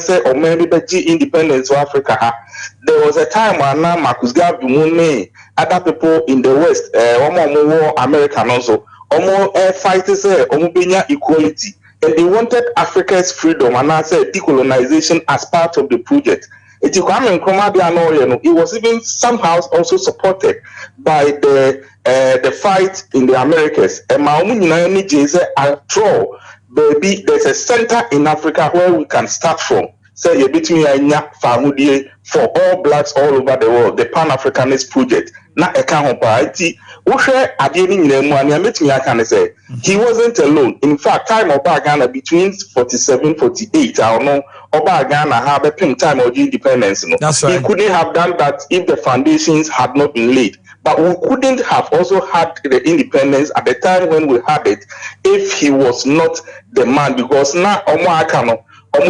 say or maybe independence of Africa. There was a time when Marcus Garvey Mooney, other people in the West, more American also, more fighters say equality. And they wanted Africa's freedom and I said decolonization as part of the project. It was even somehow also supported by the fight in the Americas. And my baby, there's a center in Africa where we can start from. Say you between for all blacks all over the world, the Pan-Africanist project. Na he wasn't alone. In fact, time of Ghana between 47, 48, I don't know, Ghana had a time of independence. That's right. He couldn't have done that if the foundations had not been laid. But we couldn't have also had the independence at the time when we had it if he was not the man, because now Omo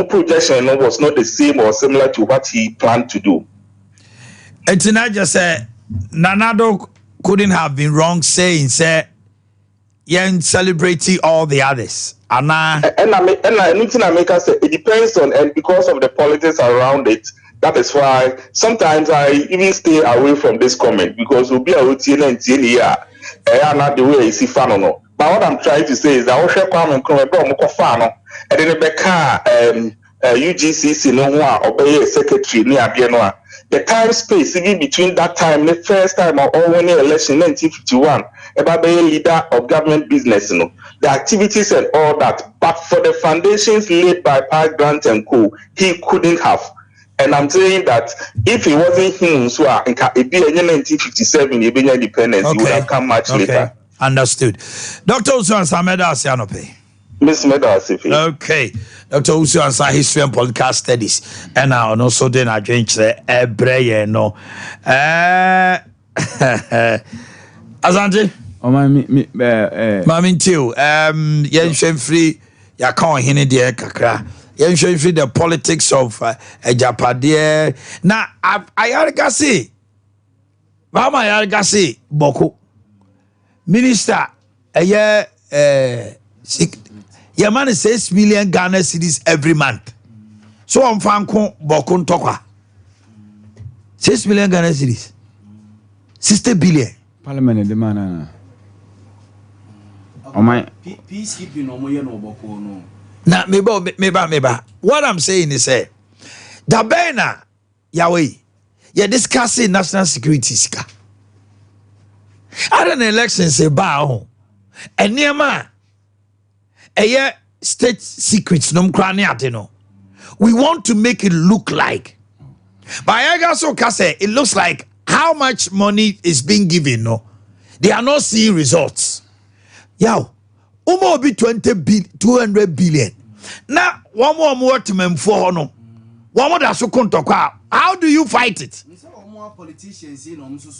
projection was not the same or similar to what he planned to do. It's not just say Nanado couldn't have been wrong saying say yen celebrating all the others. And anything I make us say it depends on, and because of the politics around it. That is why sometimes I even stay away from this comment, because we'll be a routine and not the way you see fan or no. But what I'm trying to say is that I shall come and come and then the UGCC no obey a secretary near Bienoa. The time space even between that time, the first time of all winning election 1951, about being leader of government business, the activities and all that. But for the foundations laid by Park Grant and Co., he couldn't have. And I'm saying that if it wasn't him, so in 1957, he being independence, he would have come much later. Understood. Dr. Usuan Sameda Asianope. Miss Meda Asifi. Okay. Dr. Usuan Sa History and Political Studies. And now also then I drink the Ebreye no. Azante? Oh my Mami Tio. Yen Free ya kan hini de kakra. You should see the politics of Japade. Now, I say, Mama Yargasi, Boko Minister, a year, your man is 6 million Ghana cedis every month. So I'm Fanko Bokun Toka 6 million Ghana cedis, 60 billion. Parliament, the man. Oh my peacekeeping, no more, no Boko, no. Now, meba. What I'm saying is, Dabena Yahweh, you're discussing national security. At an election, say, Baah and near ma, a state secrets, no craniatino. We want to make it look like. But I also can say, it looks like how much money is being given, no? They are not seeing results. Yow. Umo be 200 billion. Now, one more to mem for no. One more that's so contour. How do you fight it? Politicians in Jim.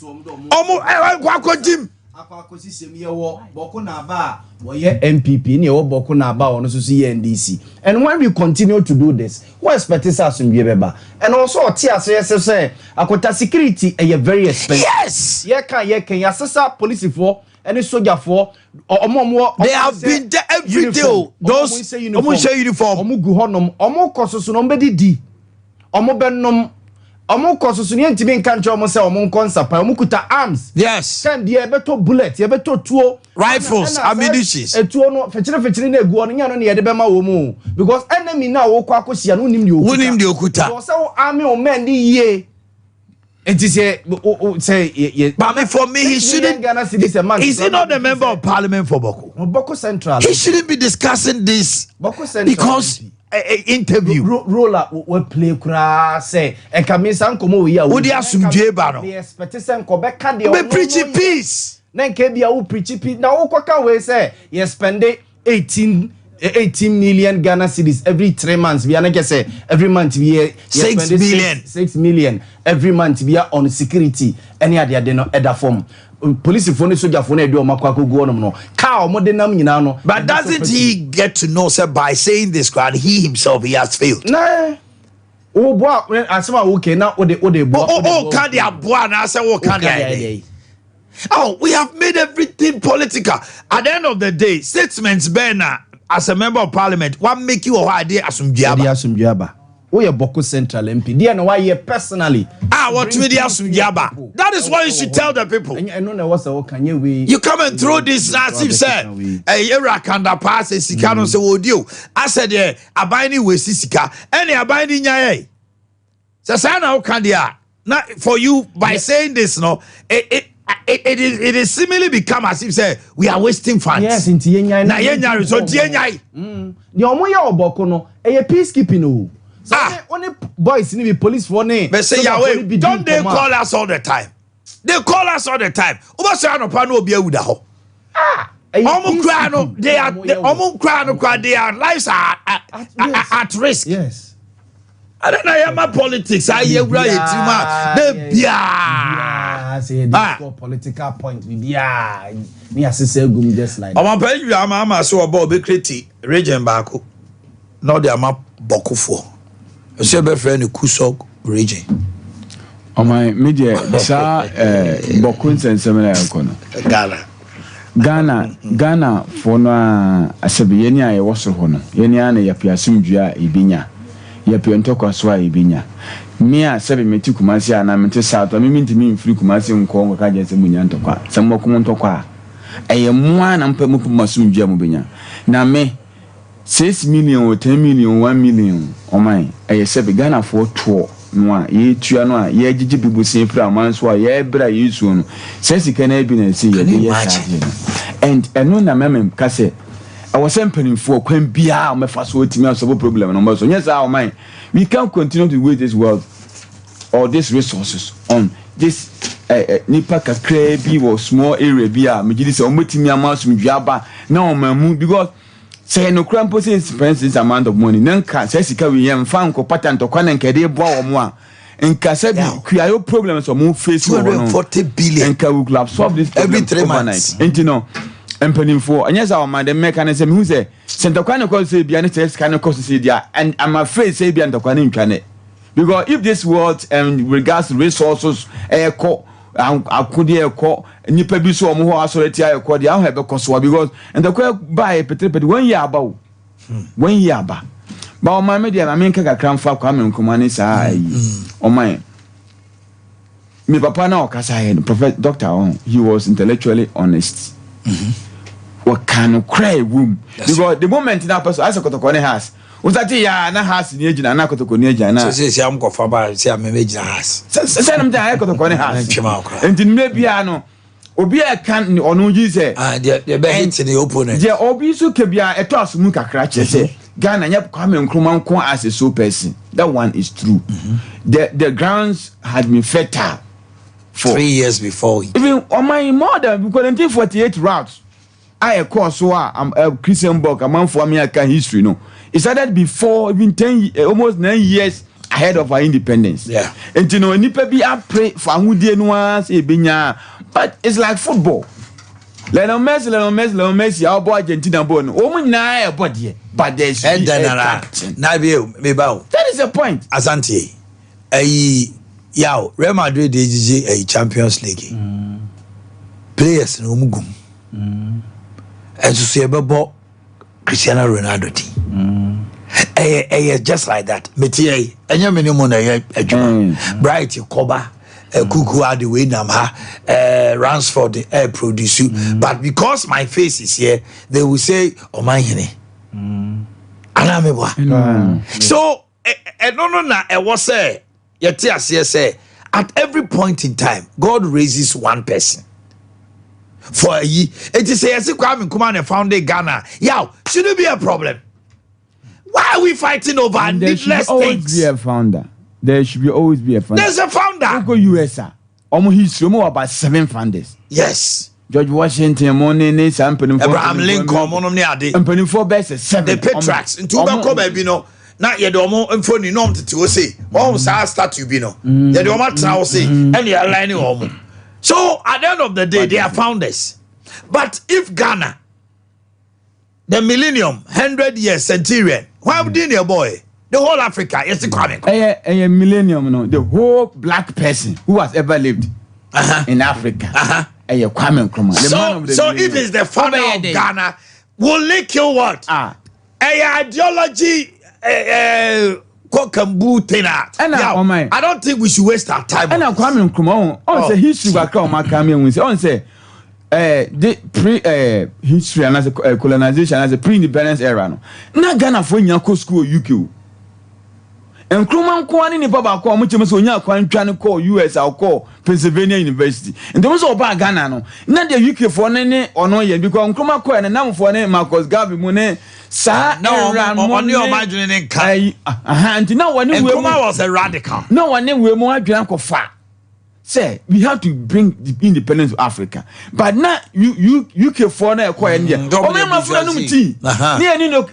MPP near Boko Naba on NDC. And when we continue to do this, what expect us from Yebeba? And also TSS Akota security are very expensive. Yes. Yeka assessor police for any soldier for or they have been there every day. Those uniform. Omuguhonum, Omo Kosusunom Bedi, Omo Benum. Omo kososo ni ntimi nka nche omo se omo nkonsa pa omo kuta arms. Yes. Can dia beto bullet, ye beto tuo rifles, ammunition. Etuo no fechire na egu ono nya no na ye de bema wo mu because enemy na wo kwa akosia no nim de okuta. Wonim de okuta. So say army o men di ye. Enti say but for me he shouldn't. Is he not a member of parliament for Boko? Boko Central. He shouldn't be discussing this Boko Central because interview roller we play kura say e kamisa nkomo we ya wo di asumdue ba no be expect say nko be ka de we preach peace na nke bia wo preach peace na wo kwaka we say you spend 18 million Ghana cedis every 3 months. We are not say every month we 6 million. 6 million every month we are on security. Any other no other form. Police phone soldier phone e do makwako go no car o modernam nyina no. But doesn't he get to know sir by saying this crowd he himself he has failed? Nah. Oh boy, asema okay now o de can dia boa na say o can dia. Oh, we have made everything political. At the end of the day, statements Bernard as a member of parliament, what make you or idea asumdua? we are Boko Central MP. Dear, no, why you personally? What media Yaba? That is what you should tell the people. I know what's the can you come and throw this native said a Irakanda pass a Sikano so would you? I said, yeah, a binding with Sisika, any a binding yae. Sasana Okandia. Not for you by saying this, no, it is similarly become as if say we are wasting funds. Yes, in Tienya. Na yenya so Tienya. The Omoya Boko no, a peacekeeping no. Only boys need be police for name. But say Yahweh, don't they call us all the time? They call us all the time. Ubasano pano be udaho. Omukrano, they are the Omukrano, their lives are at risk. Yes. I don't know my politics. I hear the political point. Me as say gum just like. I'm pay you am so about be create region back. Now they am bokufo. You say be friend Kusok region. On my media sa bokun sensem na Ghana for no asebi yeni aye woso ho no. Yeni ana yapiasum dua ibinya. Yapi ntokwa so a ibinya. Me a sebe meti kumasi ana meti south me mintimi mfiri kumasi nko ka je se munya ntokwa. Se mokum ntokwa. Eye mua na mpa mupu masum dua mu benya. Na me 6 million or 10 million 1 million o man eye sebe Ghana for tour no a ye tua no a ye gigi bibu sen fra man so a ye bra yesu no. Se sika na bi na se ye be yes. And eno na memem ka se I was saying for when Bia me fast me solve problem no so yes our mind we can't continue to waste this world or these resources on this nipa kakra bi or small area bia me gidi say omotimi amasum duaba na o mamu because say no crampo say for instance amount of money nanka say sika we yam fan ko patent to kwana nkede bo a mo a nka say bi kuayo problems o mo face 240 billion nka we could have solved this every 3 months and you know empening for and yes our man the mechanism who say center kwana call say bia ne test kind of cost say dia and I'm afraid say bia ntokwana ntwane because if this world regards resources akudi eko nipa bi so omo ho asoreti ayeko dia ho ebe koso because ntokwa buy petrepet 1 year about 1 year about ba o man media na menka kakran fa kwa menkomane saa o man me papa na okasa he prophet doctor he was intellectually honest. What kind of cry room? Because the moment that person as a kotokone has was that ya na has ni ejina na kotokone ejina na so say am go fa ba say am me ejina has say nam ta kotokone has enti maybe ano obi e kan onu ji say the be hit the opponent je obi so ke bia eto asum kakra che say Ghana nya kwame nkruma nko as a so person that one is true. The grounds had been fertile for 3 years before even on my mother because 1948 routes I course so Christian book among for American history no it started before even 10 almost 9 years ahead of our independence. Yeah, and you know nipa bi a pray for ahudie no as e benya but it's like football. Lionel Messi our boy Argentina born nyina e body but there's na be ba that is the point. Asante Yaw Real Madrid is a Champions League. Players no mugum. And so say babo Cristiano Ronaldo team. Just like that. Metie enya minimum na adwuma. Bright Koba Kuku ade we nam ha Ransford produce but because my face is here they will say Omanhene. Anamebwa. So no na e was say say at every point in time God raises one person for ye it is say Kwame Nkrumah found Ghana. Yaw shouldn't be a problem. Why are we fighting over needless things? There should always be a founder. There's a founder. Go US almost history about 7 founders. Yes. George Washington, Abraham Lincoln, and 4 best 7. The Petrarchs into baby no. Not yet, phone no to say, oh, start you be no. They don't matter, say, and they are lining home. So at the end of the day, they are founders. But if Ghana, the millennium, 100 years centurion, why would you boy? The whole Africa is the coming. A millennium, no, the whole black person who has ever lived in Africa. Kwame Nkrumah. So if it's the founder of Ghana, will they kill what? A ideology. Kokambu Tena. I don't think we should waste our time. And I'm coming from on say history back on my coming with on say the history and as a colonization as a pre-independence era no. Na Ghana for nyako school UK. And Kruman Kwani ni baba kwa much nya kwan twa call US or call Pennsylvania University. And there was about Ghana no. Na the UK for nene or no ye because Kruman kwa and now for name Marcus Garvey Mune sa no on your imagining kai now when Nkrumah was a radical. No one we mo adwan ko fa. Say we have to bring the independence to Africa. But now you UK for na kwa India. O me ma fura no mti.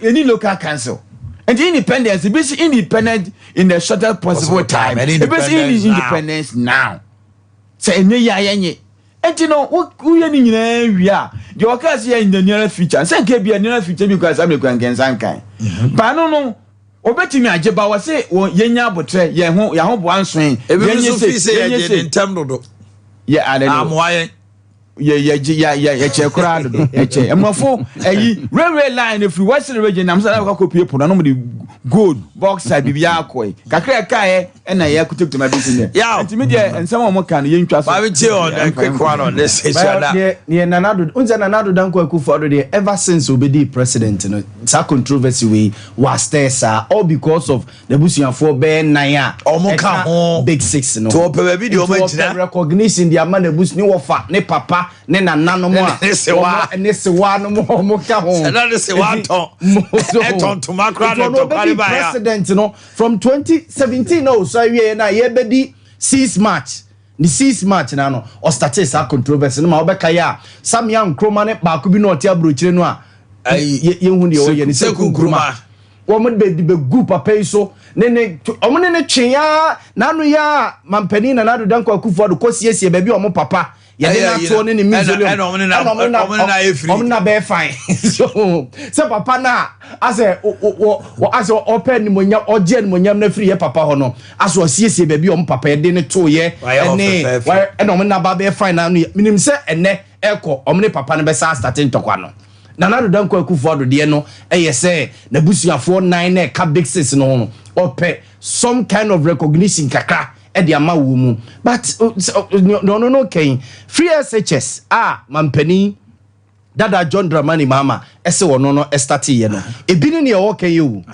Any local council. And the independence, it is independent in the shortest possible time. It is independence now. Say, and you know, we are the workers here in the near future. Say, can be a near future because I'm going to get kind. But I don't know. Obeti me ajeba wa say yenya botre ye ho bo swing. E be so fi say in term do. Yeah, I don't know. Amwaye yeah che kura do che emofo eyi railway line if you western region am say na ko pie pono no the gold box side bibia akoi kakra kai e na ye kutukutu ma business yeah media ensem o mo kan ye ntwa so ba we che on a quick one on this issue na ne nanado unza nanado danko akufo do dey ever since obedi president no sa controversy we was there sir all because of the busuafo be nan a omo ka ho big six no to pe bi di o ma jina recognition the man busu ni wo fa ne papa ne nananom a ne sewa no mo ka ho na ne sewa ton to makra no to president no from 2017 no so we na ye bedi 6 March the 6 March na no o start sa controversy no ma obeka ya Samia Nkrumah ne ba ko bi no ote abrochire no a ye hu ne o ye ne Seku Nkrumah wo mo be gu papa iso ne omo ne twea na no ya mampani na do danko akufo do kosiesie ba bi omo papa ya de na to ne museum omo na be fine so papa na ase open ni monya oje ni monya na free ye papa ho no aso osiesie ba bi omo papa ye de ne to ye ene omo na ba be fine na minim se ene eko omo ne papa ne be sa starting tokwa no Nanado danko akufo do de no eye say na busuafo 9 na ka big six no ope some kind of recognition kakra e de ama wo mu but no ken free SHS mampani dada John Dramani Mama ese wono no start ye no ebini ne wo ken you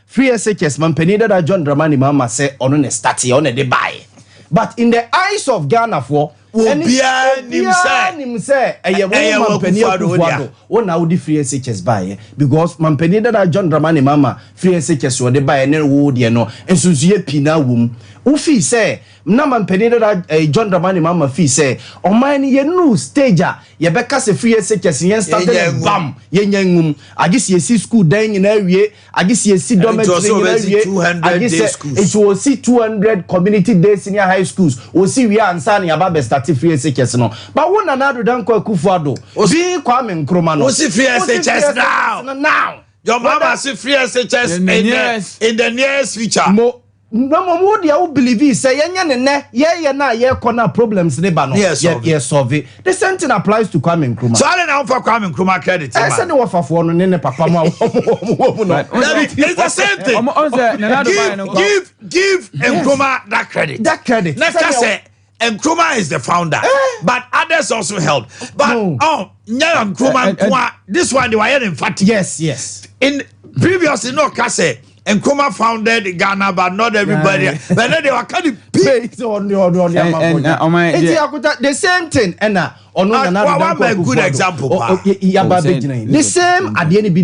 free SHS mampani dada John Dramani Mama say ono ne start ye ono de buy but in the eyes of Ghana for nim say eye wo mampani akufo wona wo di free SHS buy because mampani dada John Dramani Mama free SHS wo de buy ne wo de no ensunsu ye pina wom wo fi say na mampani dada John Dramani Mama fi say Omanhene ye new stage ye beka se free SHS yen started bam ye nyangum agisi si school dan na wie agisi si dormitory na wie 200 day schools it was 200 community day senior high schools wo si we ansa na ba be start free SHS no but wona na do danko akufo bi Kwame Nkrumah no wo si free SHS now your mama si free SHS in the nearest future no dia who believe say yenye ne ye na ye corner problems ne ba no ye solve the same thing applies to Kwame Nkrumah so I don't for Kwame Nkrumah credit I said wo fafo no ne papa ma no it's the same thing give Nkrumah that credit let's just say Nkrumah is the founder but others also helped but Nkrumah this one they were emphatic yes in previously no kase Nkrumah founded Ghana, but not everybody. But then they were kind of big. The same thing, one good example. The same at the end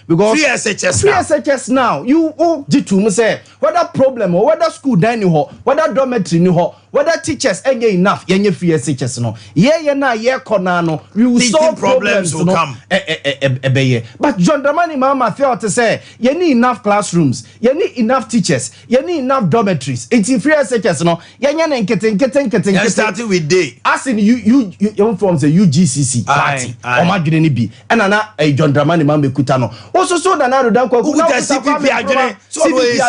because free SHS now. You Jitu say whether problem or whether school dining hall, whether dormitory ni hall, whether teachers ain't enough. Yenye free SHS no. Ye corner no. We will solve problems will come. But John Dramani Mama felt to say you need enough classrooms, you need enough teachers, you need enough dormitories. It's free SHS no. Yenye nketen. Starting with day. As in you from the UGCC party or madwene bi ena na John Dramani Mama kuta no also so na do dan kwaku na CPP adwene so always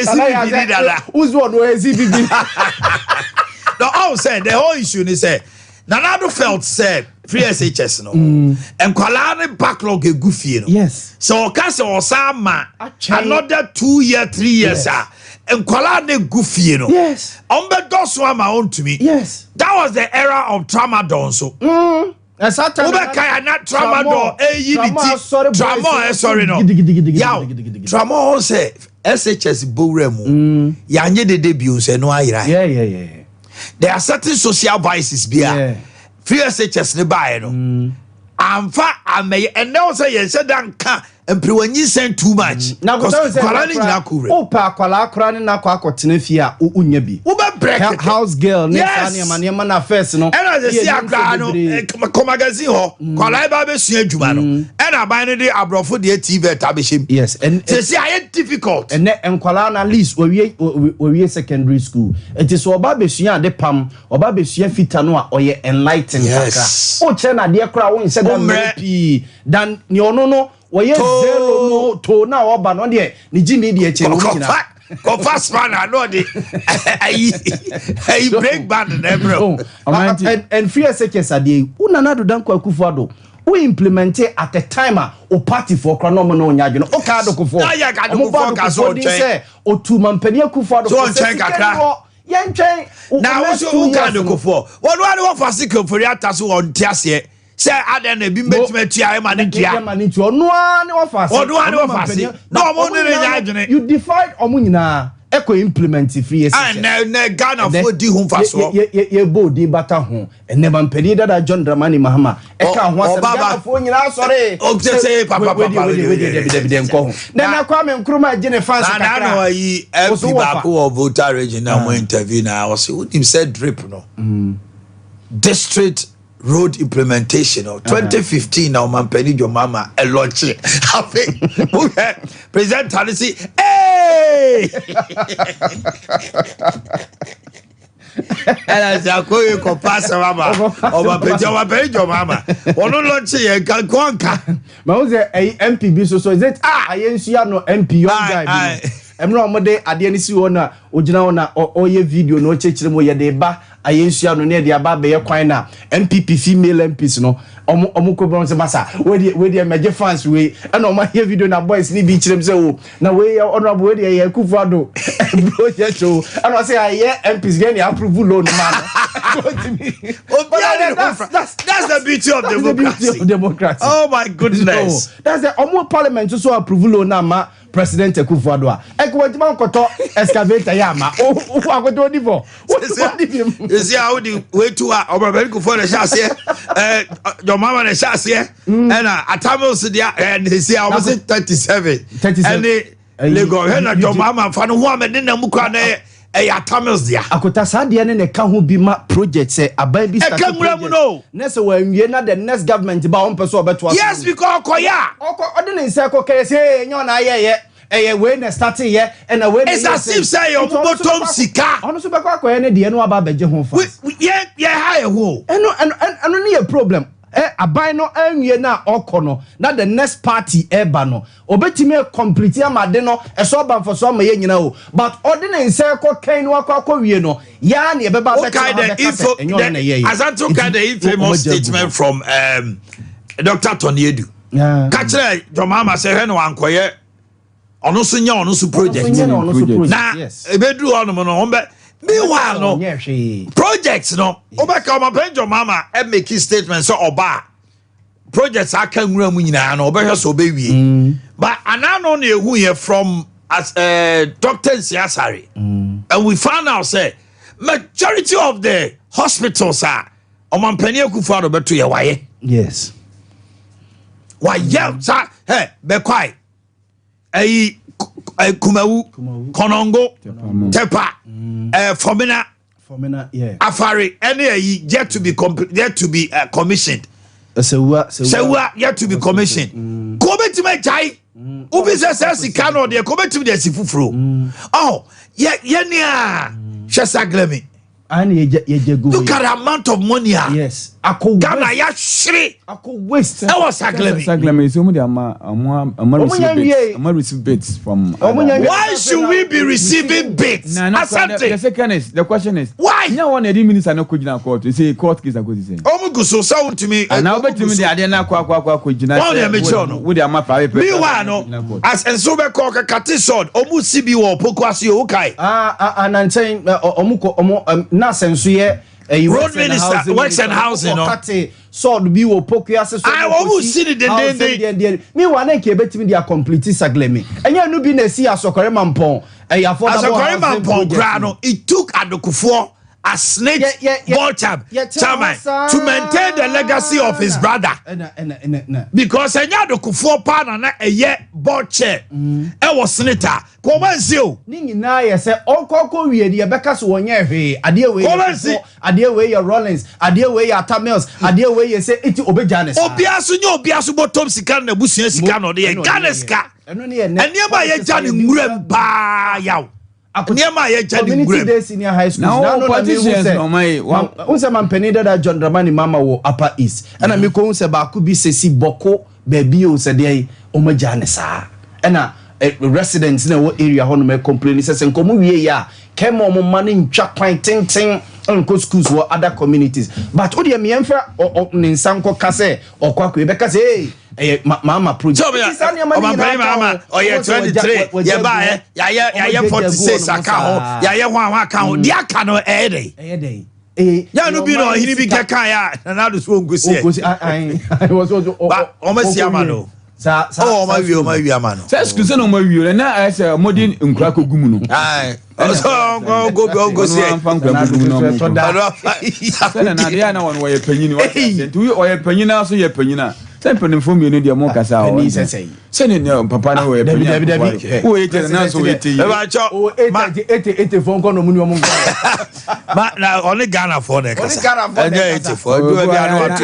CPP who's one CPP no all said the whole issue is say Nanado felt said free SHS no. And kwala backlog a goofy no. Yes. So kase osama another 2 year 3 years and kwala ne goofy no. Yes. Ombe doso ama on to me. Yes. That was the era of tramadol so. That's that time. Ube kaya na tramadol tramadol sorry no. Yaw tramadol say SHS bowremu. Yanye de debut say no ayira. Yeah. There are certain social vices bia. Free SHS ne buy no. Amfa amey and now say you said dan ka emprewanyi send too much. Now kwala ni nyina kure. O pa kwala akra ne na kwa akotene fie a unya bi. Ube break house girl ne sane ma na first no. And as you see akra no come magazine ho kwala ba be sua adwuma no. And aban no de abrofo de TV tabehim. Yes, and say I difficult. And kwala na least we secondary school. It is oba be sua de pam, oba be sua fita no a oye enlightened yes. O che na de kra won say that dan ni ono no we zero no to na oba no de ni gini de eche no nyina go fast man no de I break band na bro and free SHS ade una na do dan kwa Akufo-Addo we implement it at the time o party for krano mo no nya dweno o ka do kofo ya ka do kofo ka so say o tu mampani Akufo-Addo so chen kakra yen chen na wo so u ka do kofo wonu ade wo fasika fori ataso won tiase say Ade na bi metima tua e ma ne tua onu ani wo fase no mo ne nya dwene you defied omu nyina eko implement free SHS na Ghana for di hu faso ye bodi bata ho ene mampani dada John Dramani Mahama eka ho asem Ghana for nyina sorry o say papa de nko ho na Kwame Nkrumah agene fans kakra na yi every back of voter region na mo interview na I was him said drip no district road implementation of 2015 now mampani your mama a launch present policy hey and as I call you pass mama mampani your mama ono launch ye kan konka ma wo say MPB so is it ayensia no MP young guy emra omode ade ni si wona ogina wona oye video no chechire mo ye de ba ayensia no ne de aba be ye kwan na MPP female MPs no omo ko bron se masa we de meje fans we and omo here video na boys ni bi chirem se o na we honorable we de ye Akufo-Addo project so and I say aye MPs get the approval loan man that's the beauty of democracy. Oh my goodness. So, that's the omo parliament so approval loan na ma President Akufo-Addo a ekwotima nkoto excavator ya ma o akoto divo you see how the way to Oberberg Akufo-Addo shase your mama na shase and atamils dia and he say almost 37 and they go and your mama fa no ho amede na mukwa na atamils dia akota sadia ne ka ho bi ma project say aban bi start no next we na the next government ba on person obeto yes because koya ode ne nse ko kere say enyo na ye we na start ye and we it's as if say your bottom sika ono so be kwa koye ne de no aba beje ho fa ye high ho eno ne a problem aban no anwie na okono na the next party eba no obetime complete amade no eso ban for so ma ye nyina o but ordinary nse ko kan no akwa wie no ya na e beba be ka enyo na ye azanto ka the infamous statement from Dr. Toniedu ka kire Jomama se he no ankoye ono so nya ono so project na ebedru ono no ombe meanwhile no projects no obeka mapenjo mama e make statements so oba projects aka nwura mu nyina no obehwe so obewie but anano na ehu ye from as Dr. Siasari and we found out say majority of the hospitals are omampani Akufo-Addo beto ye waye yes waye sa hey be kwai Kumawu, Konongo, Tepa, Fomina, yeah. Afari, any yet to be commissioned. Sewa yet to be commissioned. Come to my chai. Ubi says he cannot. They come to the sifufro. Oh, yeah, Shesaglemi. And look at the amount of money. Yes. Ghana ya shiri. Ako waste. That was Saglemi. Saglemi is only a receive bids from. Why should we be receiving bids? The question is why? No one any minister no could court. You say court case go say. Omuguso sound to me. And now bet me the ade na kwa with their map private. Meanwhile no as and so be call kati sword omu sibi wo pokuase o kai. And I'm saying na senso ye road minister works and housing no. Sword bi wo pokuase so. I omu see the me wan na ke betimi dia complete Saglemi. Enya no bi na si asokore mampon. Asokore mampon gra no it took Adokufo a snake chairman to maintain the legacy of his brother. Because Enya Adokufo pa na eye board chair. E was senator. Komanzio. Ni nyina ye se onkoko wie de beka so wonye hwe. Ade we ye Rollins, ade we ye Atamels, ade we ye se iti obejanes. Obiaso bottom sika na busua sika no de Ganeska. Eno ne ye ne. Eniema ye jane nwurem ba yaw. Niema ye jade community day senior high school now politicians no my unse man penida da John Dramani mama wo Upper East and me ko unse ba ku bi sesi boko baby o se dey o maja ne sa na residents na wo area ho no me complain say nkomo wie ya kemo mo mane ntwa kwan tenten onko schools wo other communities but o de me emfa ne nsanko ka say okwakwe be ka say mama project mama oye 23 ye ba ya 46 account ya hwan account dia ka no dey ya no bi no hini bi ka ya na do so ngosi I was o ma si amano sa o ma wi amano say excuse no ma wi na I say modern nkura ko gumu no ai so go si na dia na won wo ye panyini wa nti wo ye panyina so ye panyina sempre for me no dia mo kasa o se ne papa na wo ye panyina wo ye tena na so ye ti e ba cho o 80 phone call no mu ni o mo ma na only Ghana for ne kasa 84 do bia no atu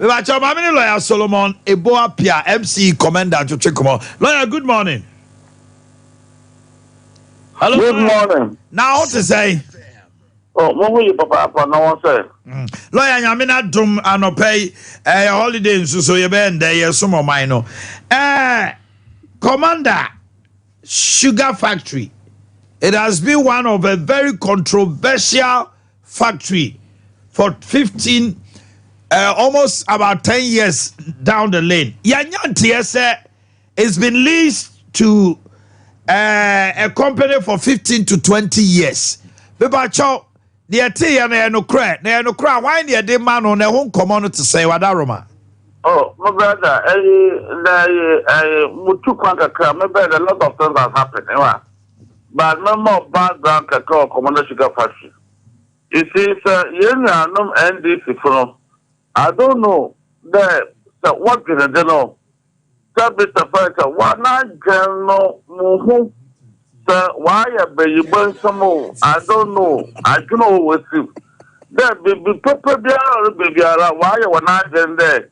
e ba cho ma me lawyer Solomon Eboapia MC commander to check come lawyer good morning. Hello. Good morning. Now what to say? Oh, what will you papa no one say? Lawyer Nyamina dum anopai holiday so ye be nda ye some of mine no. Commander Sugar Factory. It has been one of a very controversial factory for 15 almost about 10 years down the lane. Yanyantie say it's been leased to a company for 15 to 20 years. Bebacho, the tea and no crack, why near the man on a home common to say what aroma? Oh, my brother, Mutu Kwanka, maybe a lot of things have happened, but no more background cacao, Commander Sugar Factory. You see, sir, you know, NDC from, I don't know, what did I know? Mr. Fighter, why not general Muhu? Sir, why are you burn some more? I don't know. I don't know with you. There be people there, baby, why you were not there?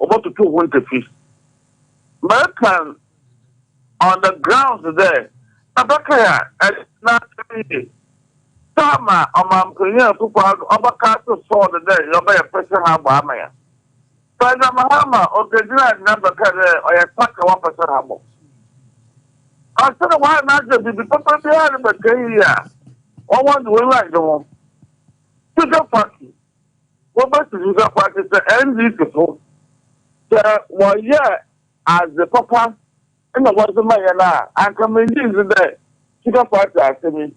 About to 2 winter fish. American on the grounds there. Abakaya, and not Sama, Omanhene Yaw, Abakasa saw the day, you're by a person have Sana Mahama, okay, number or a pack of 1% humble. I said, why not the people behind the Kenya? Or one way like the one. Sugar Party. What about the Sugar Party? The NZ people. Well, yeah, as the papa, and the was the Mayana, and coming in the Sugar Party after me.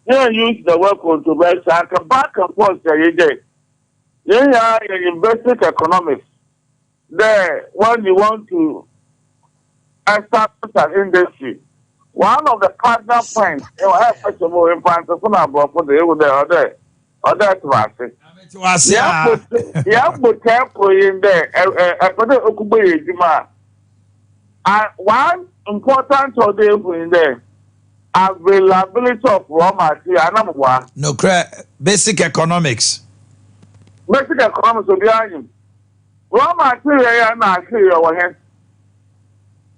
You use the word controversy, and come back and forth every day. Yeah, invested economics. There, when you want to establish an industry, one of the partner points, you have first of all, in France, for the other class. Yeah, but careful in there. And one important order in there, availability of raw material. Number one, no crack, basic economics. Basic economics will be on raw material and material over here.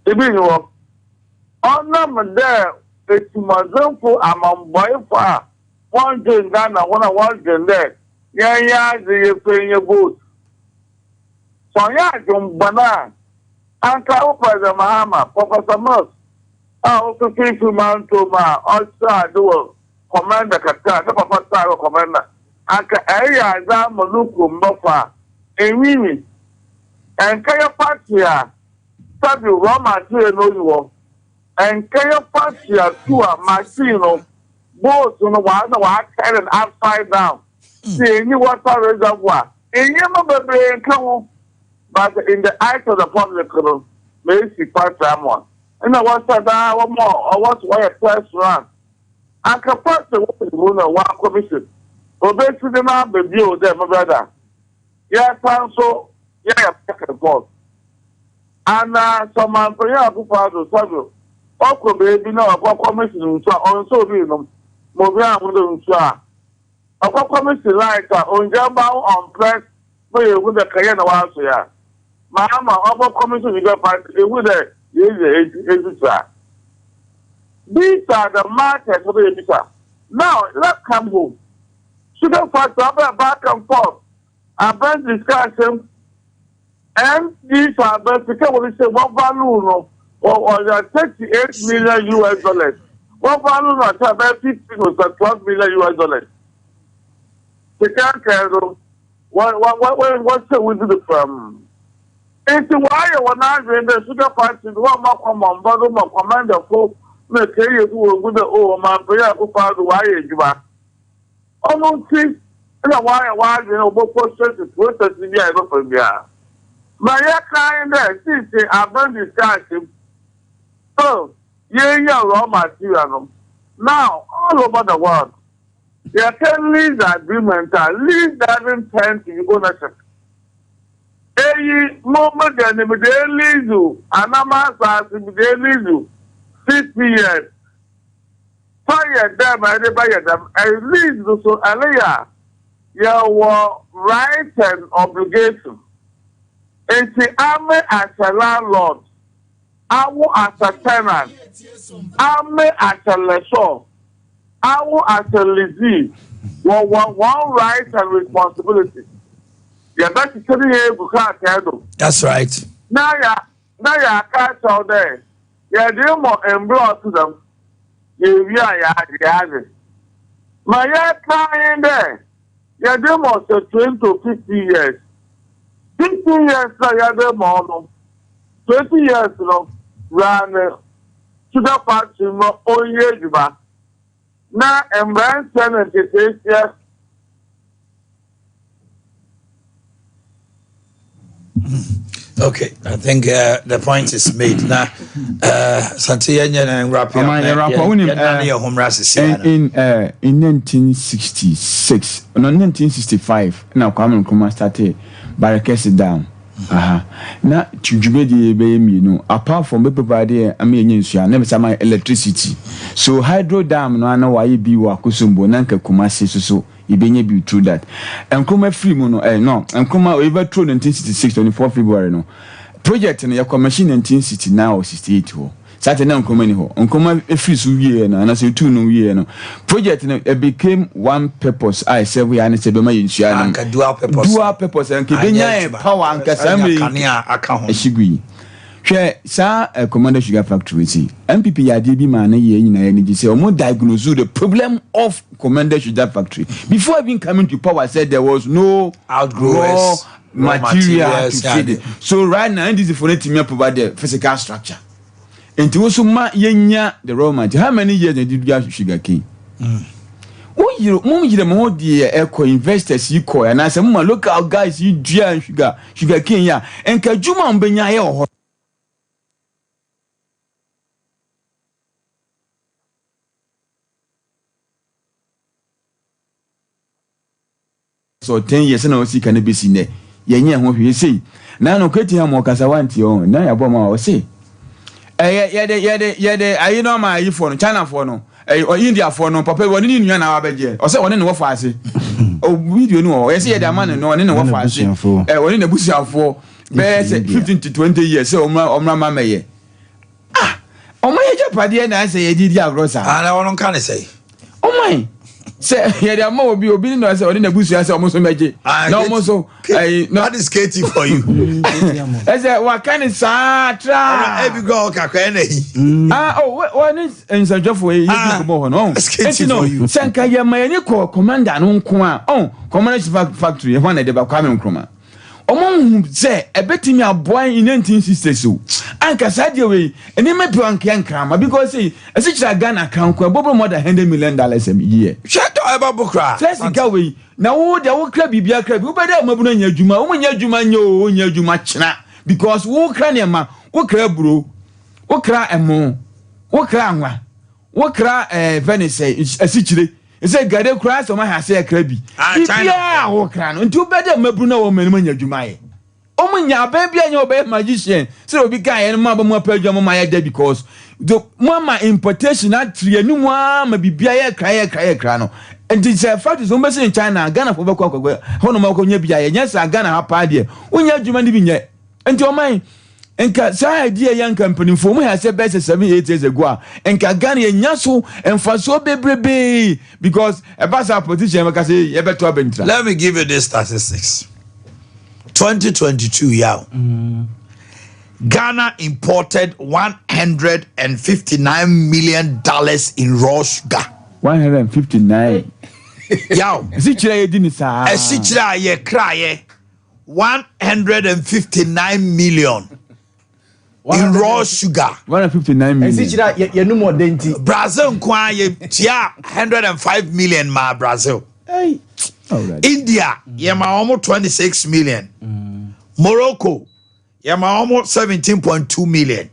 If you know, on them there, it's Mazumpo among boy for one day in Ghana, one there. yeah, the playing your boat. So, yeah, John Bana, Uncle Opa, Mahama, Professor Moss. I also came to Mount Toma, also do Commander Kata, the Papa Commander. Uncle Aya, Zamaluku, Mofa, and Mimi, and Kaya Patia, Sabu Roma, no, and Kaya Patia, to a Marcino, both on the one carried upside down. See, you water reservoir. And you remember being come, but in the eyes of the public, maybe part someone. And I was that one more, or what's why a first run. I can pass the one commission. But basically, the man be viewed there, my brother. Yeah, so, yeah, back and forth. And some man for you, who father, Samuel. Oko baby, no, a commission, on so be them. Movia wouldn't try. A commission like on Jamba on press, with the Cayenne was here. Mama, a commission, you got with it. These are the markets of the visa. Now, let's come home. Sugar factor back and forth. About discussion, and these are basically what we say one value or 38 million US dollars. One value not about 15 or 12 million US dollars. The can't what's the with the from? It's why I was not in the sugar party, one more common, but more commander for the carrier who would oh, my prayer who found the wire you are. Almost see, and why I was in a book process is worth as the year from here. My kind there, since I burned discussion. Oh, yeah, raw material. Now, all over the world, they can lease agreement, lease doesn't tend to ownership. Moment and if they leave you, and I'm asking if they leave you 50 years. Fire them, and buy them, and leave you so earlier. Your right and obligation. And the army as a landlord, army as a tenant, army as a lessor, army as a lessee. One right and responsibility. Yeah, that's That's right. Now you catch out there. Yeah, they more embroiled to them. Yeah. My client there. Yeah, they more 20 to 50 years. 50 years, yeah, they more. 20 years, run to the party, no, oh, yeah, now, embrace and it is, Okay, I think the point is made. Now, Santiago and Rapper, in 1966, no 1965, now Kwame Nkrumah started barricades down. Now, Chujubedi, you know, apart from the provider, I mean, never some electricity. So hydro dam, no, I know why you be Wakusumbo, Nanka Kumasi, so. Ibenye be through that. And Nkrumah free mono, no, and Nkrumah over through 1966, 24 February, no. Project in your commission 1969 or 68. Saturday Nkrumah ho. Nkrumah free so year and I say 2 no year no. Project it became one purpose. I say we are say be ma yinsuya no. Dual purpose and kibenya power and kasami account. Eshigui. Sa Commander Sugar Factory see MPP yade bi ma na ye nyina ni say omo diagnose the problem of Commander Sugar Factory before even coming to power. Said there was no outgrowers material to feed it. So right now this is for it to provide the physical structure and to also ma yenya the raw material. How many years did you get sugar cane? Oh, you more the eco investors you call and I say local guys you dry sugar cane ya and kajuma mbenya ya. So 10 years na osi kan be si ne yenye ho hwe sei na no kweti ha mo kasa wanti on na ya bo ma o sei yede ayi no ma ayi fo no China fo no India fo no papa woni ni nua na wa beje o sei woni ne wo fa ase o video ni o yesi yede amane no woni ne wo fa ase woni ne busiafo be 15 to 20 years o mra ma meye o ma ye japade na ase ye didi agrosa ana wono kan sei o mai Say, yeah, more be obedient as or in a bush as almost magic. No, so that is Katie for you. I said, what kind of satra? Every girl can One is in such a way. No, Katie for you. Sanka Yamayako, commander, no Kuma, commercial factory, one at the Bakwame Kroma. Among say a betting me a boy in 1960 so. Anka said away, and they may be on Kankama because a such a gun account, Bobo more than $100 million a year. Shut up about Bukra. Let's go away. Now, the old crab be a crab, you better Mabuna Juma, when you Juma, you Juma China, because who cranium, what crab bro, what cry and more, what cry, what cry, Venice, a situation. It's a gade crash on my house, a crabby. Yeah, what can, and two better Mabuna woman when you Jumai. Oh, my baby, and your baby magician. So be guy and mother more per jam on my head because the mama importation at 3 and no one may be beer, cry, crano. And it's a fact is almost in China, Ghana for Bako, Honomako, yes, I Ghana have idea. When you're Juman yet, and your mind. And sa idea young company for me has said best 7-8 years ago. And Kagani and Yasu and Faso baby because a bus politician can say you better bench. Let me give you this statistics. 2022 Yaw. Ghana imported $159 million in raw sugar. 159. Yaw. Sichira ye cry 159 million. In raw sugar. 159 million. Brazil kwa ye tia 105 million ma Brazil. Hey. India yema almost 26 million. Morocco yema almost 17.2 million.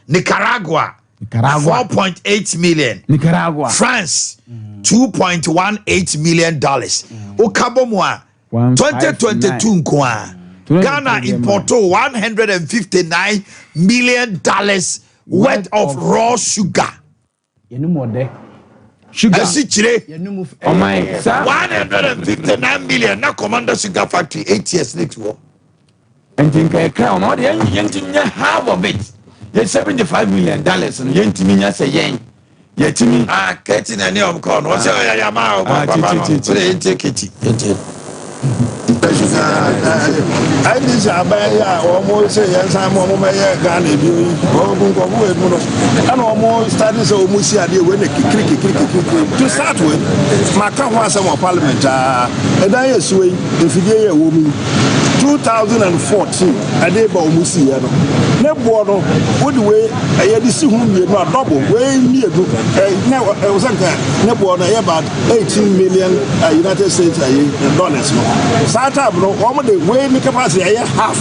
Nicaragua 4.8 million. Nicaragua. France $2.18 million. Okabomwa 2022 kwa Ghana imported $159 million worth of raw sugar. Sugar. Oh my, 159 million. Now Commander Sugar Factory 8 years next war. And think I crown all the young half of it. Yes, $75 million. And young Timina say yen. Yet to me, getting a name corn. What's your Yamao? Take it. I just almost say yes, I'm on my Ghana, and almost started so much idea when they to start with. My count was some parliament, and I assume if you a woman 2014, I did about Musiano. Never would way I had this whom you not double way near now. I was never about 18 million United States dollars. Startup, no, almost the way the capacity half,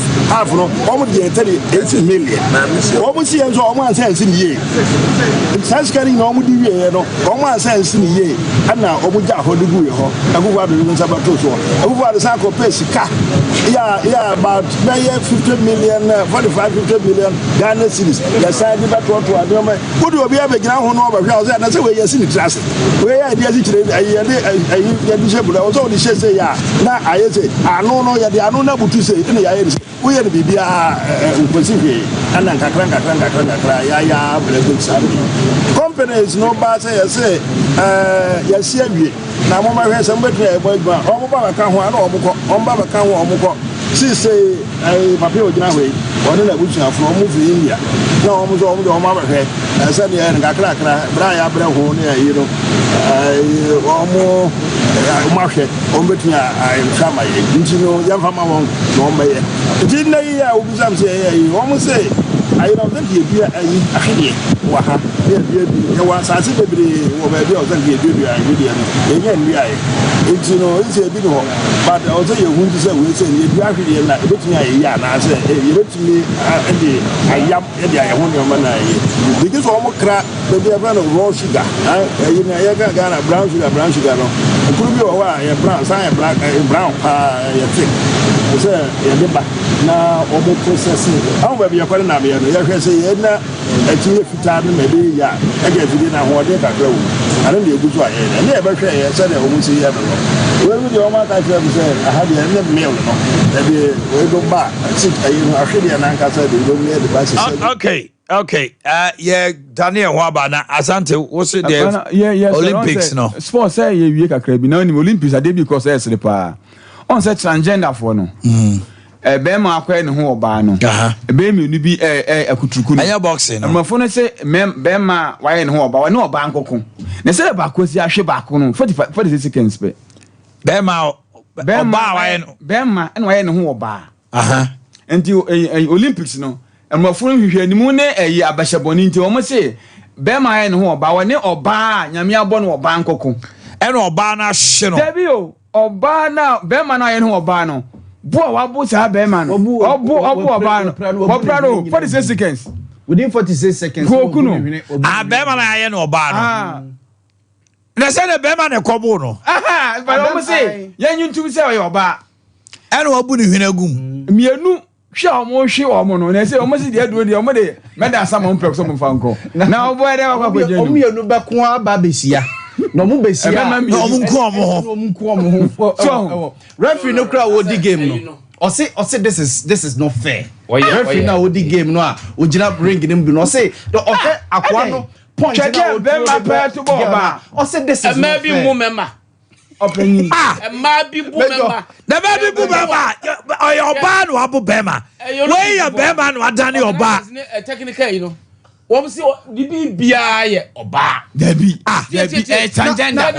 no, almost the 18 million. Almost see as almost sense in the year. It's carrying almost the year, no, almost sense in the year. And now, Obuja, how do you go? I go out to the Sabato. I go out to Sanko Pesica. Yeah, about 50 million, 45-50 million Ghana cedis. Yes, I did not want to admit. Would you be able to get on over? That's the way you're seeing class. Where I did it, I disabled. I was only say, yeah. Now I say, I don't know, I don't know what to say. We had to be Pacific and then Kakranga, companies no bad say, yes, now my head somebody, Obama can't one, she say, I Papio Janawe, one in a bush from movie India. No, almost all the Omar head. I said, yeah, and Kakra, Braya Brahone, you know, almost market on between I come, I didn't know, young Hamam, no, may. Didn't I will say, you almost say, I don't think you'd be a Waha. There was a city over there, I think you'd be a again. It's a big one, but I'll tell you, who to say, we say, you're actually like looking at a and I said, you look to me, I am I want your man. Because almost crap, but they are running raw sugar. You know, I got a brown sugar. It could be a while, brown, black, brown, thick. Now, almost processing. However, you're calling me, you say, a two time, maybe, yeah, I guess you didn't know what they are. I don't know, and never say, I said, I almost see everyone. When we do my country, I had the meal, maybe we go back. I think I feel the Ananka said they don't need the basis. Okay. Yeah, Daniel Wabana, Asante, what's it there? Yeah, Olympics, no. Sports say you can crave. No, Olympics, I did because there's the power. On such transgender for no. Bema akwa ne ho oba no. Bema ni bi akutuku no. Aya boxing no. Ma fo say bema waye ne ho oba, ne oba nkoko. Ne say ba ko si ahwe ba ko no 45 seconds pe. Bema waye no. Bema na waye ne ho oba. Enti Olympics no. Ma fo hwehwe ni mu ne abasheboni nti o mo say bema waye ne ho oba, wone oba nyame abo no oba nkoko. E no oba na hwe no. Debi o, oba na bema na waye ne ho oba no. Boa wabo sa be man. Obu oba no. Obrado 46 seconds. Within 46 seconds. Go kuno. Be man aye no oba no. Na say the be man e kobo no. But o say, yan yuntum say o oba. E no obu ni hwena gum. Mienu hwe o mo no. Na say o mo say de adu de o mo de meda sama mpek so mfa nko. Na obo e de akwakwagye. O mienu be ko aba besia. No mu besia. No mu nko omo. So, referee no kra wo di game no. Or say this is not fair. Referee na wo di game no a o gina ring nim bi no say the okay akwa no point na o be ma pe to bo ba. Or say this is not fair. Maybe mu member. Opinion. Maybe bu member. The baby bu member. Your ba no abu bema. Where your bema no adani oba. Technical, you know. What was the BIA or bar? Debbie, transgender.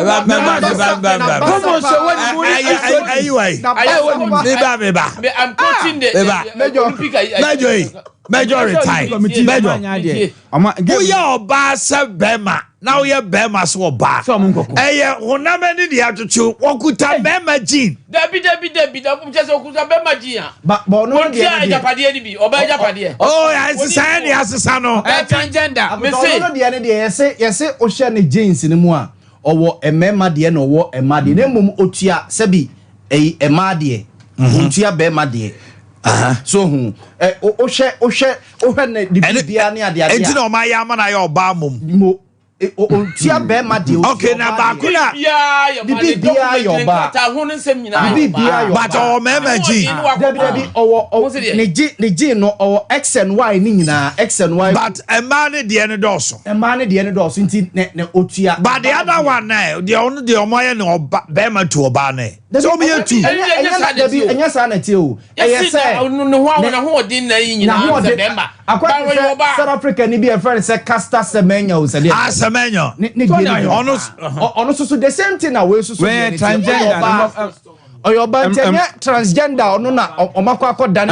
I'm coaching the Major retire. We are Bassa Bema. Now you're Bema so bar. Eh, Honamani the attitude. Wakuta Bema Jean. Debbie, just Okuta Bema Gia. But no, Japadi or by Japadi. Oh, as a sign, as a son of transgender. The other day, yes, Ocean James in the moa or a memma dear no war a maddy. Name Otia Sebi a maddy. Otia Bema dear. So Oshe the Biania the idea. No, my yaman I or Bamum. Tia Bema dear. Okay, now Bakuna. The BBI your bar. But our member G. Or the G no or X and Y Nina, X and Y. But a man at the end of also. A man at the end of also in Otia. But the other one now, the only the Omayan or Bema to Obane. There's only a two. And yes, I too. Yes, no one didn't know. South Africa ni be a friend say Casta Semenyo said Semenyo honest the same thing away so transgender or your transgender or no na omakwa dan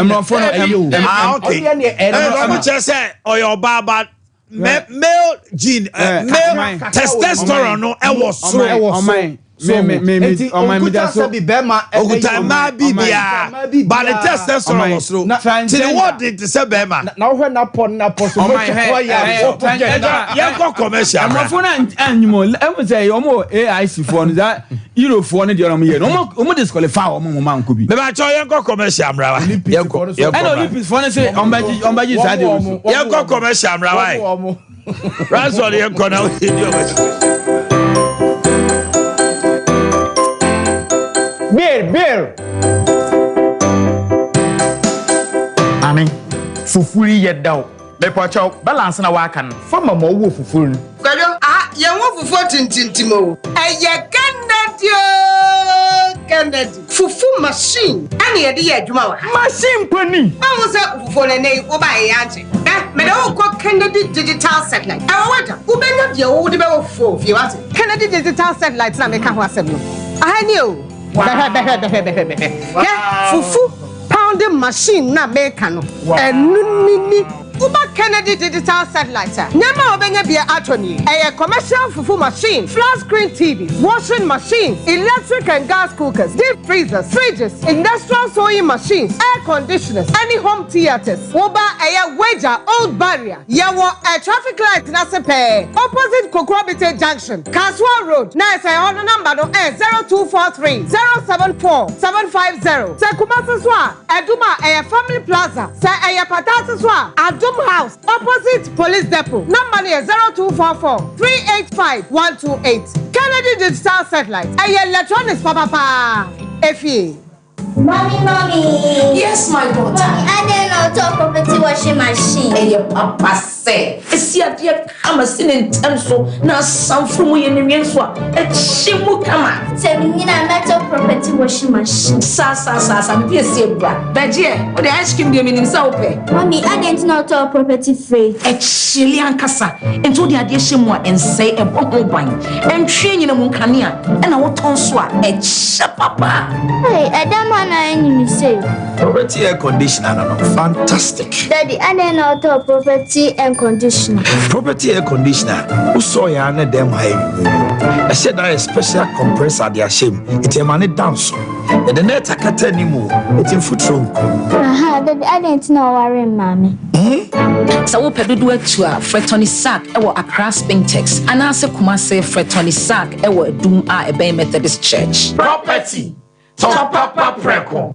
okay say or your baba male gene male testosterone no e was so so be Bema Okuta bibia but the testosterone was so till what did the say Bema now when upon so yeah commercial am phone animo am say omo AIC for that Euro for no dey omo here omo disqualify omo man ko bi me ba cho yenko commercial amra wa yenko and Olympics for no say ombaji sade yenko commercial amra wa Razor yenko na Beer. Amen. Fufuri yet down. Me pocho balance na wakan. Fama mo wo fufuru. Kwajo ye wo fufu tintintimo. Eye Kennedy. Fufu machine. Ani ye de adwuma wa. Machine pani. Ba wo se fufu ne nei wo ba ye ante. Me do ko Kennedy digital satellite. E wo wata. Wo benya de wo de be wo fufu fi wate. Kennedy digital satellite na me ka ho asem no. Ahani o. Fufu pounding machine na make no enunini Uba Kennedy digital satellite nyama obenya bia atoni commercial fufu machine, flat screen TV, washing machine, electric and gas cookers, deep freezers, fridges, industrial sewing machines, air conditioners, any home theaters. Uba wager old barrier yawo a traffic light na sepe opposite Kokwabite junction Kaswa road na say on number no 0243 074 750 say Kumasi Swa Eduma family plaza say Patata Swa Adum House opposite police depot number 0244 385 128 Kennedy digital satellite. Electronics papa. Effie. Mommy. Yes, my daughter. I didn't know property washing machine. And your papa said, "It's your dear come sin in tenso. Now some from we in the Mienswa. A shimu kama. Telling me a metal property washing machine. Sa, be a zebra. But yeah, what the ice cream game in South. Mommy, I didn't know property free. A Chilean casa. And to the addition more and say a bottle wine. And train in a munkania. And I want to swat a papa. Hey, I don't want any say. Property air conditioner, no, fantastic. Daddy, I didn't know property and conditioner. Property air conditioner, who saw ya and them high. I said that a special compressor, they are shame. It's a money dance. And the net I can't tell anymore. It's in foot trunk. Daddy, I didn't know worry, mommy. So we pedu do it to a Fretoni sack, our Accra Spintex, and answer Kumase Fretoni sack, our Doom a Bay Methodist Church. Property. Papa Preco.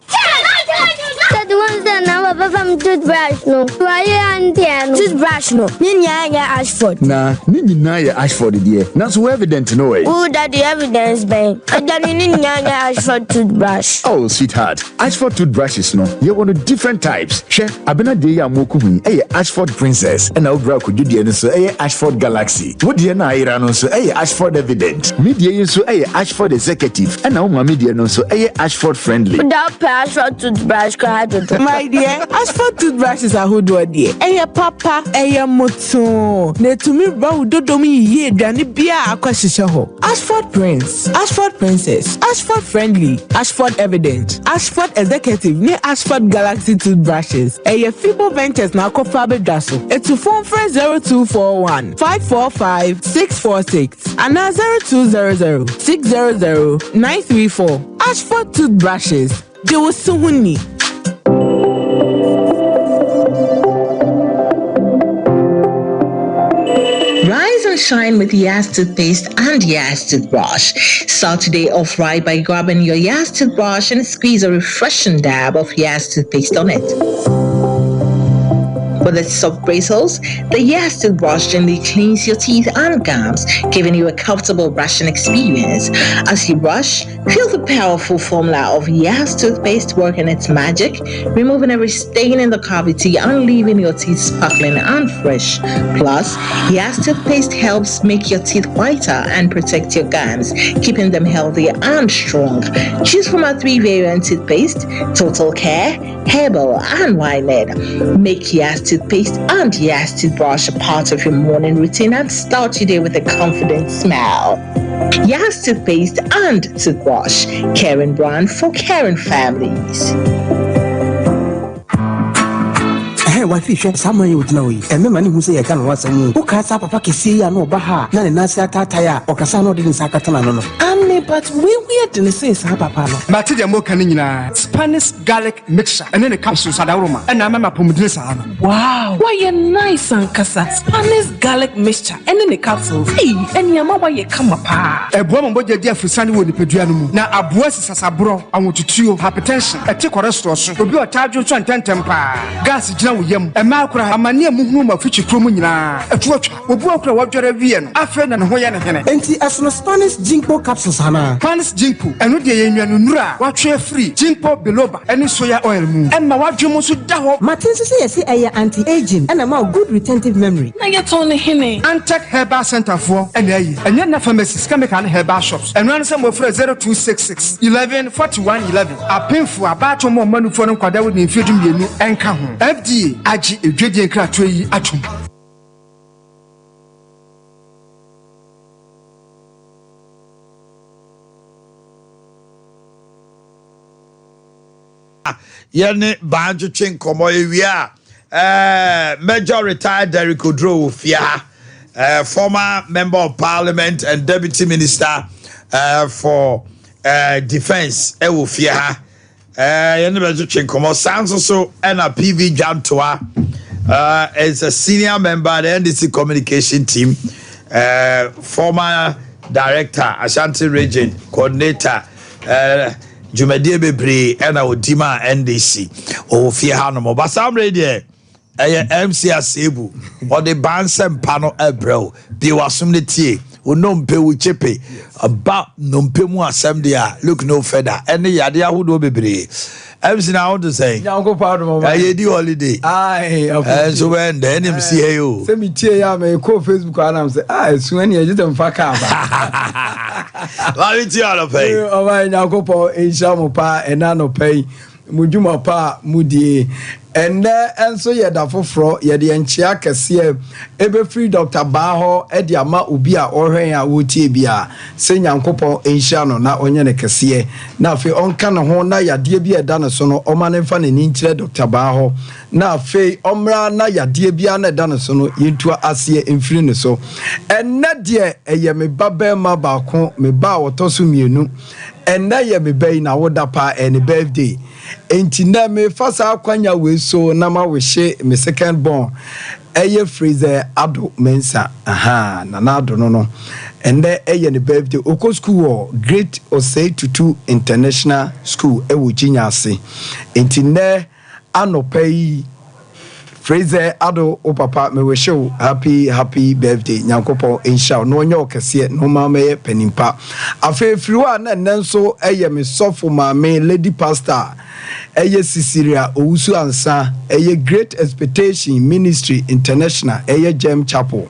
The ones that now from toothbrush no. Why and toothbrush no. Ninya Ashford. Nah, Nina Ashford dear. Not so evident no way. Who that the evidence bang? And then Ninya Ashford toothbrush. Oh, sweetheart. Ashford toothbrushes no. You want different types. Share Abena de Yamoku, Ashford Princess, and Obra could do the so Ashford Galaxy. What the Naira so Ashford Evident. Media so Ashford Executive, and now media no so Ashford Friendly. Without Ashford toothbrush. My dear, Ashford toothbrushes are who do dear. Papa, moto. Ne to me bow dodomi ye dani bia akwashishaho. Ashford Prince, Ashford Princess, Ashford Friendly, Ashford Evident, Ashford Executive, ne Ashford Galaxy toothbrushes. Fibo Ventures na kofabe daso. To phone friend 0241 545 646 and 0200 600 934. Ashford toothbrushes. They were Suhuni. Rise and shine with Yas toothpaste and Yas toothbrush. Start today off right by grabbing your Yas toothbrush and squeeze a refreshing dab of Yas toothpaste on it. With its soft bristles, the Yas toothbrush gently cleans your teeth and gums, giving you a comfortable brushing experience. As you brush, feel the powerful formula of Yas toothpaste working its magic, removing every stain in the cavity and leaving your teeth sparkling and fresh. Plus, Yas toothpaste helps make your teeth whiter and protect your gums, keeping them healthy and strong. Choose from our 3 variant toothpaste: Total Care, Herbal, and Winehead. Make Yas toothpaste and Yas toothbrush a part of your morning routine and start your day with a confident smile. Yas toothpaste and toothbrush, caring brand for caring families. What fish someone you would know. And the man who say I can once a moon. Who cast up a packet see and no baha, none nasa tataya, or casano didn't sakatano. But we weird in the sense, Papa. Matilda Mokanina, Spanish garlic mixture, and then the capsules at aroma, and I'm a pomodressa. Wow, why a nice and cassa, Spanish garlic mixture, and then the capsules. Hey, and your mama, you come apart. A woman bought your dear for Sunny with the Pedrianum. Now, a boss is a bro, I want to chew hypertension, a tick or restaurant, will be a charge of 10 temper. Gas is now yam, a macra, a mania movement of future crumina, a torch, will walk what you're a Vian, a friend and Hoyana. And see, as no Spanish jinko capsules, Hana. Spanish jinko, and with the Yanura, what you're free, jinko biloba, and soya oil moon. And my wife, you must daho. Martin says, I am anti-aging, and I'm a good retentive memory. Now you're telling him, Antec Herbal Center for, and then pharmacies, chemical herbal shops, and run some of 0266 11 41 11. A painful about more money for them, Quadawood in Fudim and Kahun. FDA, Aji, a Jadian Cratry, Atum. Yene banjo chen komo ewia Major retired Derek Odro Fia, former member of parliament and deputy minister for defense Ewofia. Yene banjo chen komo sounds so and a PV Jantoa is a senior member of the NDC communication team, former director Ashanti region coordinator Jumedie Bebre and Odima NDC o fie hanom ba sam radio MC Asebu or the Bansem panel ebro bi wasum ne tie unompe uchepe about nompe mu assembly look no further any yade ahudo bebre MC na want to say nyanko pa do mama ye di holiday so when the NMC see you say me tie ya me ko Facebook and say esu ani e just mfa ka ba la mi tie ala pay o ma nyanko pa insha mo pa ena no pay mujuma pa mudie ene enso ye da foforo ye de enchia kese ebe free Dr. Baah e de ama obi a ohwen a wotie bia se nyankopon enhia no na onye ne kese na afi onka ne ho na yade bi eda ne so no omane fa ne nkire Dr. Baah na afi omra na yade bia na eda ne so no yentu ase emfiri ne so ene de eye me babema ba ko me ba wotoso mienu ene ye me bai na woda pa any birthday enti na me fasa akwanya we so na ma we hye me second born eye freezer ado mensa na ado no ende eye ne birthday oko school Great Osei Tutu International School e wo Chinyase enti na anopai Fraser ado o papa me we show happy birthday nyankopon insha no onye okese no ma me penimpa afefiriwa na nenso eye me sofo ma me lady pastor eye Sisiria owusu ansa eye Great Expectation Ministry International eye Gem Chapel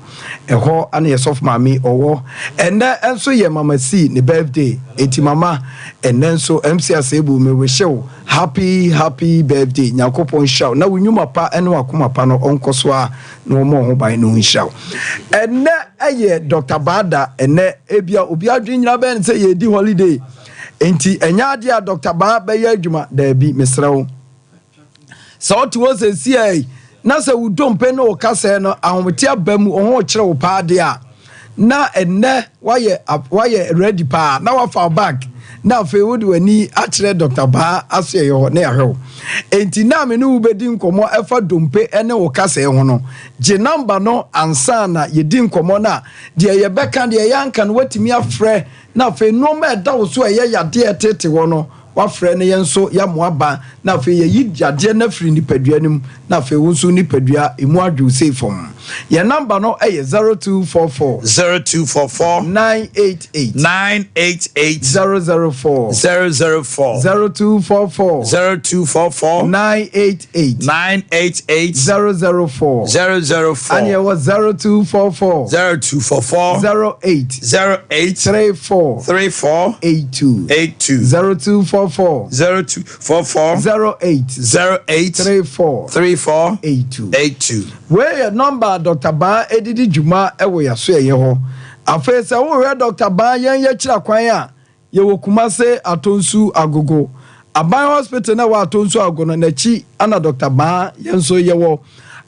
eho ana ye sofo ma me owo ene enso ye mama si ne birthday eti mama enenso MC Asebu me we show happy birthday nyankopon insha na wunyuma pa ene wakoma pa no onkoso a no mo ho ban no insha ene eye Dr. Bada ene ebia obi adwinnyina ben say ye di holiday enti enya ade a Dr. Baah be ye adwuma da bi mesrewo so to was see na se wudompe no kase no ahomte abamu oho kire wo pa ade a na ene waye ready pa na wa fall back na fe wodi wani akire Dr. Baah aso ye na yahwe enti na me no ubedi nkomo efa dompe ene wo kase ho no je number no ansa na yedi nkomo na de ye beka de yanka no watimi afre na fe no ma da wo so ye yade etete wo no wa frɛ ne yenso ya moaba na fe ye yade na firi ni paduanim na fe wo so ni padua emu adwo sei fom ye number no 0244 988 004 0244 988 004 and ye was 0244 08 34 82 0244 08 34 82 where number Dr. Baah edidi juma ewo yaso ye ho afesa wo we Dr. Baah yen ye kira kwan a ye wo Kumase Atonsu Agogo Aban hospital na wa Atonsu Agogo na chi ana Dr. Baah yen so ye wo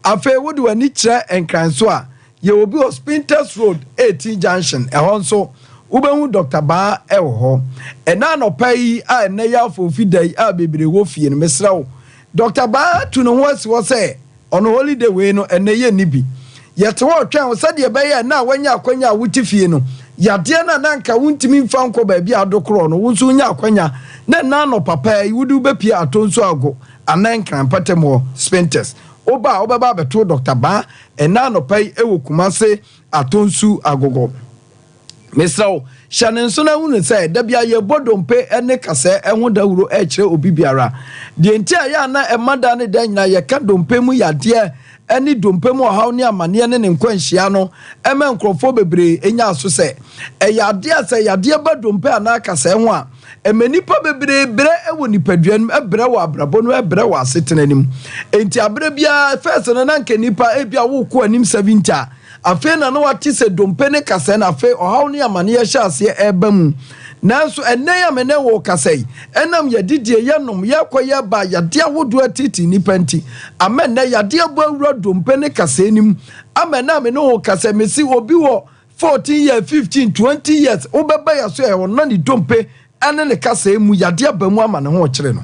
afe wo de wani kire enkranso a ye wo bi Hospinters Road 18 junction ehon so ubehu Dr. Baah ewo ho ena no pai a ene ya fofidai a bebre wo fie no mesrawo Dr. Baah tu no ho si wo say on holiday we no ene ye nibi yete wo twan so de be ye na wanya akwanya wuti fie no yade na nka wuntimi mfa nko ba bia adokro no wunso nya akwanya na no papa yi wudu be pia Atonsu Ago anan kran patemo Spinters oba beto Dr. Baah ena no pai ewo Kumase Atonsu Agogo mesrawo shanenso na hunu say da bia ye bodompe ene kase ehun dawuro e kire obi biara de enti aya na emada ne da nyina ye ka dompe mu yade eni dompe mu haw ne amane ne nkwanhia no eme nkrofo bebre enya aso say yade ase yade ba dompe ana kase ho a emenipa bebre bre ewo nipaduanum ebre wo abrabo no ebre wo asetenanim enti abre bia first no na nke nipa ebia wo ko anim 70 afe na no wati se dompe ne kase na afe ohaw ne amane ye hyase ebam nanso enne ya mene wo kase enam ye didie ye nom ye koye ba yade awodo atiti nipanti amenne yade abo awura dompe ne kase nim amena me no wo kase mesi obi wo 14 years 15 20 years obeba ya so e wona ni dompe ene ne kase mu yade abamu amane ho kire no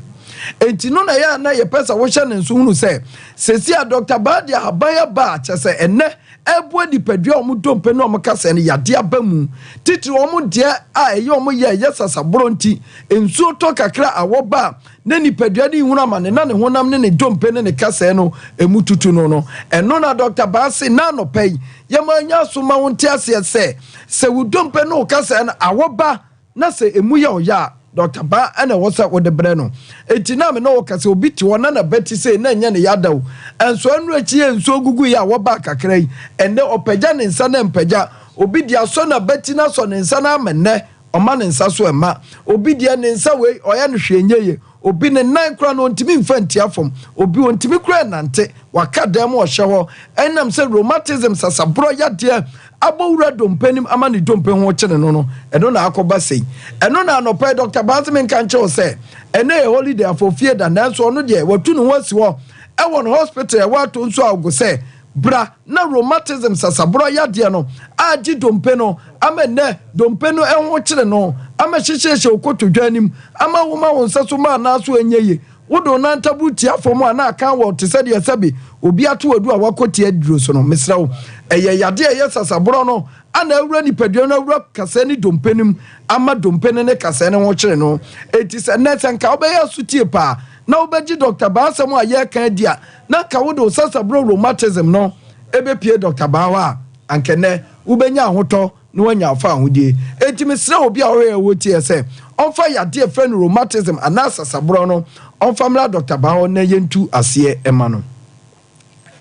enti no na ya na ye pesa wo hye ne nso hunu se sesi a Dr. Baah dia habaya ba chese enne ebo nipadua omo dompe no omo kasa ne yade abamu titi omo de a eye omo ye yesasabro nti ensuo to kakra awoba na nipadua ni hunu amane na ne honam ne dompe ne kasa no emututu no eno na Dr. Basi na no pay yamanya so ma wonte ase se wo dompe no kasa na awoba na se emu ye oya Dr. Ba ana wasa wo de bre no etina me no kasa obi ti wona na beti se na nya ne yadaw enso anu achi enso gugu ya woba kakra yi ende opagya ne nsa na mpagya obi dia so na beti na so ne nsa na amenne oma ne nsa so ema obi dia ne nsa we oya no hwenyeye obi ne nan kra no ntimi mfanti afom obi ontimi kra nante waka dem o hye enam se rheumatism sasabro yade abowura dompenim amani dompe ho kyene no eno na akoba sei eno na anopa Dr. Banzimen kan che o se ene holiday afofie da nanso ono de watu no wasi ho e won hospital e wato nso ago se bra na rheumatism sasabro yade no agi dompe no amene dompe no ho kyene no ama hyehyehye okotodwanim ama woma wonsa so ma na so enyeye wodo na ntabuti afom ana aka wo te se de sabe obi ato wadu a wakoti aduro so no mesrawo eye yade eye sasabro no ana awura nipadua no awura kasa ni dompenim ama dompene ne kasa ne ho kyere no eti se nesenka obeya sutie pa na obeji Dr. Baasem a ye kan dia na ka wodo sasabro rheumatism no ebepie Dr. Baawa ankene ubenya ahoto no wanya afa ahodie eti mesra obi a ore wotie se onfa yade friend rheumatism ana sasabro no onfa mla Dr. Baawa na yentu ase ema no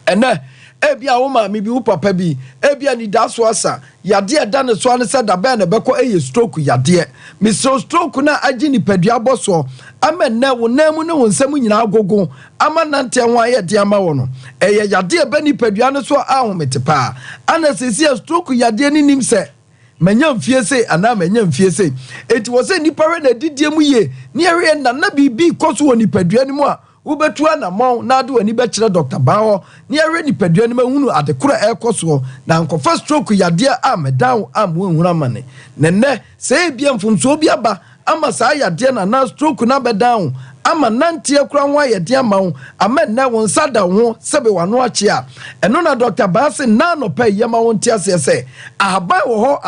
ene ebia wo ma mi bi wo papa bi ebia ni daso asa yade da ne so ane se da ba na beko eye stroke yade mi stroke na agi ni padua boso amenne wo namu ne wo nsam nyina agogo ama nante ho ayede ama wo no eye yade ba ni padua ne so ahomete pa ana sesi stroke yade ni nim se manya mfie se ana manya mfie se eti wo se nipa re na didie mu ye ni ere na bibi koso wo ni padua ni mu a ubetu na mon na adu ani be kire Dr. Baho ni ere nipadua ni mahunu adekora ekoso na nkofa stroke yade amedan amhunhura mane nenne se bia mfumso bi aba ama sa yade na stroke na bedan ama nantie kura ho yade ama amenne won sada ho sebe wano achi a eno na Dr. Basi na no pa yema won tie se ahaban wo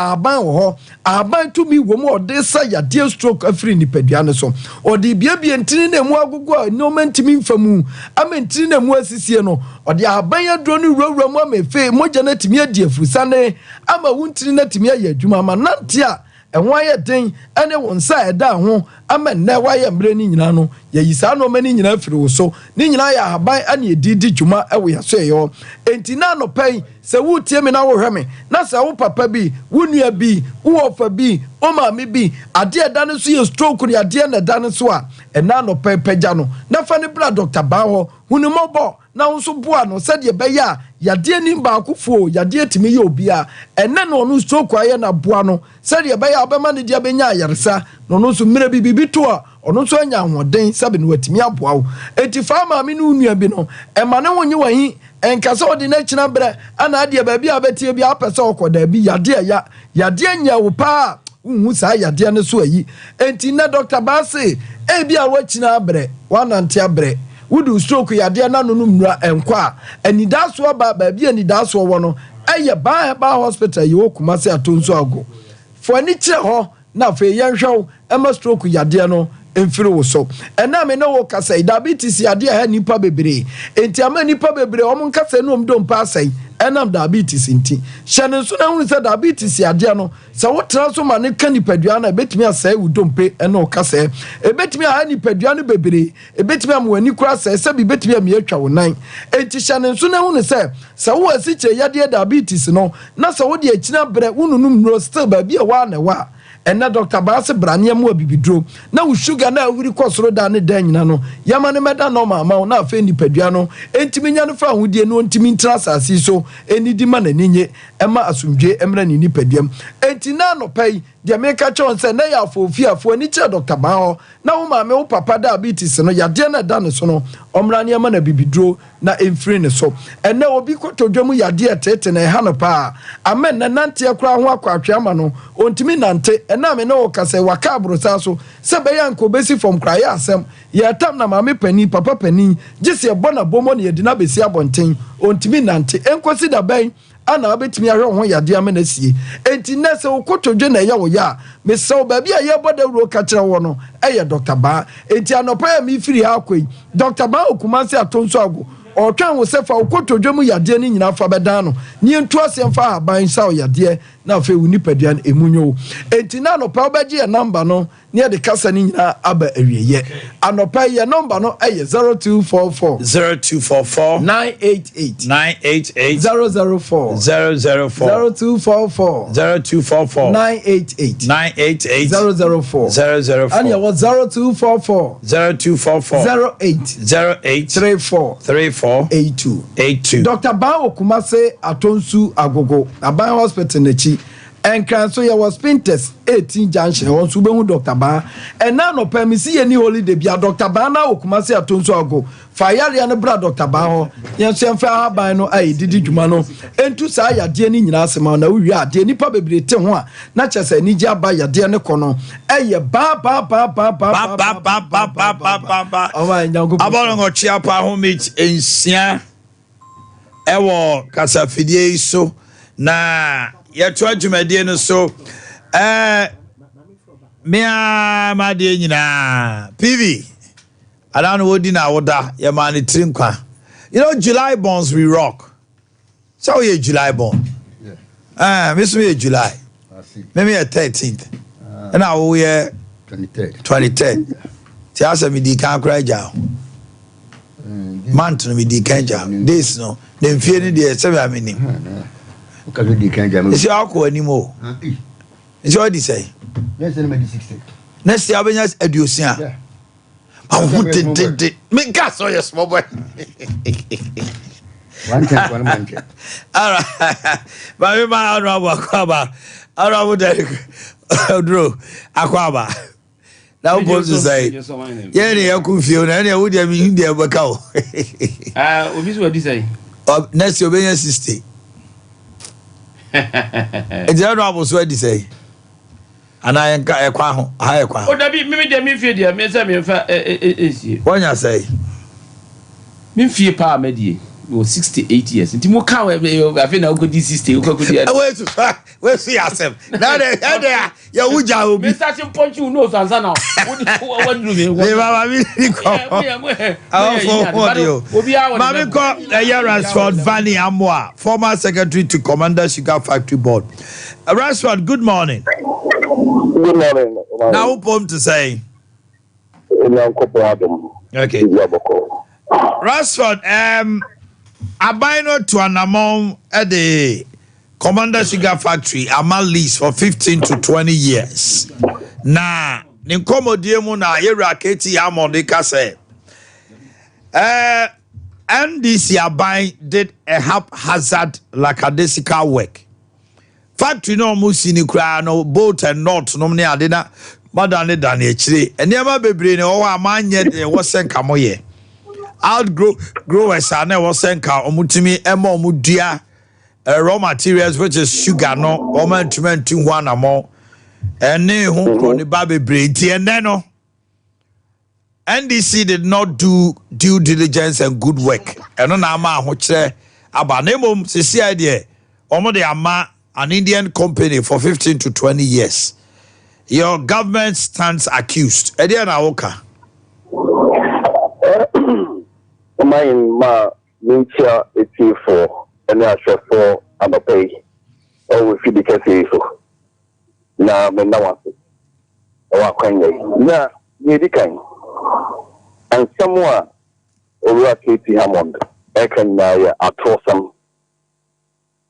ho ahaban tumi wo mu ode sa yade stroke afri nipadua ne so ode biabie ntini na mu agugu a no mantimi mfamu ama ntini na mu asisie no ode ahaban adro no wurawura mu amefe moja na timi adi afusane ama wuntini na timi aye adwuma ama nantie a enwa ye den ene wonsa eda ho ama nne wa ye mbre ni nyina no ye yisa no mani nyina afiri wo so ni nyina ya haban ane edidi dwuma ewo ya so ye enti na no pai se wu tie me na wo hwe me na se wo papa bi wo nua bi wo ofa bi o maami bi ade eda ne so ye stroke ni ade na eda ne so a ena no pai pagya no na fa ne bra Dr. Baho hunu mobo na nso boa no se de be ya yade ni ba akufo yade timi ye obi a ene no no stroke aye na boa no se de be ya obema ne dia benya ayaresa no no so mire bibi to a ono so anya hoden sabe no watimi aboa wo enti fa maami no nua bi no e ma ne wonye wahi enkasa odi na china bre ana ade ba bi abetie bi apese okoda bi yade nya wo pa unhu sa yade ne so ayi enti na Dr. Basi e bi a wachina bre wanante abre wudu stroke yade na no numra enkwa anidaso ba bi anidaso wo no eye Baah Herbal hospital yi okuma se atonso ago fo ani kire ho na fe yenhwew ema stroke yade no emfiri wo so ena me no wo kasa diabetes yade ha nipa bebre enti ama nipa bebre o mon kasa no mdom pa asai enam diabetes nti hyene so na hu se diabetes yade no se wo transfer ma ne ka nipadua na betimi asai udompe ena o kasa ebetimi ha nipadua no bebre ebetimi am wani kura asai se bi betimi am yatwa wo nan enti hyene so na hu se wo asiche yade diabetes no na se wo de akina bre wununum no still ba bi e wa na wa ena Dr. Basi brania mu abibidro na wo sugar na awuri kosoro da ne dan nyina no yama ne meda no mama na afa nipadua no entimi nya no fa hodie no entimi ntrasasi so enidi ma na ninye ema asumdwe emra ni nipaduam enti na no pai de meka chon se na ya afofia ni kire Dr. Baho na wo maame wo papa diabetes no yade na da ne so no omra ne ma na bibidro na emfiri ne so ena obi kotodwam yade etete na ha no pa amen na nante akura ho akwatwe ama no ontimi nante ena me no kase waka abrosa so se be yanko besi from kraya asem ye tam na maame pani papa pani gise bona bomo ne yedina besi abonten ontimi nante enkosi da ben ana obetimi ahwe ho yade amana sie enti na se okotodwe na ye wo ya me se baabi a ye bodawuro ka kire wo no eye Dr. Baah enti anopa ya mi firi ha kwai Dr. Baah okumanse atonso ago otwan wo se fa okotodwe mu yade ni nyina fa bedan no ni entu asem fa aban sa yade na fa wu nipadua emunyo enti na anopa obagie e number no ne de kasa ni nyina aba awieye anopa ye number no eye 0244 988 004 0244 988 004 and you was 0244 08 34 82 Dr. Baah Okumase Atonsu Agogo Aban Hospital nechi and so you was Pinterest 18 junction on Subehu Dr. Baah and now no permisi any holiday bia Dr. Baah na Okumase Atonsu Agogo fayari and bra Dr. Baah yan semfa haban no ai didi dwuma no entu sa ya de ni nyina asema na wi ade nipa bebrete ho a na chese ni gya ba ya de ne kono eye ba abongo chia pa ho meet ensia ewo kasafidie so na yeto adwumadie no so ma de nyina PV I don't know what dinner woda your man trinkwa. You know July bonds we rock. So you July bond. Yeah. Miss me July. I see. Maybe a 13th. And now we 23rd. Tiasa mi di kan kra ja. Month no mi di kan ja. This no. Dem fie ni dey say am ni. O ka di kan ja. Is your ko animo? Is what he say? Yes, me di 60. Next year abenya aduosia. Yeah. I would make gas or your small boy. One man. All right. But my honorable Aquaba, honorable Drew Aquaba. Now, both to say, yeah, I could feel any would have been India Bacao. What do you say? Next, you'll be 60. And the honorable sweat to say. And I ain't got a quaho. I acquire. Oh, that be maybe the me fear, dear, me say, when you say, me fear power medie. You 68 years. It's more cow. I think I'll go this 60. We'll see ourselves. Now, there, you would have been starting point you know, Sansa. What do you mean? Mammy called a year Rashford Vanny Amwa, former secretary to Commander Sugar Factory Board. Rashford, good morning. Good morning. Now, poem to say. Okay. Rashford, Abino to an amount at the Commander Sugar Factory, Amal lease for 15 to 20 years. Now, Ninkomo Diemuna, Iraketi Amondika said, NDC Abai did a haphazard lackadaisical work. Factory no musini kra no boat and not no mne adena madane dane chire enema bebre ne o amanye de wo senka moye outgrowers are na wo senka omutimi ema omudua raw materials which is sugar no omantiment hu anamo ene hu kro ne ba bebre ti ene no NDC did not do due diligence and good work eno na ama ho kire aba na mom sisi ade omo de ama an Indian company for 15 to 20 years. Your government stands accused. Ediana Oka. My nature is for and I shall for a pay. Oh, if you become so. Now, me no one. Oh, I can't. Yeah, you can. And someone over Katie Hammond, I can a troublesome.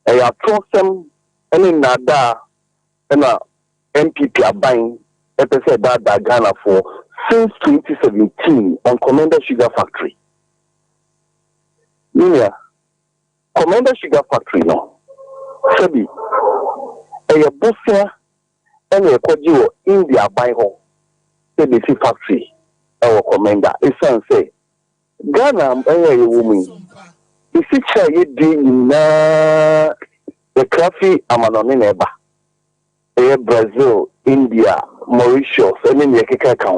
A troublesome. Any nada and MPP are buying episode that Ghana for since 2017 on Commander Sugar Factory. Minya, Commander Sugar Factory no. Sabi, a busia and a Kojo India buy home. ABC factory, our commander. It's say Ghana, a woman. Is it a the coffee Amanoni neighbor. Brazil, India, Mauritius, and in the Kaka.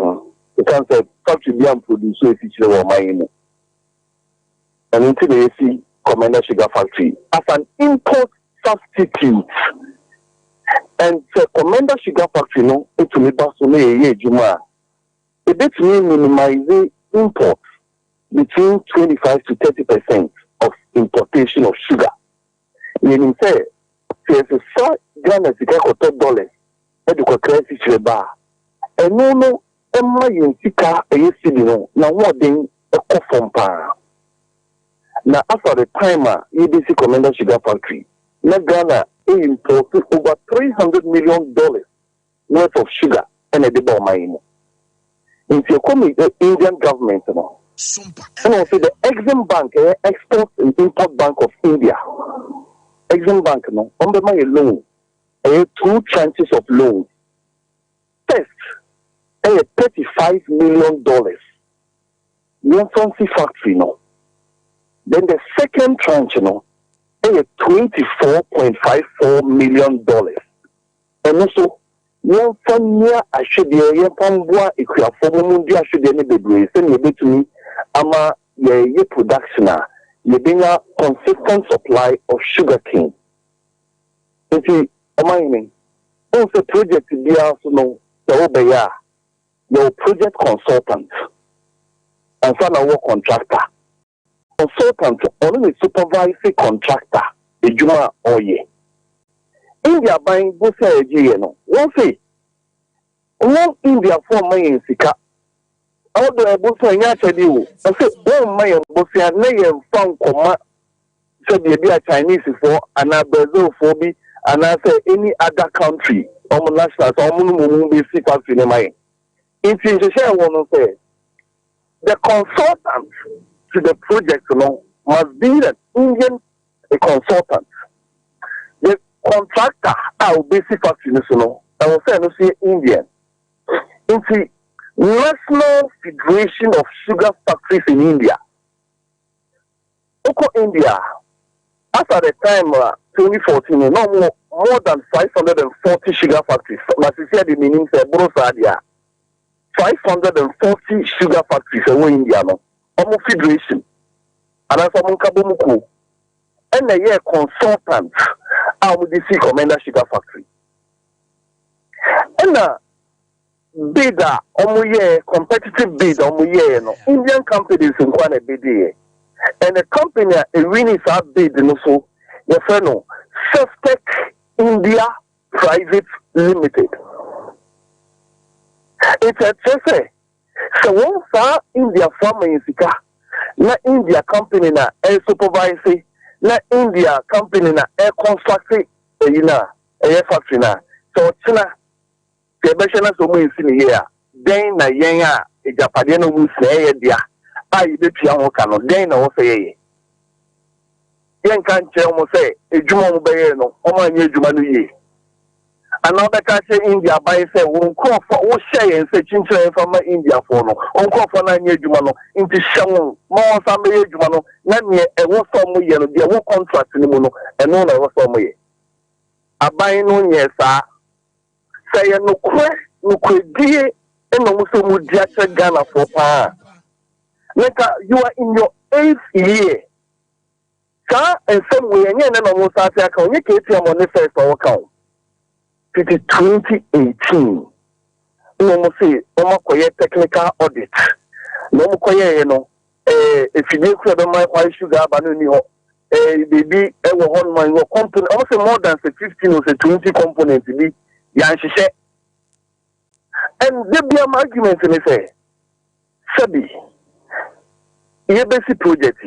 You can say factory being produced with each other. And into the AC Commander Sugar Factory as an import substitutes. And the Commander Sugar Factory, no, it's me basone Juma. It me minimizing imports between 25 to 30% of importation of sugar. Meaning, say, there's a short Ghana to get $10, and you can create a bar. And no, Emma Yintika, a yesterday, now what then a Sompa. Now, after the timer, EBC Commander Sugar Factory, now Ghana imported over $300 million worth of sugar and a debate mine. If you come with the Indian government, and also the Exim Bank, Export and Import Bank of India. Exim Bank, no, under my loan, 2 tranches of loans. First, $35 million. One fancy factory, no. Then the second tranche, no, $24.54 million. And also, one family, I should be a Pambua, if you are forming the Ashudian baby, send me to me, ama ye production, ye being a consistent supply of sugar cane. You see, Omanhene, also project to be also no, the Obeya, your project consultant, and son of work contractor. Consultant, only supervisory contractor, a Juma or ye. India buying Bosa no. One say, one India for my in Sika. All the Bosa Yachadi, I said, oh, my Bosia, nay, and found Koma, said the Chinese for, and I Brazil for me, and I say any other country, or national, or be super cinema. It is a share one of say, the consultant to the project, you know, must be an Indian consultant. The contractor, our basic factory, you know, I will say, no, see Indian. Into National Federation of Sugar Factories in India. Oko India, after the time 2014, no more than 540 sugar factories. As you said, the meaning say Brosadia. 540 sugar factories in India, no. Omo Federation. And as Omo Kabumuku. And a year consultant, I would see Commander Sugar Factory. And bidder, competitive bid, no. Indian companies in one a bid. And the company, a winning bid, no so, your friend, no, Seftek India Private Limited. It's a treasure. So once India farmer in Sika, na India company na air supervisor, na India company na air construction, air factory na. So China, the best so much in here. Then na yenya a Japanese who say dia. I be piano cano. Then I say yen can't tell me say a Juma Bayano, Omanhene Yaw. Another country India by say won't call for share and say chincha from India for no. Uncle for 9 years Jumano into Shamu, more some year Jumano, not near a work for me, and there were contracts in the mono, and no one for me. A buy no yes, sir. Say no dear, and no Muslim Jackson Ghana for pa. Later, you are in your 8th year. Sir, and somewhere, and then almost I can you get him on the first account. 2018. No say, Omakoye technical audit. No Mokoye, if you didn't clear my sugar, Banuni, baby, ever one my company, also more than 15 or 20 components, be Yanshe. And there be an argument in the say, Sabi, ye basic project,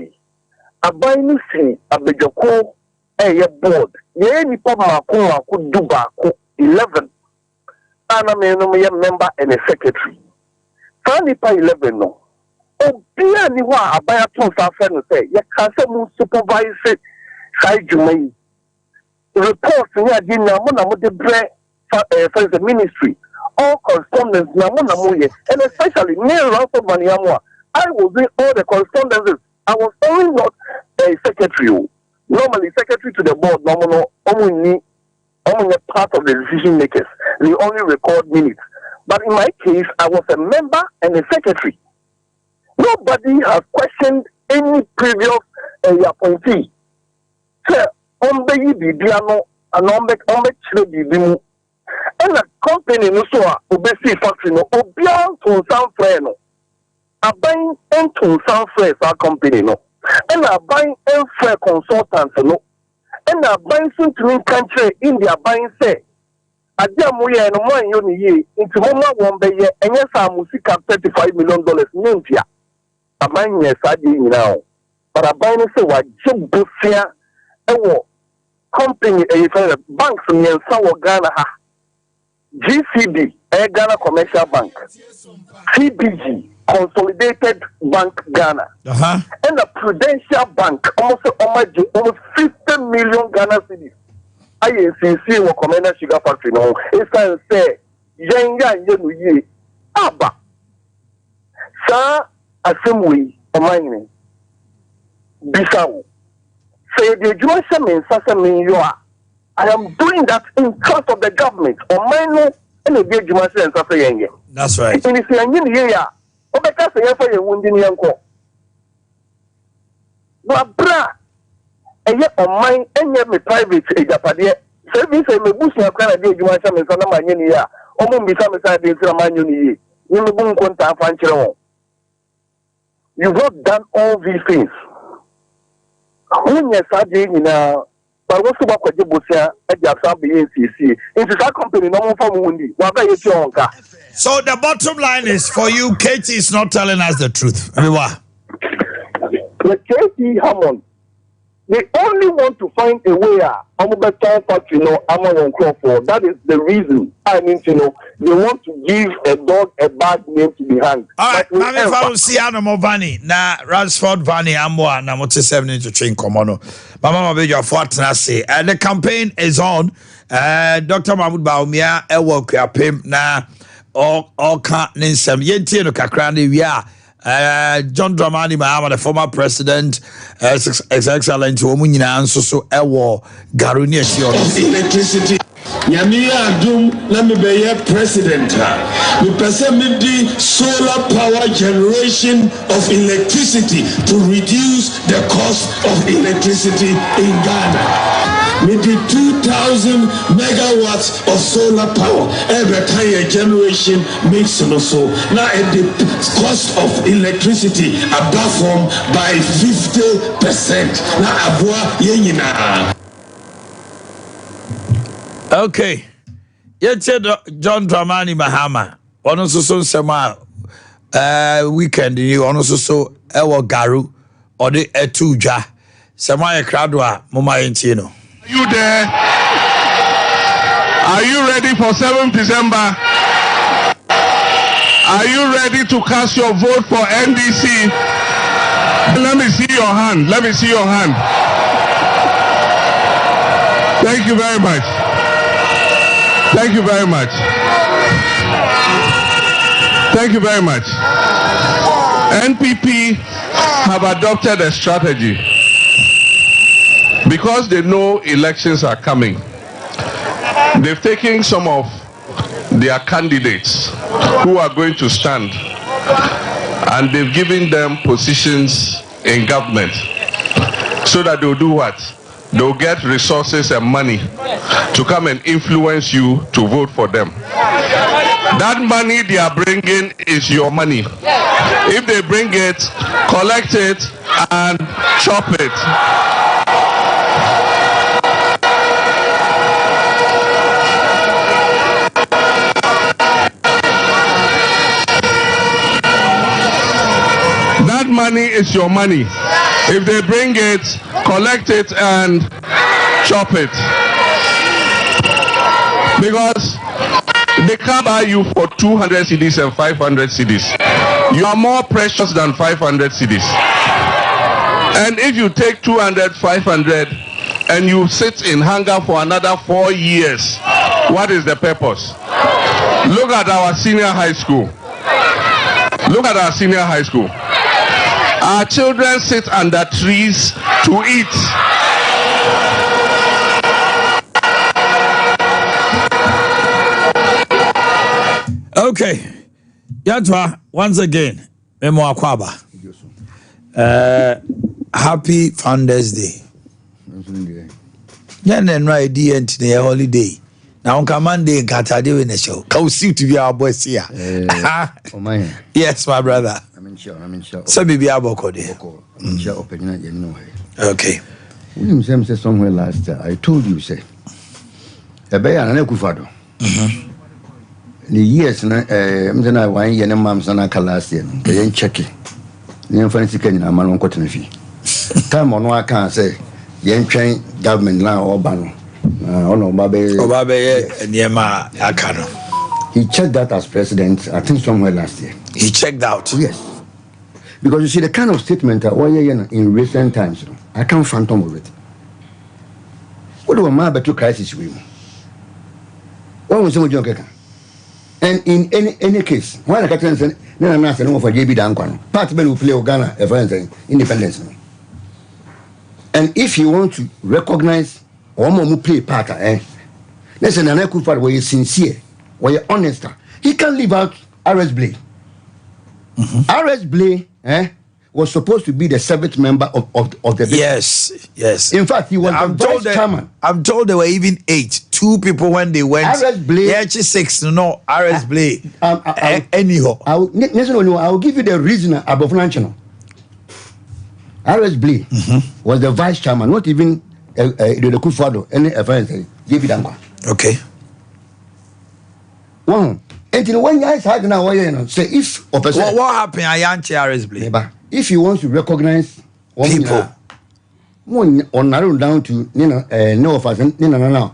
a buying say, a bejoko, a board, ye any papa could do back. 11. And I'm a member and a secretary. Finally, 11 no. Oh, dear, you are a buyer to say, you can't supervise it. Side you may report to the bread for the ministry. All correspondence, and especially near Ralph Maniamwa. I will do all the correspondences. I was only not a secretary. Normally, secretary to the board, only part of the decision makers. They only record minutes. But in my case, I was a member and a secretary. Nobody has questioned any previous appointee. So, ɔmbɛyi biribi ano ana ɔmbɛkyerɛ biribi mu ɛna company no so a obɛsi factory no obiara ntonsan frɛ no aban ntonsan frɛ saa company no ɛna aban mfrɛ consultant no ɛna aban so ntumi nka nkyerɛ India aban sɛ ade a moyɛ no mo anyɛ no yie nti momma wɔn bɛyɛ ɛnyɛ saa mo sika $35 million nyɛ ntia aban nyɛ saa deɛ nyinaa o but aban no sɛ wagye bosea ɛwɔ company ɛyɛ banks mmiɛnsa wɔ Ghana ha GCB Ghana Commercial Bank, CBG Consolidated Bank Ghana, and the Prudential Bank almost 50 million Ghana cedis. INCC will command a sugar factory now. It's time to say, Yanga, Abba. Sir, assembly, Omanhene Bissau. Say the Jerusalem in Sasami, you are. I am doing that in trust of the government. Omanhene and the big Jerusalem and Sasami. That's right. In the same year, Obeka say for your wounding yanko. Bra, and yet on mine and yet me private Japadia. Service a bush of Canada, Jerusalem and Sanamania. Omo Bissau beside the Ramani. You won't contact Fanchero. You've not done all these things. When you're studying now, but what's about the Bosia at the NCC? It's a company, no more from Wundi. So the bottom line is for you, Katie is not telling us the truth. The Katie Hammond, they only want to find a way factory, that is the reason. I mean, they want to give a dog a bad name to be hanged. All right, Mami Farusiano Movani, na Ransford Vani Amwa, na Mote 7 to train Komono. Mama Mabejo Fortnasi. And the campaign is on. Dr. Mahmoud Baumia, Boakye Pim, na all can't name some Yentino Kakrani, we are. John Dramani Mahama, the former president, His Excellency Omunina and so Ewo Garunia electricity. Yamia Adum, let me be a president. We present the solar power generation of electricity to reduce the cost of electricity in Ghana. With the 2,000 megawatts of solar power, every time generation makes so. Now at the cost of electricity above from by 50%. Now abua yenina. Okay. Yet John Dramani Mahama. Also so sema weekend you also so Ewo Garu or the Etuja. Sema Kradwa Mama Yentino. Are you there? Are you ready for 7th December? Are you ready to cast your vote for NDC? Let me see your hand. Let me see your hand. Thank you very much. Thank you very much. Thank you very much. NPP have adopted a strategy. Because they know elections are coming, they've taken some of their candidates who are going to stand and they've given them positions in government so that they'll do what? They'll get resources and money to come and influence you to vote for them. That money they are bringing is your money. If they bring it, collect it and chop it. That money is your money. If they bring it, collect it and chop it. Because they can't buy you for 200 cedis and 500 cedis. You are more precious than 500 cedis. And if you take 200, 500 and you sit in hunger for another 4 years, what is the purpose? Look at our senior high school. Look at our senior high school. Our children sit under trees to eat. Okay. Yatwa, once again, Memo Akwaba. Happy Founders Day. Yan right the end the holiday. Now on Monday in Catade in the show. Come see to be our boys here. Yes, my brother. I'm sure. So be aboko there. I'm sure opening you know. Okay. William Sam said somewhere last I told you say. A bear and a kufado. The years na mzena 1 year na mam sana last year. They ain't check it. The fancy can a man on cotton fee. Time on one can say yen train government now or ban. He checked that as president, I think somewhere last year. He checked out? Yes. Because you see the kind of statement in recent times, I can't phantom of it. What do a man better crisis with? What was some joke? And in any case, when I can't say, no, I'm not saying for JB Dankwan, part will play Ghana, a friend independence. And if you want to recognize or more play part, listen, an equal part where you're sincere, where you're honest, he can leave out R.S. Blay. R.S. Blay was supposed to be the 7th member of the Yes. In fact, he was the vice chairman. I'm told there were even 8. 2 people when they went. R.S. Blay. Yeah, 6. No, R.S. Blay. Anyhow. I will give you the reason above national. R.S. Blay was the vice chairman, not even the Kufado, any event, give it down. Okay. One. And when you had now, say if what happened? I am RS Blay. If you want to recognize people, on narrow down to no of us, no.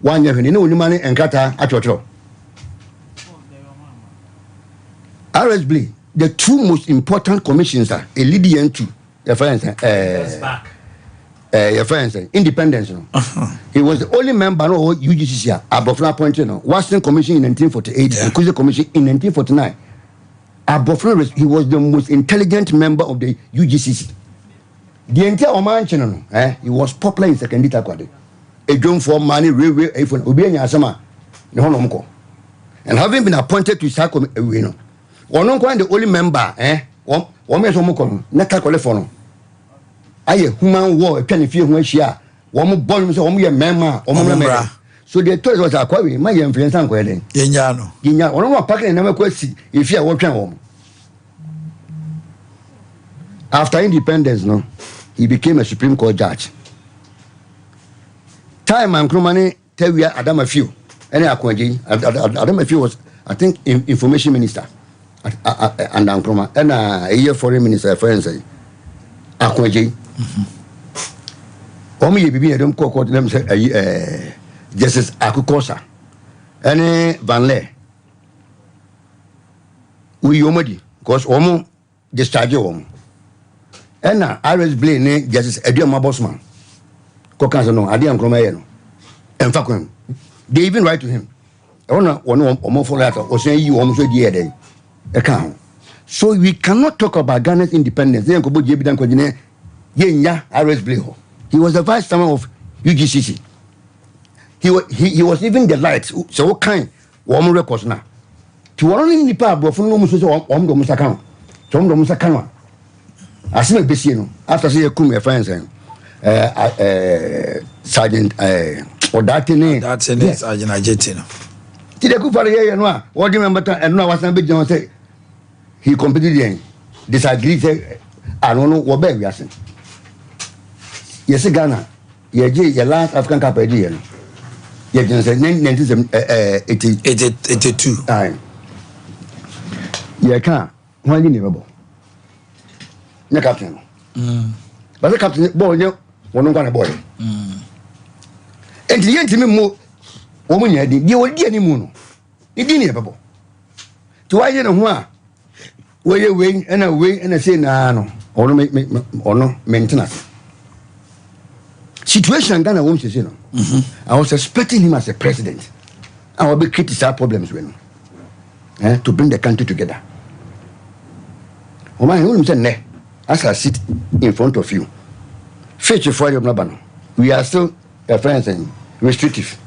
1 year, money and kata at your RS Blay, the 2 most important commissions are a leading into your friends, independence. He was the only member of UGCC above appointed. Washington Commission in 1948 and Kuzi Commission in 1949. Above, he was the most intelligent member of the UGCC. The entire Omanhene, he was popular in second Takwade. A drum for money, railway, Obianya Sama, the Honomko. And having been appointed to Sako, one the only member, one man from Mokon, Natakolefono. Aye, human war, a penny fear when she are. One boy, only a member, or so the toys was a query, my influence and wedding. Ginyano, one more packet and never question if you are working home. After independence, he became a Supreme Court judge. Time and Krumani tell we Adam a few. Any Akwaji, Adam a few was, I think, information minister. And Ankroma, and a year foreign minister, friends, Akwaji. Omi bibi dem ko dem say Justice Akukosa ene Van Le we yomadi because omo discharge omo ena RS Blay ne Justice Eduama Bosman ko kan no ade ankroma ye no emfa kwem they even write to him ona omo for that o say you omo so die dey e kan so we cannot talk about Ghana's independence then ko bo je bi dan ko jine Yenya RS Blay. He was the vice chairman of UGCC. He was even the light. So what kind? One records now. To one only nipa but from no muso do musa kan. To do musa kan. Asime besi no. After say kum e friends Sergeant Odatene. That's it. Sergeant Ajeti no. Ti de ku fare ye no a. What do you remember and no was na be John say he completely disagree say I don't know what be we asin. Yes, Ghana, your last African Cup idea. You can say 1982. Time. You can't. Why you never go? No captain. But the captain, boy, you won't go on a boy. And the end to me more woman, you will get any moon. You didn't ever. To I don't know where you wing and away and I say, no, or make or no maintenance. Situation in Ghana, I was expecting him as a president. I will be criticized problems with to bring the country together. As I sit in front of you, we are still friends and restrictive.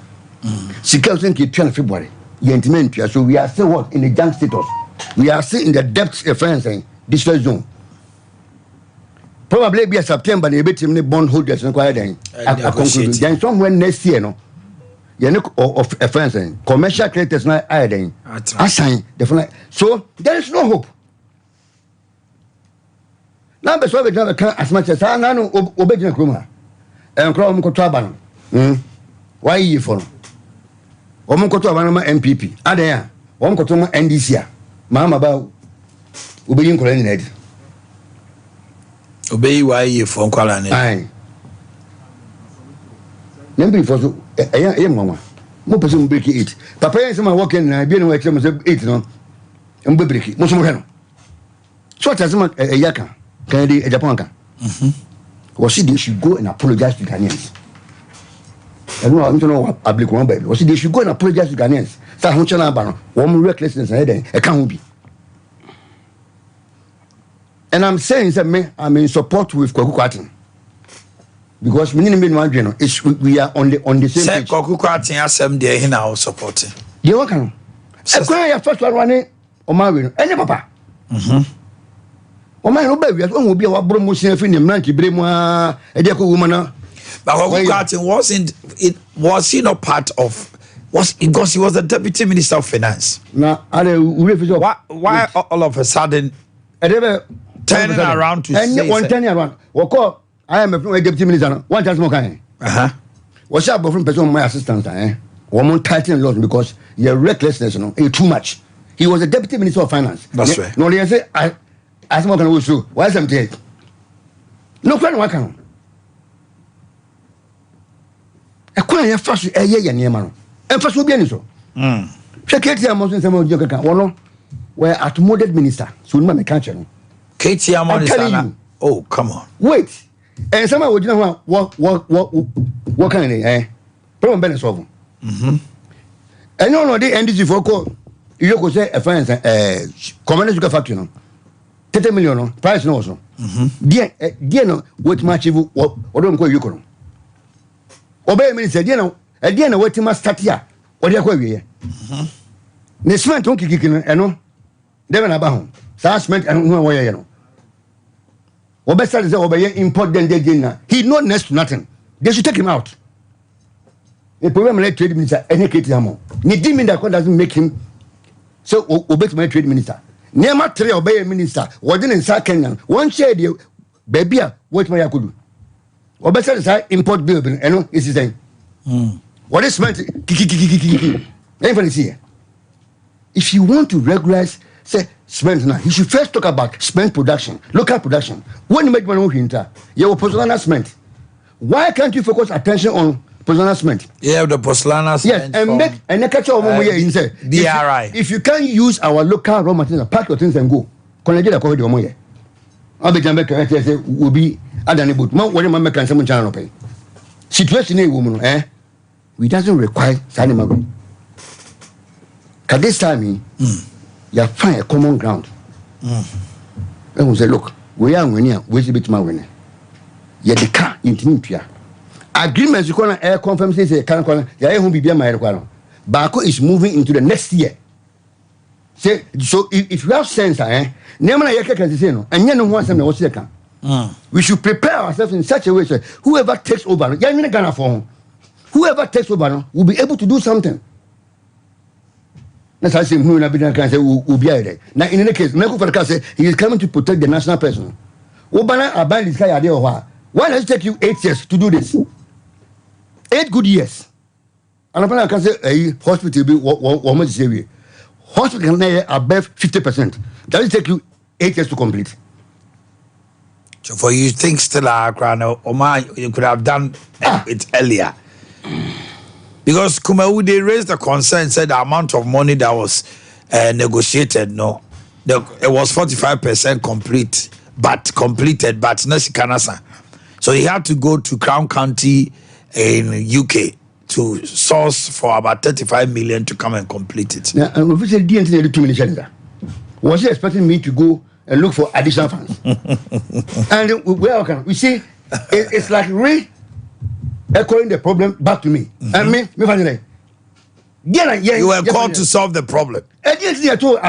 February, so we are still what in the junk status. We are still in the depths of friends and distress zone. Probably be a September, they bet him the bondholders and quiet then. Then somewhere next year, no. You know, of a friend saying commercial creditors not adding. I sign definitely. So there is no hope. Now, the Soviet never as much as I know Obedian Kruma and Crom Cotraban. Why you for? Omokotraban MPP. Adea, Omkotoma NDC. Mamma about Obedian Colonel. Obey why you for Colonel. Aye. Number for a mama. More person break it. Papa is my walking and I been away from 8 no. And break it. Most so as a yaka. Kennedy a Japanka. Was they should go and apologize to Ghanaians. I don't know what public one baby. Was they should go and apologize to Ghanaians. Sa Hunchana Baron, one recklessness ahead, a can't be. And I'm saying that I'm in support with Kwaku. Because we need we are on the same page. Kwaku asem there he now supporting. You welcome. I first one running on my way. Any papa. Oman no baby, we be our promotion in the Manki Brema, a deco woman. But was he not part of because he was the deputy minister of finance? Now, why all of a sudden turning around to say one turning around? Well, I am a deputy minister. One time more kind. What's up from person my assistant? Woman tightening laws because your recklessness, too much. He was a deputy minister of finance. That's right. No, they say I smoke and also. Why some take? No friend, why can't? A quiet first a year near man. And first will be any so. Katie Amos and some of your account. Were accommodated minister. So, my country. Katie Amos. Oh, come on. Wait. And someone would know what kind of problem better solve. And no, they ended for call. You could say a friend, commercial factory. 30 million price no so. Dear no, what much you don't call you can. Obey me, said, again, what you must start here. What do you call you? The cement don't kick in, and no, Devon about home. Cement and no way, you know. Obesa is obey import then they dinner. He not next to nothing. They should take him out. The problem like trade minister, any Katie Amo. Need him in that doesn't make him so obey my trade minister. Never three obey minister. What didn't say Kenyan? One shade you, baby, what my could do. Obesa is import bill, and no, is his name. What is meant? Everybody see. If you want to regularize, say, cement now, you should first talk about cement production, local production. When you make money hinter, you have Pozzolana cement. Why can't you focus attention on Pozzolana cement? Yeah, the Pozzolana cement. Yes, and make and catch up over here inside. DRI. If you can't use our local raw materials, pack your things and go. Connect the cover the money. I'll be Jamaica. I say will be Adani but what do you make and someone channel pay? Situation a woman, we doesn't require Sanimago. At this time, you find a common ground. And we say, look, we are winning, we should be to my winning. Yet the car in Timpia. Agreements you call air confirm say, can't call ya won't be my requirement. Bako is moving into the next year. Say, so if you have sense, Nemana Yaka can say no, and you know one time was second. We should prepare ourselves in such a way that whoever takes over, whoever takes over will be able to do something. That's how I say, who can say, will be there. Now, in any case, Michael Farkas said he is coming to protect the national person. Obana abandoned this guy idea of why does it take you 8 years to do this? 8 good years. And I can say, a hospital be one say hospital can above 50%. Does it take you 8 years to complete? So for you think still you could have done it earlier. Because Kumawu, they raised the concern, said the amount of money that was negotiated, it was 45% complete, but completed, but Nasi Kanasa. So he had to go to Crown County in UK to source for about 35 million to come and complete it. Now, was he expecting me to go and look for additional funds? And we see, it's like echoing the problem back to me. And me finally. You were called to solve the problem. I told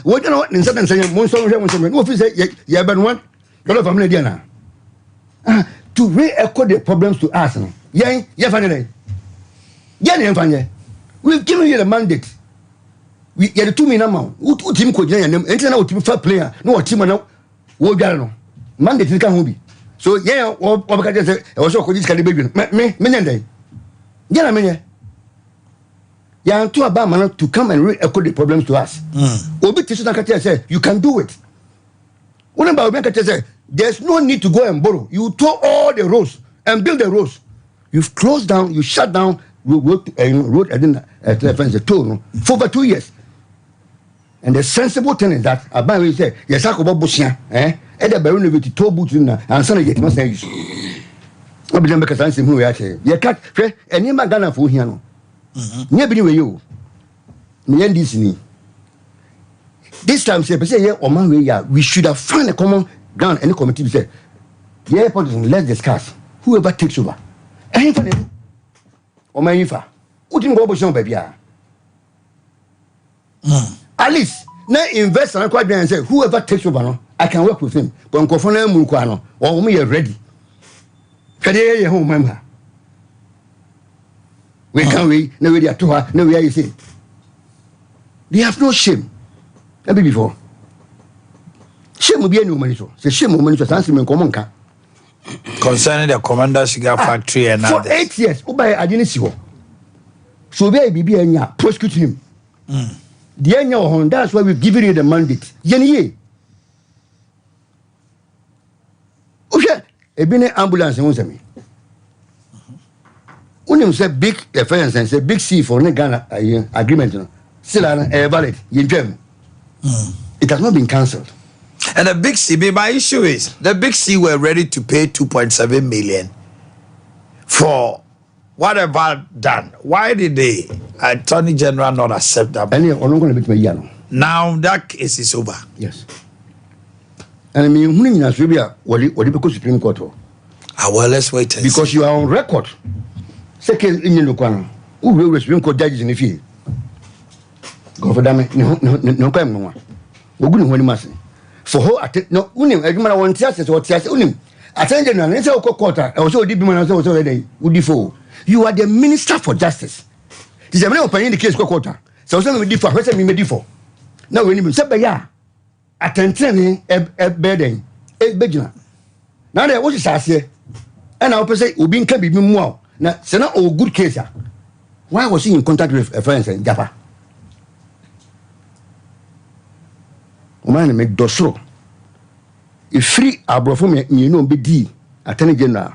what you know in certain saying one song one you have been one. Your family Diana. To re-echo the problems to us. No? Yeah, finally. We've given you the mandate. We get the 2 million amount. Who team could you name? Ain't no team fair player. No team no. What no mandate you can't be. So yeah, what can I say? I was so this can be me. Yeah, I mean. Yeah, to about man to come and re-echo the problems to us. Obi Tisha say you can do it. What about say there's no need to go and borrow. You tore all the roads and build the roads. You've closed down, you shut down road the toll for over 2 years. And the sensible thing is that about we say yes, I could bushia, and the baron with the toll boots in and son of it must say you. I believe because I'm saying who I say. You can't any magana for here. Near be you. Me and this time, say, Omanhene Yaw, we should have found a common ground. Any committee say, yeah, politicians, let's discuss. Whoever takes over. Anything. Omanhene Yaw. Who didn't go to baby? At least, now invest and quite and say, whoever takes over, I can work with him. But I'm confident or me ready. Can home member? We can't wait. No, we are to her. No, we are, you say. They have no shame. Never before. Shame will be a new manager. The shame will manage to answer me in common car. Concerning the Commander Sugar Factory and for 8 years, I didn't see her. So there be a prosecute him. The annual that's why we've given you the mandate. Yenny. Okay, a been ambulance and me. When you say big offense and say big C for Ghana agreement, still valid. It has not been cancelled. And the big C, my issue is the big C were ready to pay 2.7 million for whatever done. Why did the Attorney General not accept that? Now that case is over. Yes. And I mean, what because Supreme Court? Well, let's wait and because see. You are on record. Second in the who will Supreme Court judges in the field? Go for damn no crime no one. We couldn't win mass. For who no unim, a human one tears or tears unim. Attorney General, and so quarter, I was so deep when I was already would default. You are the Minister for Justice. This is a man opening the case quarter. So some of the for what I mean before. Now when you say ya attention a burden, a bedina. Now there was a say, and I'll say, Ubin can be more. Now, it's not a good case. Why was he in contact with a friend in Japa? Omanhene make dosro. If free abrofo you know be di Attorney General.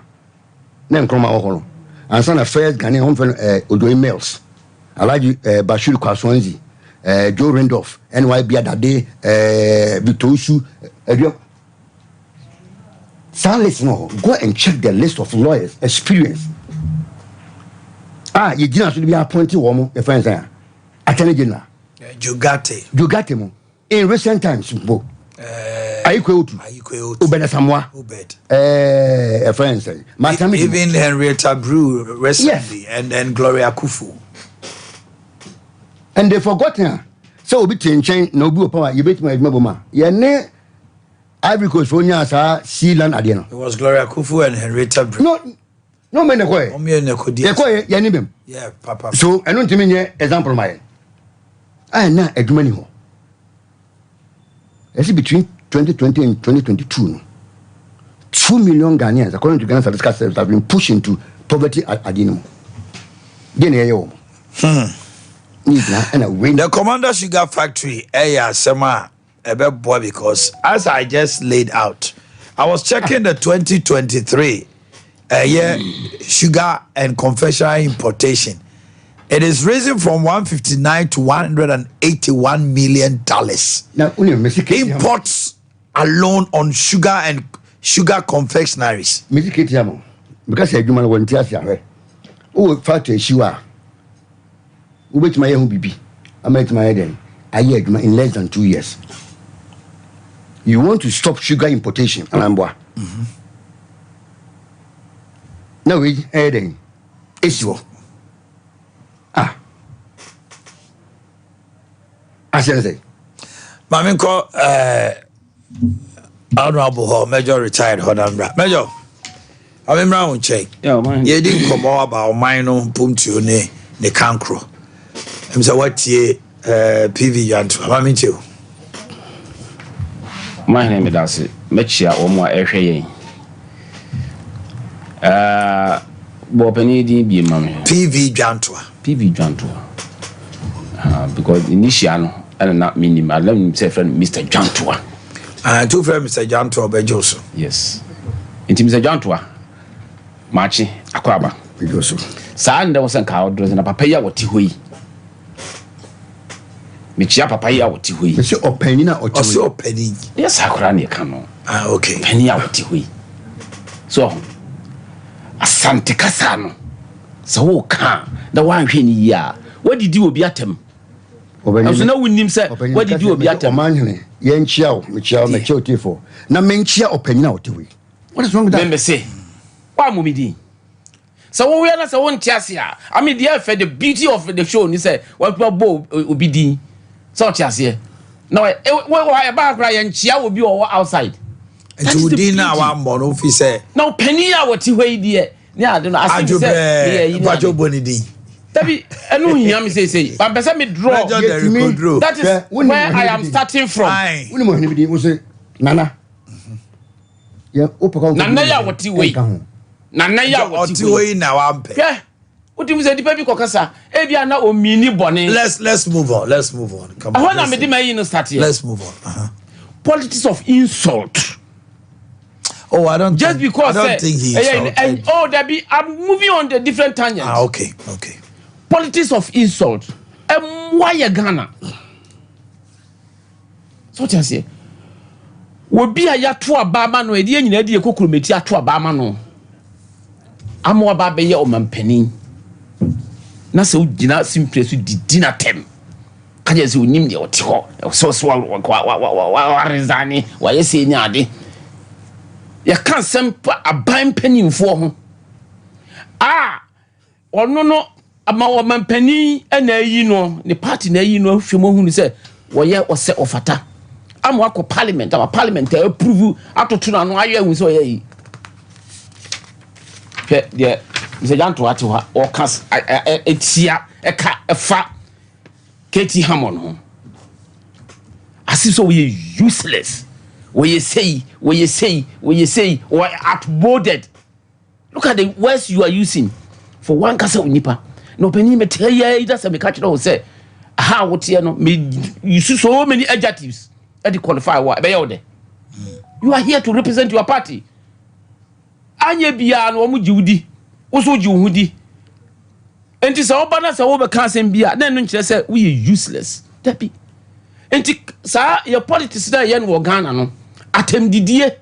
Na nkroma ohoro. Ansa na first Ghanaian home friend Odo emails. Alaji Bashir Kwaswanzi, Joe Randolph, NYB Ade Victor Usu. So listen, go and check the list of lawyers experience. You didn't should be appointed woman, a friend there. Attorney General. Jugate mo. In recent times, Ayikwe Ubed Samoa. A friend say. Even Henrietta Brew recently, yes. and Gloria Kufu. And they forgotten. So we change no blue power. You bet my mabuma. Ne Ivory Coast for Nyasa Sea Land Adiano. It was Gloria Kufu and Henrietta Brew. No man yeah, Papa. So I don't mean example my. I na edumani ho. Between 2020 and 2022, 2 million Ghanaians, according to Ghana Statistical Service, have been pushed into poverty at Adino. The Commander Sugar Factory, boy, because as I just laid out, I was checking the 2023 sugar and confectionery importation. It is risen from 159 to 181 million dollars. Now, imports alone on sugar and sugar confectionaries. Because I do my one tears. Oh, factory sure. Wait my own baby. I met my head in less than 2 years. You want to stop sugar importation, Alambwa. No, we heading. It's you. As I say, Maminko, Honorable Major retired Honambra. Major, I'm around check. You didn't come over about mine on Pumptio ne cancro. I'm so what ye PV Janto. I'm in you. My name is Darcy. Mechia or more area. Bopany be mammy. PV Janto. PV Janto. Because initial and not minimum. I let him say friend Mr. Jantua. Two friends Mr. Janto by Joseph. Yes. Into Mr. Jantua. Marchi, Aquaba. Sand there was a cow dressing a papaya or tihui. Michia papaya or tihui. Monsieur Openina or also penny. Yes, Hakurani cano. Okay. Penny out tihui. So, a Santa Casano. So, can the one ya. What did you be at him? I was no with him, sir. What did you be at him? Omanhene Yaw, Michel, Tifo. Now, Menchia Openina or tihui. What is wrong with that? Let me say. Mumidi. So we are not one chassia. I mean, the beauty of the show, you say, what Bob will be D. So chassia. No, why about Ryan Chia will be all outside. And to dinner, one more officer. No penny, what you wait, dear. Yeah, I don't know. I do what your bonny D. Debbie, I know him say, but better me draw. That is where I am starting from. Nana. Yeah, Nana, what you wait. Nana ya wati na wampe. Yeah. Uti say the baby kokasa. Ebia na o mini bone. Let's move on. Come on. I want to make my no start here. Let's move on. Politics of insult. Oh, I don't just think, because I don't think he and there be I'm moving on the different tangents. Okay. Politics of insult. Why Ghana? So what you say? Wo bi aya to abama no e de nyina de ekokrometi ato abama no. Amo ba be ye omampanin na se ugina simply so didina tem kaje se onim de oti ho so wa rezani wa yesi nya ade ya kan sempa aban panimfo ho ono no ama omampanin na yi no ne party na yi no hwemo hu ni se wo ye ose ofata amo akọ parliament our parliament approve atoto na no aye hu se wo ye yi yeah, Mr. Janto atiwa or cast etia eka efa Katie Hammond. As if so we useless. Where you say, or outmoded. Look at the words you are using for one casa nipa. No penny me tell ya that's a me catch it say. How what you know me you see so many adjectives that qualify what be you are here to represent your party. Anye bia no mu jiwudi wo so jiwudi enti sa obana sa wo be kan sem bia na no nkire se we useless dabi enti sa your politics da ye no Ghana no atemdidie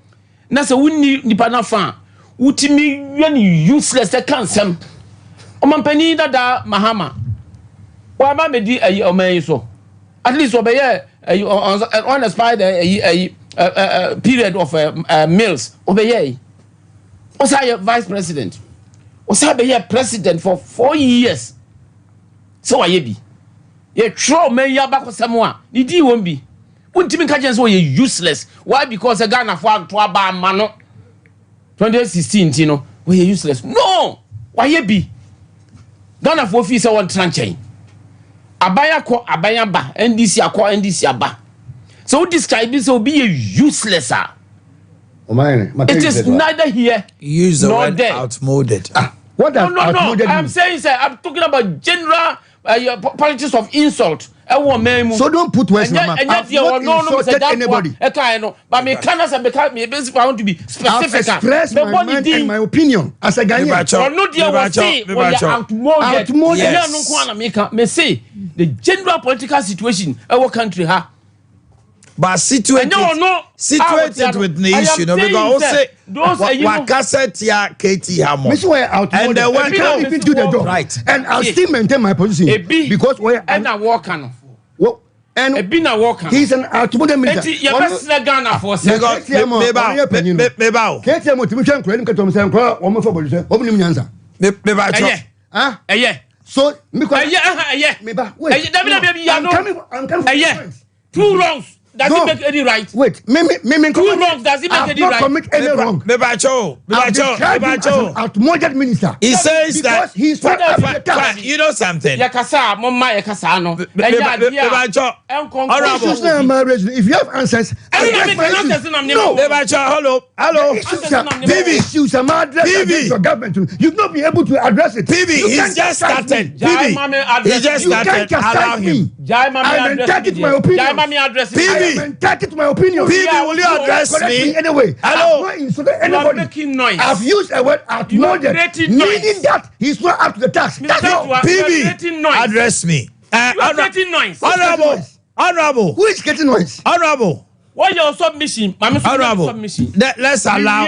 na se wunni nipa na fa wutimi we ni useless e kan sem omampani dada Mahama wa ma medi ayi oman so at least obeye on expired period of meals obeye was I a vice president? Was I be a president for 4 years? So I be. You throw me ya back someone. The D won't be. Wouldn't even catch so you useless. Why? Because a Ghana for to aba mano. 2016, you know, we useless. No! Why you be? Ghana for fees I want tranchain. Abaya ko abaya ba. NDC akwa NDC aba. So describe this will be a useless. It is neither here use the nor word there. outmoded. What does outmoded I'm mean? saying, sir, I'm talking about general politics of insult. So don't put words in my mouth. I've not insulted anybody. But me cannot say me basically I want to be specific. I've expressed my mind and my opinion as a Ghanaian. Outmoded. Yes. Me say the general political situation our country ha. But situate it with the issue, no, because Wakasa Tia Katie Hammond. And the one can't even do the job. Right. And I'll still maintain my position. Because where and a walker. And a been a walker. He's an outmoded minister. You're best Ghana for does it make any right? Wait, me. Two wrongs, does it make any right? Commit any wrong. Outmoded minister. He says that he's you know something. Yakasa, mama, yakasa, no. If you have answers, no. Hello. Issues are addressed your government. You've not been able to address it. He's just started. He just started. Allow him. I'm entitled to my opinion. I'm entitled to my opinion. Will you address me anyway? Hello. I've not insulted anybody. I've used a word outmoded, meaning that he's not up to the task. Address me. Honorable. Who is getting noise? Honorable. What your submission? Honorable. Let's allow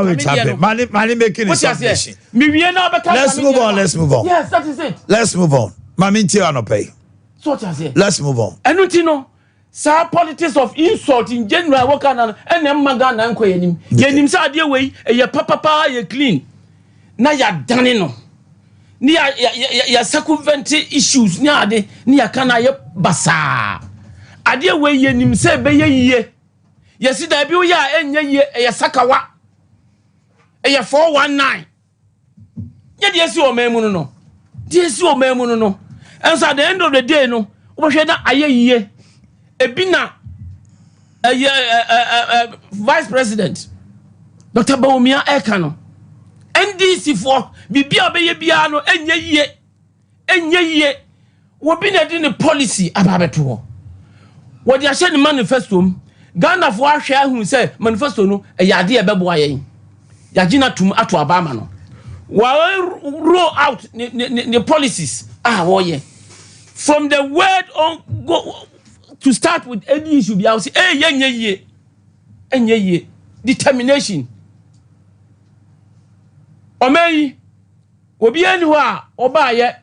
it happen. Money making a submission. Let's move on. Yes, that is it. Let's move on. Let's move on. And you know, sir, politics of insult in general, what can and then Magana and Quenim. Yenim sa dear way, a papa, you clean. Now you're done in. Near your circumventing issues, near Kana Basa. A dear way, Yenim say, Bay ye. Yes, it be ya and ye a Sakawa. A 419. Yet, yes, you memono. Yes, you memono. And so at the end of the day, no, what should I ye? A bina, vice president, Dr. Baumia Ekano, NDC for Bibia Bayabiano, and ye, what been in the policy about it. What they are sharing manifesto, Ghana for share who say manifesto no, a yadia baboye, Yajina to Abamano. While roll out the policies, from the word on go to start with any issue, I will say, hey, yeah, determination. Omei, obi anywhere, obaye,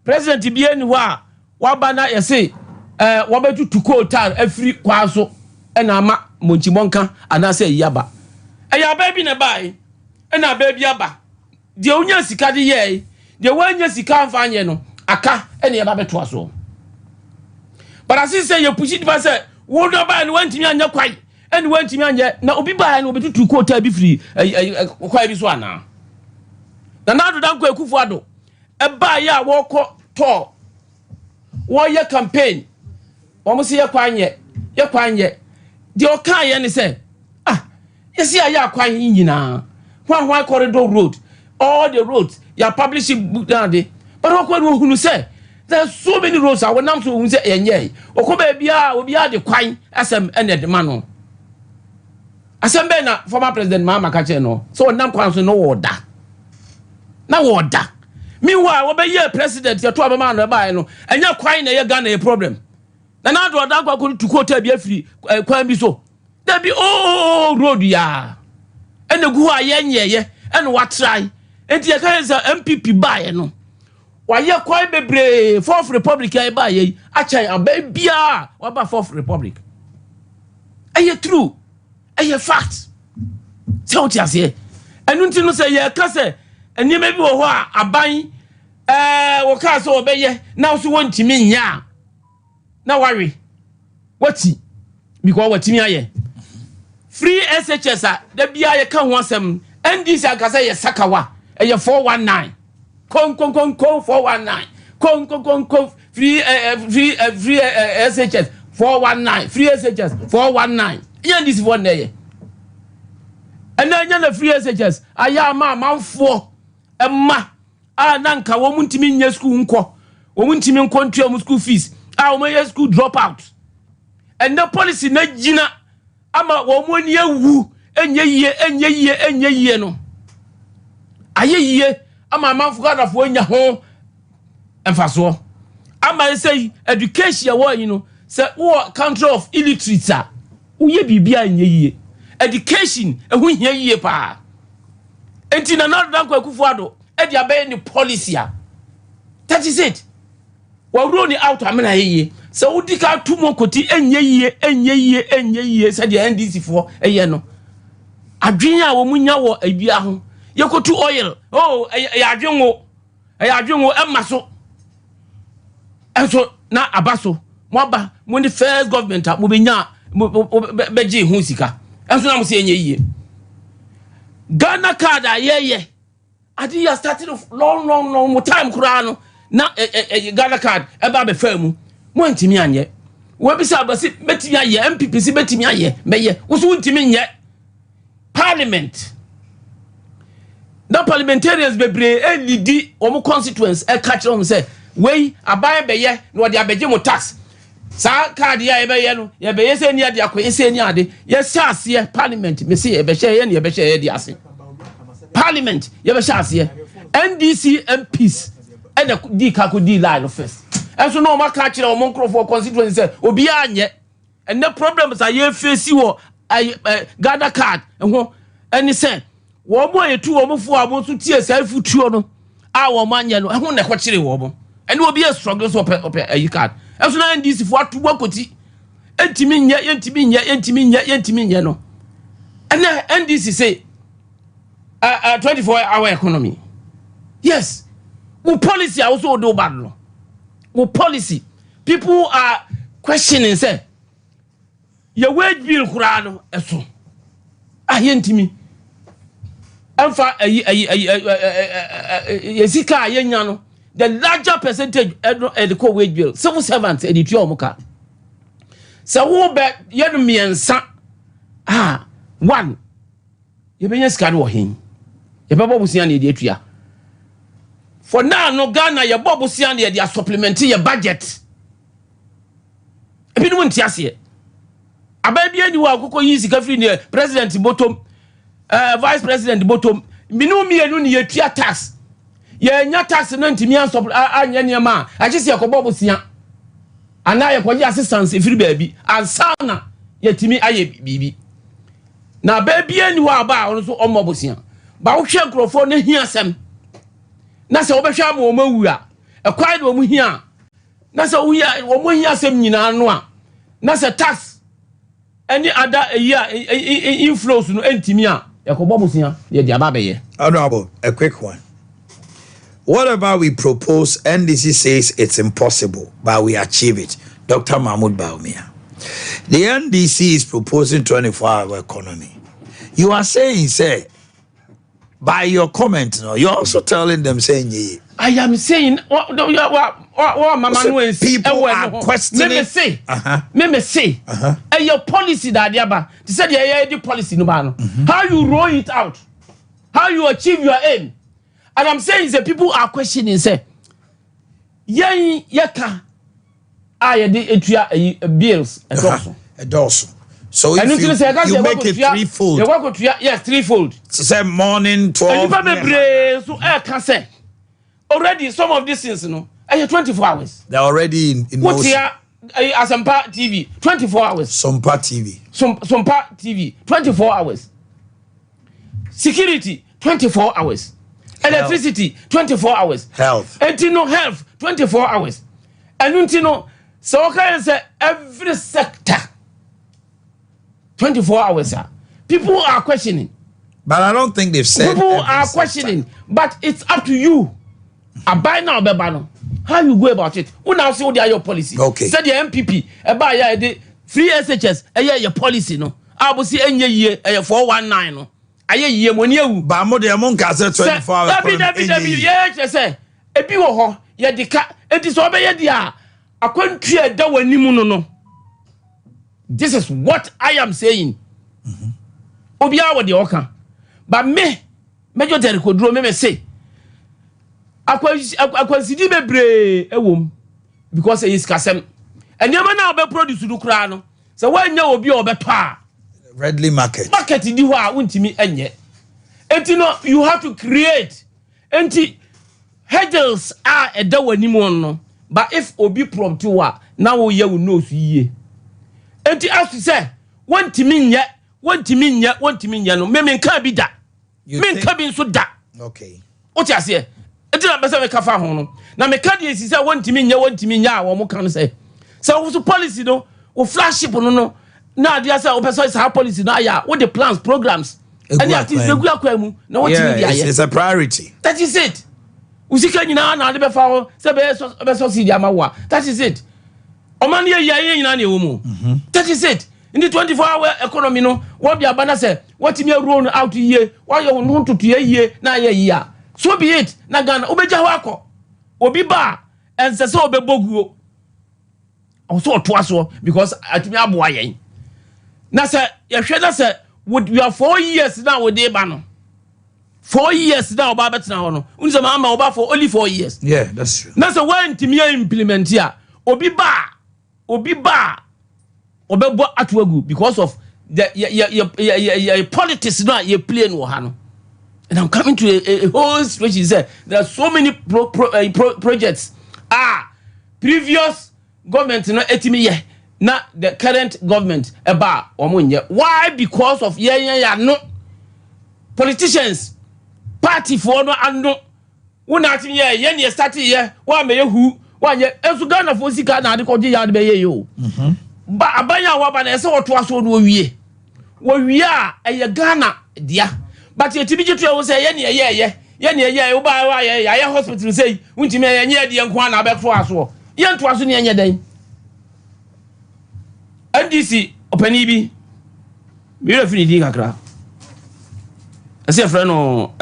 President be anywhere, wabana yase, wabetu to quote every kwaso, and ama Munchimonka, and I say yaba. A baby na buy, and a baby yaba. The only sikadi ye, the one yes, he can't find no, aka, any ababe twaso. But as he say, you push it by say, won't buy and went to me and your quite, and went to me and yet, now be by and will be 2 quarter be free, quite this one now. The now to Danko Kufado, a buy ya walk tall. Why your campaign? Almost your quine yet, the Okai and he said, you see, I are quite in now. Why corridor road? All the roads, you are publishing book down there. But what who say? There are so many roads. I will not say, and yea, or come bia will be the quine as and the man. As a man, former President Mama Kacheno, so now comes no order. Now order. Meanwhile, what be your president, your 12 man, and you're quine a gun a problem. And now do I go to quote a free, quite be so. There be road, ya. And the gua yen, and what try. And the MPP buy no. Why you quite be brave? 4th Republic I buy ye. Actually, a baby. What about 4th Republic? Are you true? Are you fact? So what you say? And don't you say yeah, cause and you maybe a buying what cars obey ye now so want to mean ya. Now worry. What's he? Because what me free SHS the BI can want some and this I can say a Sakawa. A 419. Con 419. Con free SHS 419. Free SHS 419. Yeah, this one day. And then the free SHS. I am man 4. A ma. Nanka woman to me in school unko. Woman to me in country school fees. Our school drop out. And the policy na jina. Ama woman ye woo. And ye no. Aye, I'm a man for God of when you're home and fast war. I might say education, you know, say, what country of illiterates are. We be behind ye. Education, and we hear ye pa. And in another Danko Kufuado, and you're bearing the policy. That is it. Well, running out, I mean, ye. So, we take out 2 more coti and ye, said the NDC for a year no. A dream, a woman, a beer. You go to oil. Oh, I drink a muscle. And so now a basso. Mwaba, when the first government up, Mubinya, Beji Husika. And so I'm saying ye. Ghana card, yeah. I think you started long time, Kurano. Now, Ghana card, about the firm. Montimian yet. Webisa, but Betimia, MPPC Betimia, Maye, was Wuntimin yet. Parliament. Now, parliamentarians be brave, any D or constituents, a catch on say, way, a buy by ye, no, the Abejimo tax. Sa card ya ebeyeno ye be yese ni ade akwa yese ni ade yes ase parliament me say e be share ye be share ye ase parliament ye be share ase NDC MPs e da di ka ko di line first enso no ma ka kire o monkrofo constituency say obi anye and the problems are ye face wo Ghana card ho any say wo mo yetu wo mo fu abo so tie say futuo no a wo manye no ho na ko kire wo bo and obi e struggle so ope card. As soon as this for two wakoti, entiminya, no. And then NDC say 24-hour economy. Yes, we policy also do bad no. We policy. People are questioning say your wage bill kurano eso. Ahentimi. Amfa yesika yenya no. The larger percentage of the wage bill, civil servants, editor Muka. So, who bet Yenumi and Son? One. You may just carry him. Your Baba was the idiot. For now, no Ghana, your Bob was the supplementary budget. If you don't want to a baby, you are going to use the president bottom, vice president bottom, Minumi and Uni tax. Ye nya tax no ntimi ansop anya niam a just yakobo bosia ana yakoje assistance ifiri baabi ansana yetimi aye bibi na baabi ani wa ba ono so omo bosia ba wo hwe nkrofo no hia asem na se wo behwe am wo mawu a ekwai do mu hia na se wo hia wo mu hia asem nyina no a na se tax any other inflows no ntimi a yakobo bosia ye dia ba beye. Honorable, a quick one. Whatever we propose, NDC says it's impossible, but we achieve it. Dr. Mahmoud Baumia. The NDC is proposing 24-hour economy. You are saying, say, by your comment, no, you're also telling them, saying, yeah. I am saying, people are questioning. Me say, your policy that yaba. They said, yeah, policy no man. How you roll it out? How you achieve your aim? And I'm saying that people are questioning, say, yeka, bills, a dorsal. So if you make it threefold. Yes, threefold. So say morning, 12. So I can say, already some of these things, you know, 24 hours. They're already in what's here? Sompa TV, 24 hours. Sompa TV. Sompa TV, 24 hours. Security, 24 hours. Electricity, 24 hours. Health. Health, 24 hours. And so can say every sector, 24 hours. People are questioning. But I don't think they've said. People are questioning. But it's up to you. Buy now, Bebano. How you go about it? Who now see what they are your policy? Okay. Said the MPP, buy the free SHS, your policy, no. I will see any year, 419, no. Aye ye money ba mo de mo nka say 24 hours. Yes, say e bi wo ho ye de ka enti so be ye de a akwantu e da wanimu no. This is what I am saying. Obi a wo de oka. But me mejo tere koduro me say akwansidi bebre ewom because e is kasem. Enyama na obe produce du kra no. So wanya obi obeto a readily market di ho a untimi enye enti no you have to create enti hurdles are a da wanimu no but if obi prompt you a na wo ye wo no so yie enti as to say wantimi nye no me nka bi da me nka bi so da okay o ti ase enti na be say me ka fa ho no na me ka de si say wantimi nye a wo mo kan say so policy no wo flagship no now they say open source policy now yeah what the plans programs and that is the kwemu na what it's a priority. That is it. Usika nyina na de be fa say be so see dia mawa. That is it. Omanhene Yaw nyina na ewomu. That is it. In the 24-hour economy no, what the abana say, what me roll out here, why you want to ye na ye. So be it. Na Ghana obeja wako. Obi ba and say so obeboguo. Also twaso because atumi aboa yen. Na say ye hwe na say we are 4 years now with dey ba no. 4 years now oba betina ho no. Unse ma oba for only 4 years. Yeah, that's true. Na say when timi implement here, obi ba obebo atwagu because of the politics no ye play no ha no. And I'm coming to a whole situation. There are so many projects. Previous government no etimi ye na the current government eba omonye. Why? Because of no politicians party for no ando. Una atimi ye ne start ye wa me hu wa ye ensu Ghana for sika na ade koje ya de be ye yo. Ba abanya wa ba na ese woto aso no wie. Wo wie a eye Ghana dia. But you tibi jitu e say ye ne wo ba wa ye hospital say untimi ye nye de nko na abekfo aso ye nto aso ne nye dan NDC opani bi mi refini di kakra ase friend no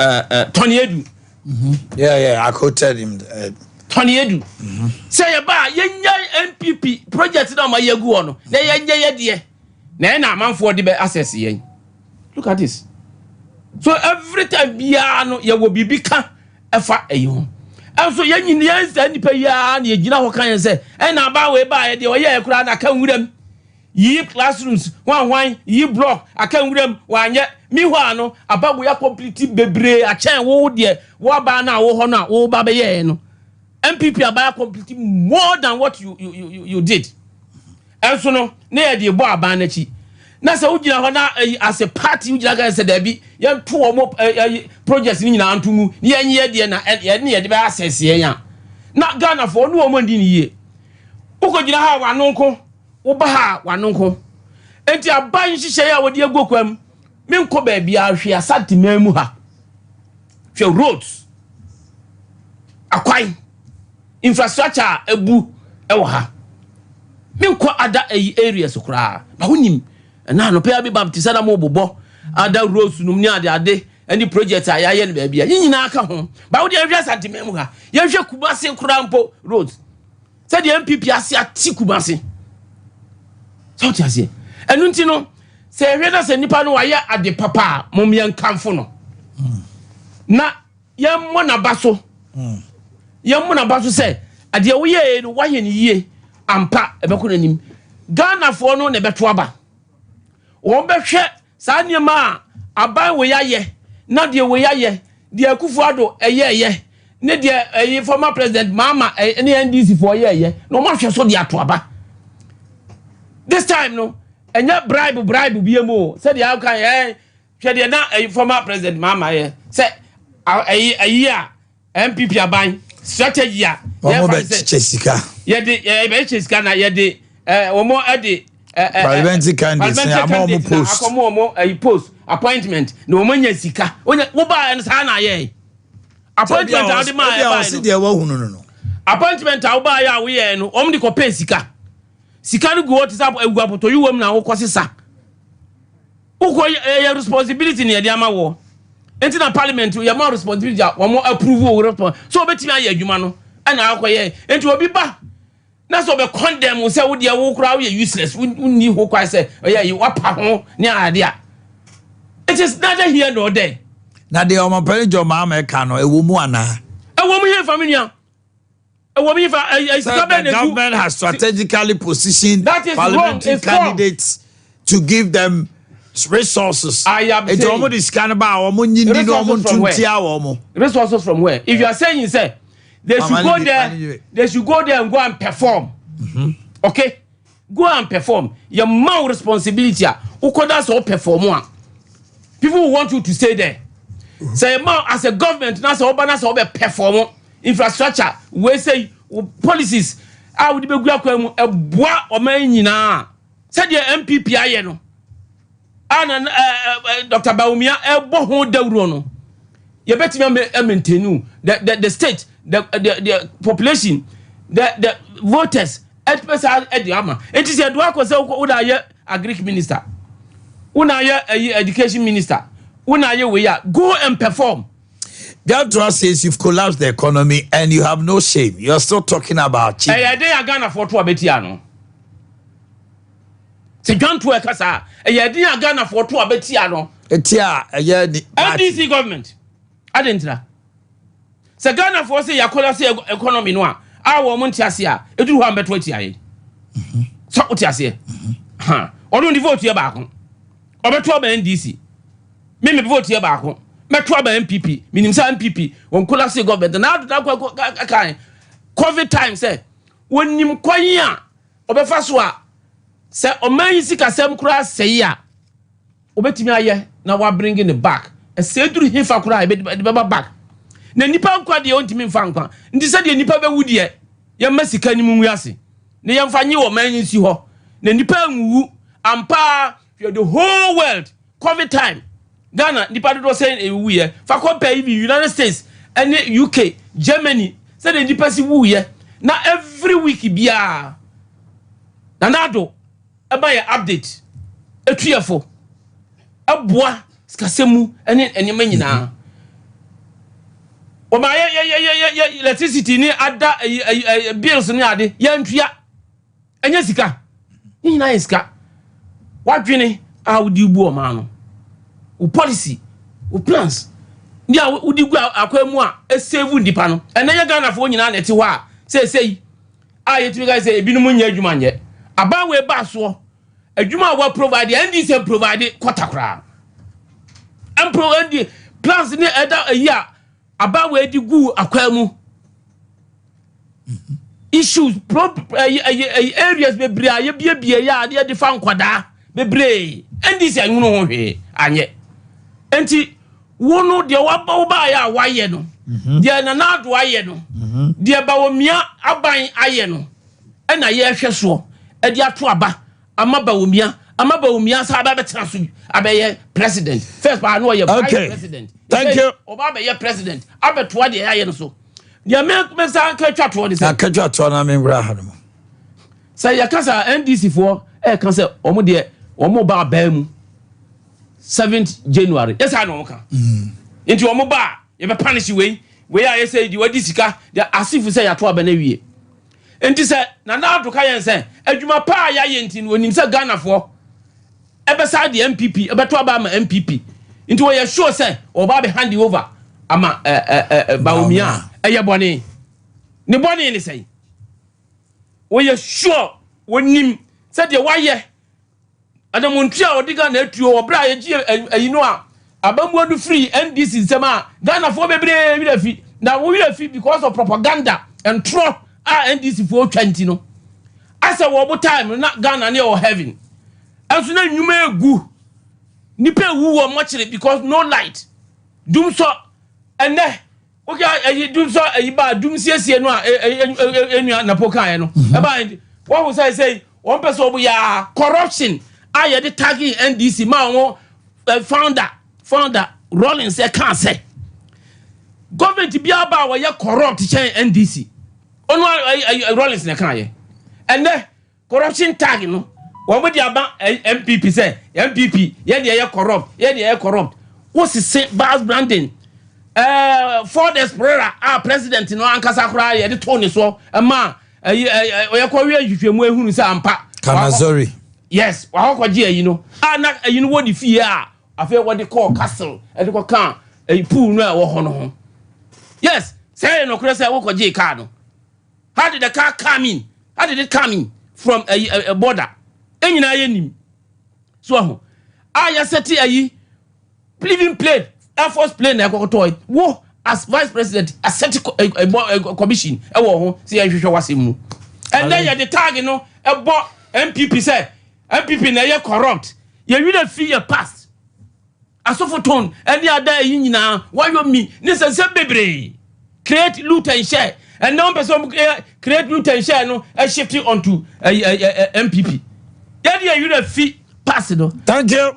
Tony Edu yeah I could tell him Tony Edu say ye ba ye nya NPP project na ma ye gu ono na ye nya ye de na amanfo de be access ye. Look at this. So every time bia no ye wo bibi ka efa eyo. And so ye nyini ye sta nipa ya na ye gina ho kan say e na ba we ba ye de o ye kura na kan wuram. Yi classrooms wan yi block akan wuram wanye mi ho ano abago ya complete bebre a chen wo de wo ba na wo ho na wo ba be ye no. MPP abaya complete more than what you did. And so no na ye de bo aba na chi. Na se ugina ho na as a party ugina ga se da bi ye to omo projects ni nyina antumu ni ye de na ye ne ye de ba access ye ya na Ghana for no omo ndi ni ye ukogina ha wanonko wo ba ha wanonko enti aban hihye ya wodi agokwam me nko ba bia hwe asante mamu ha hwe roads akwai infrastructure ebu ewo ha me nko ada areas kura ba honim na no pay be baptist na mo bobo ada roads num ni ade any project ayaye ne ba bia nyina aka ho ba wo de hwe asante mamu ha ye hwe kubase kura mpo roads say the MPP ase ati kubase so ti ase enu nti no say hwe na say nipa no waye ade papa mom ye nkamfo no na ye mo na baso say ade wo ye no waye ne yie ampa ebeko nanim Ghana fo no ne beto aba won behwe sa niema aban wo yaye na de wo yaye de Akufo Addo eye ne de former president mama ne NDC for ye no ma hwe so de ato aba this time no enya bribe biemo say de how can hwe de na former president mama ye say MPP aban strategy ya ye be chesika ye de be chesika na ye de omo ade parliamentary candidates amomo post akomo post appointment no omo sika wo ba sa na ye appointment out ma ya see there wo hunu no appointment out ba ya wo ye no omo de ko pay sika no go what is up eguapoto yi wom na wo kwosesa uko ye responsibility ne de ama wo enti na parliament ye ma responsibility wo mo approve wo response so obetimi aye adwuma no ana akoye enti obi ba na so be condemn say wo de wo kura wo useless unni ho kwa say oye you wapa ho ne ade a it is neither here nor there na de o mapere jo ma America no ewo mu ana ewo mu here familia ewo mu the government has strategically positioned parliamentary candidates to give them resources. I am saying resources from where? If you are saying you say they should go there and go and perform. Okay? Go and perform. Your more responsibility. That's all perform. People who want you to stay there. Say as a government, that's all perform infrastructure. We say policies. I would be a bois or man. Said your MPP no. And Dr. Baumia ebo dawro no ye betimi maintain the state the population the voters pesa edi ama enti se do akose una ye agric minister una ye education minister una ye we ya go and perform. Deltra says you've collapsed the economy and you have no shame. You're still talking about cheap. Dey Ghana for to abetia no. Se Janto e kasa dey Ghana for to abetia no. Etia NDC government. Adentra. Se Ghana for say ya collapse economy no a wo mo ntiase a eduru ho ambeto atia ye. So otiase. Ha. Onu ndi vote ye ba ko. Obeto ba NDC. Me vote ye ba ko. Metro ba MPP, minimum MPP, on collapse government. Now that COVID time say, when nim kwanya, obefa so a, say oman sika sem kura say ya, obetimi aye na wa bring in the back. E say duru hifa kura e be back. Na nipa nkwa de ontimi mfa nkwa. Ndi say de nipa be wudi e, ye masika ni mu ase. Na ye mfa nye oman nsi ho. Na nipa nwu ampa the whole world COVID time. Ghana, the party was saying we for compare even United States and UK, Germany, said the person woo ye. Now every week bia. Nanado, a buy update, a 3 or 4, a bois, skasemu, and any money now. Oh my electricity near ada bills near the young tria and Jessica. In Iska. What Jenny, how do you bo man? O policy, o plans. Dia udi gua akwemu a e save ndipa no. Ene ye Ghana fo nyina na ti ho a sei ayetimi guys say ebinum nya adwuma nye. Aba we ba so. Adwuma wa provide NDC provide kwatakra. Am provide plans ni eda ya aba we di gu akwemu. Issues areas bebre aye bia ya de fa nkwada bebre NDC anwunu ho hwe anye. Enti wono de waba ya waye no de na na do aye no de ba womia aban aye no na ye hwe so e de ato aba amaba womia sa ba betena so abaye president first ba no ye president. Thank you. Oba be ye president abeto de aye no so de me sa ka twa to de say ka twa to na me ngra ha no say ya kasa NDC for e kan say omo de omo ba mu 7th January. Yes, I know. Into a mobile, you have a punish way. Where I say you are this car, as if you say at 12 and a year. And this said, now to Kayan say, Eduma Pa Yayentin when you say Ghana for beside the MPP, about Obama MPP. Into a sure say, or Bobby hand you over. Ama Baumia, a yabone. Nobody any say. Were you sure when him said your wire? Adam Montreal diga na etuo obra ye no a abamu do free NDC nsema Ghana for bebre we fi na we fi because of propaganda and throw NDC for 20 no asa wo time na Ghana na or heaven aso na nwuma egu nipa wu wo mochire because no light dum so ene okay dum so ba dum siesie no a enu na pokan no e ba what was I say one person obu ya corruption I the tagging NDC ma founder Rollins can say government be about where you corrupt chain NDC ono Rollins na kan ye and then corruption tag no one with the MPP say MPP ye dey corrupt what's the say Bass Brandon for the Esperera president no ankasa kra ye the tone so ma we kwa wi ahwehwemu ehunu say ampa Kanazori. Yes, wa ko je yi no. Na yi no wodi fie a afa wodi call castle e de ko kan pool no a wo ho no ho. Yes, say no kure say wo ko je car no. How did the car come in? How did it come in from a border? Enyina ye nim. So ho. Ya seti ayi living plane, Air Force plane na ko toy. Wo as vice president asset commission e wo ho say ya hwehwe wasem. And then ya the tag no e bo MPP say MPP na ye corrupt. Ye wi na fi ye past. Asofo ton and the other yin nyina why you me necessary bebre. Create loot and share. And now person create loot and share no shift it onto MPP. Ye wi na fi pass no. Thank you.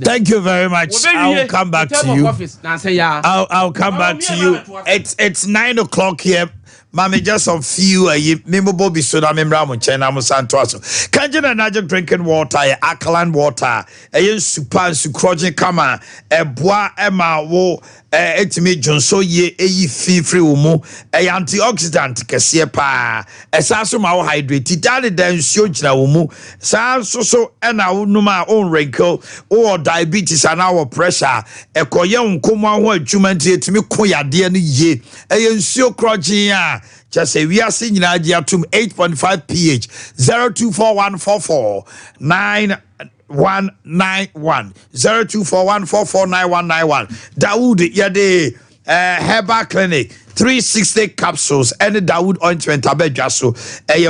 Thank you very much. I'll come back to you. I'll come back to you. It's 9 o'clock here. Mami just some few memorable bisoda membra mo chena mo santo aso. Kanjena naje drinking water, alkaline water, super sucrogen kama, bois ema wo etimi jonso ye free umu, antioxidant kese pa. Esaso ma wo hydrate. Dale den nsuo gina umu. Sa so ena wo numa on wrinkle or diabetes and our pressure. Ekoye nkomo ho adwuma nti etimi ko yade ne ye. Nsuo krogen a just say we are seeing in Nigeria to 8.5 pH 0241449191 0241449191 Dawood Yade Herbal Clinic 360 capsules and the Dawood ointment abejaso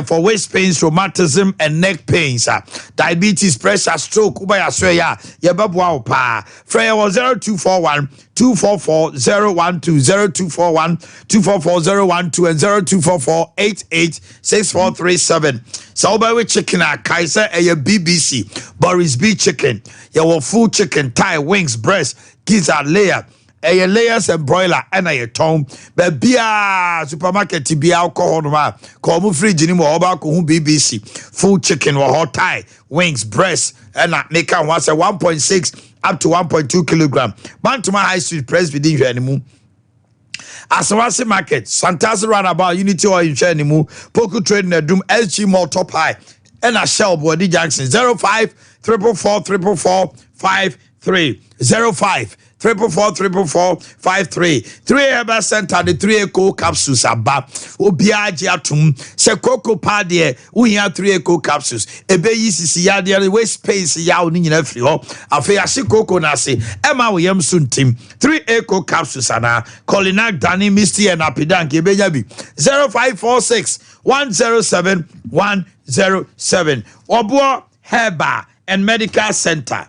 for waist pains, rheumatism and neck pains, diabetes, pressure, stroke, ubaya soya, yababwa pa. Freya was 0241 244 012 0241 244 012 and 0244 886437. So by chicken Kaiser BBC, Boris B chicken, your full chicken, thigh, wings, breast, gizzard, layer. Layers and broiler and a tom, but beer supermarket to be alcohol, call fridge anymore about BBC, full chicken or hot tie, wings, breast, and make out once a 1.6 up to 1.2 kilogram. Bantama High Street Press within your anymore. Asawasi Market, Santaza Roundabout, Unity or in Chanimu, Poku Trading a Doom, SG Mall Top High, and a Shell Body Jackson 05 444 53 05 444 3 Herbal Center the 3 Eco capsules aba obiaji atum se cocoa padie we have 3 Eco capsules ebe yisisi ya de waste space ya oni nyina firi ho afi ahye cocoa na se ema we yam suntim 3 Eco capsules ana Colinac Danny Misty and Apidank ebe bi 0546 107 107 Obo Herbal and Medical Center.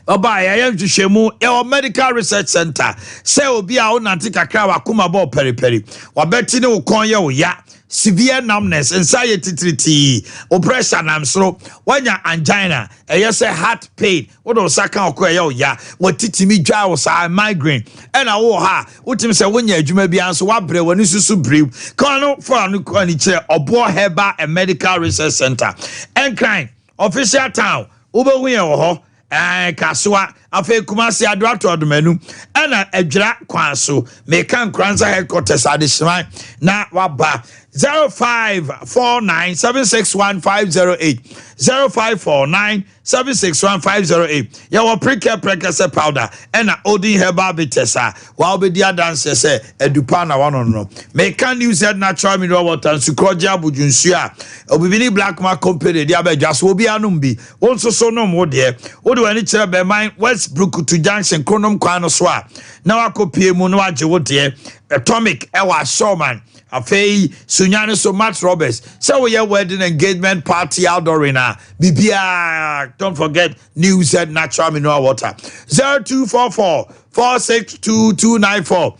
Oba ya to shemu e medical research center say obi a onante kakra wa kuma bo periperi wa beti ne ukon ye oya severe numbness anxiety triti oppression am so wanya angina e say heart pain wo do saka okọ ye oya watitimi dwa wo sa migraine e na wo ha wotim say wonya adwuma bia nso wa bre wani susu brew kono for anu kwani kire Obo Herbal and Medical Research Center Enkran official town obo hu ye wo ho Kaswa afe Kumasi Adrato Adumenu ena ejira kwanso mekan kranza headquarters adishman na waba 0549761508 0549761508 yawo prekese powder ena Odin Herbal Bitesa wa obedia dance se edupa na wano no mekan use natural mineral water sukroja bujunsia obibini black mark company dia be just obi anumbi wonso so no mo de wode wani kire be man Westbrook to Junction Kronom kwano so a na wakopie mu no age wo de Atomic ewa Showman afei sunyane so Matt Roberts so we are wedding engagement party outdooring bibia don't forget news and natural mineral water 0244 462294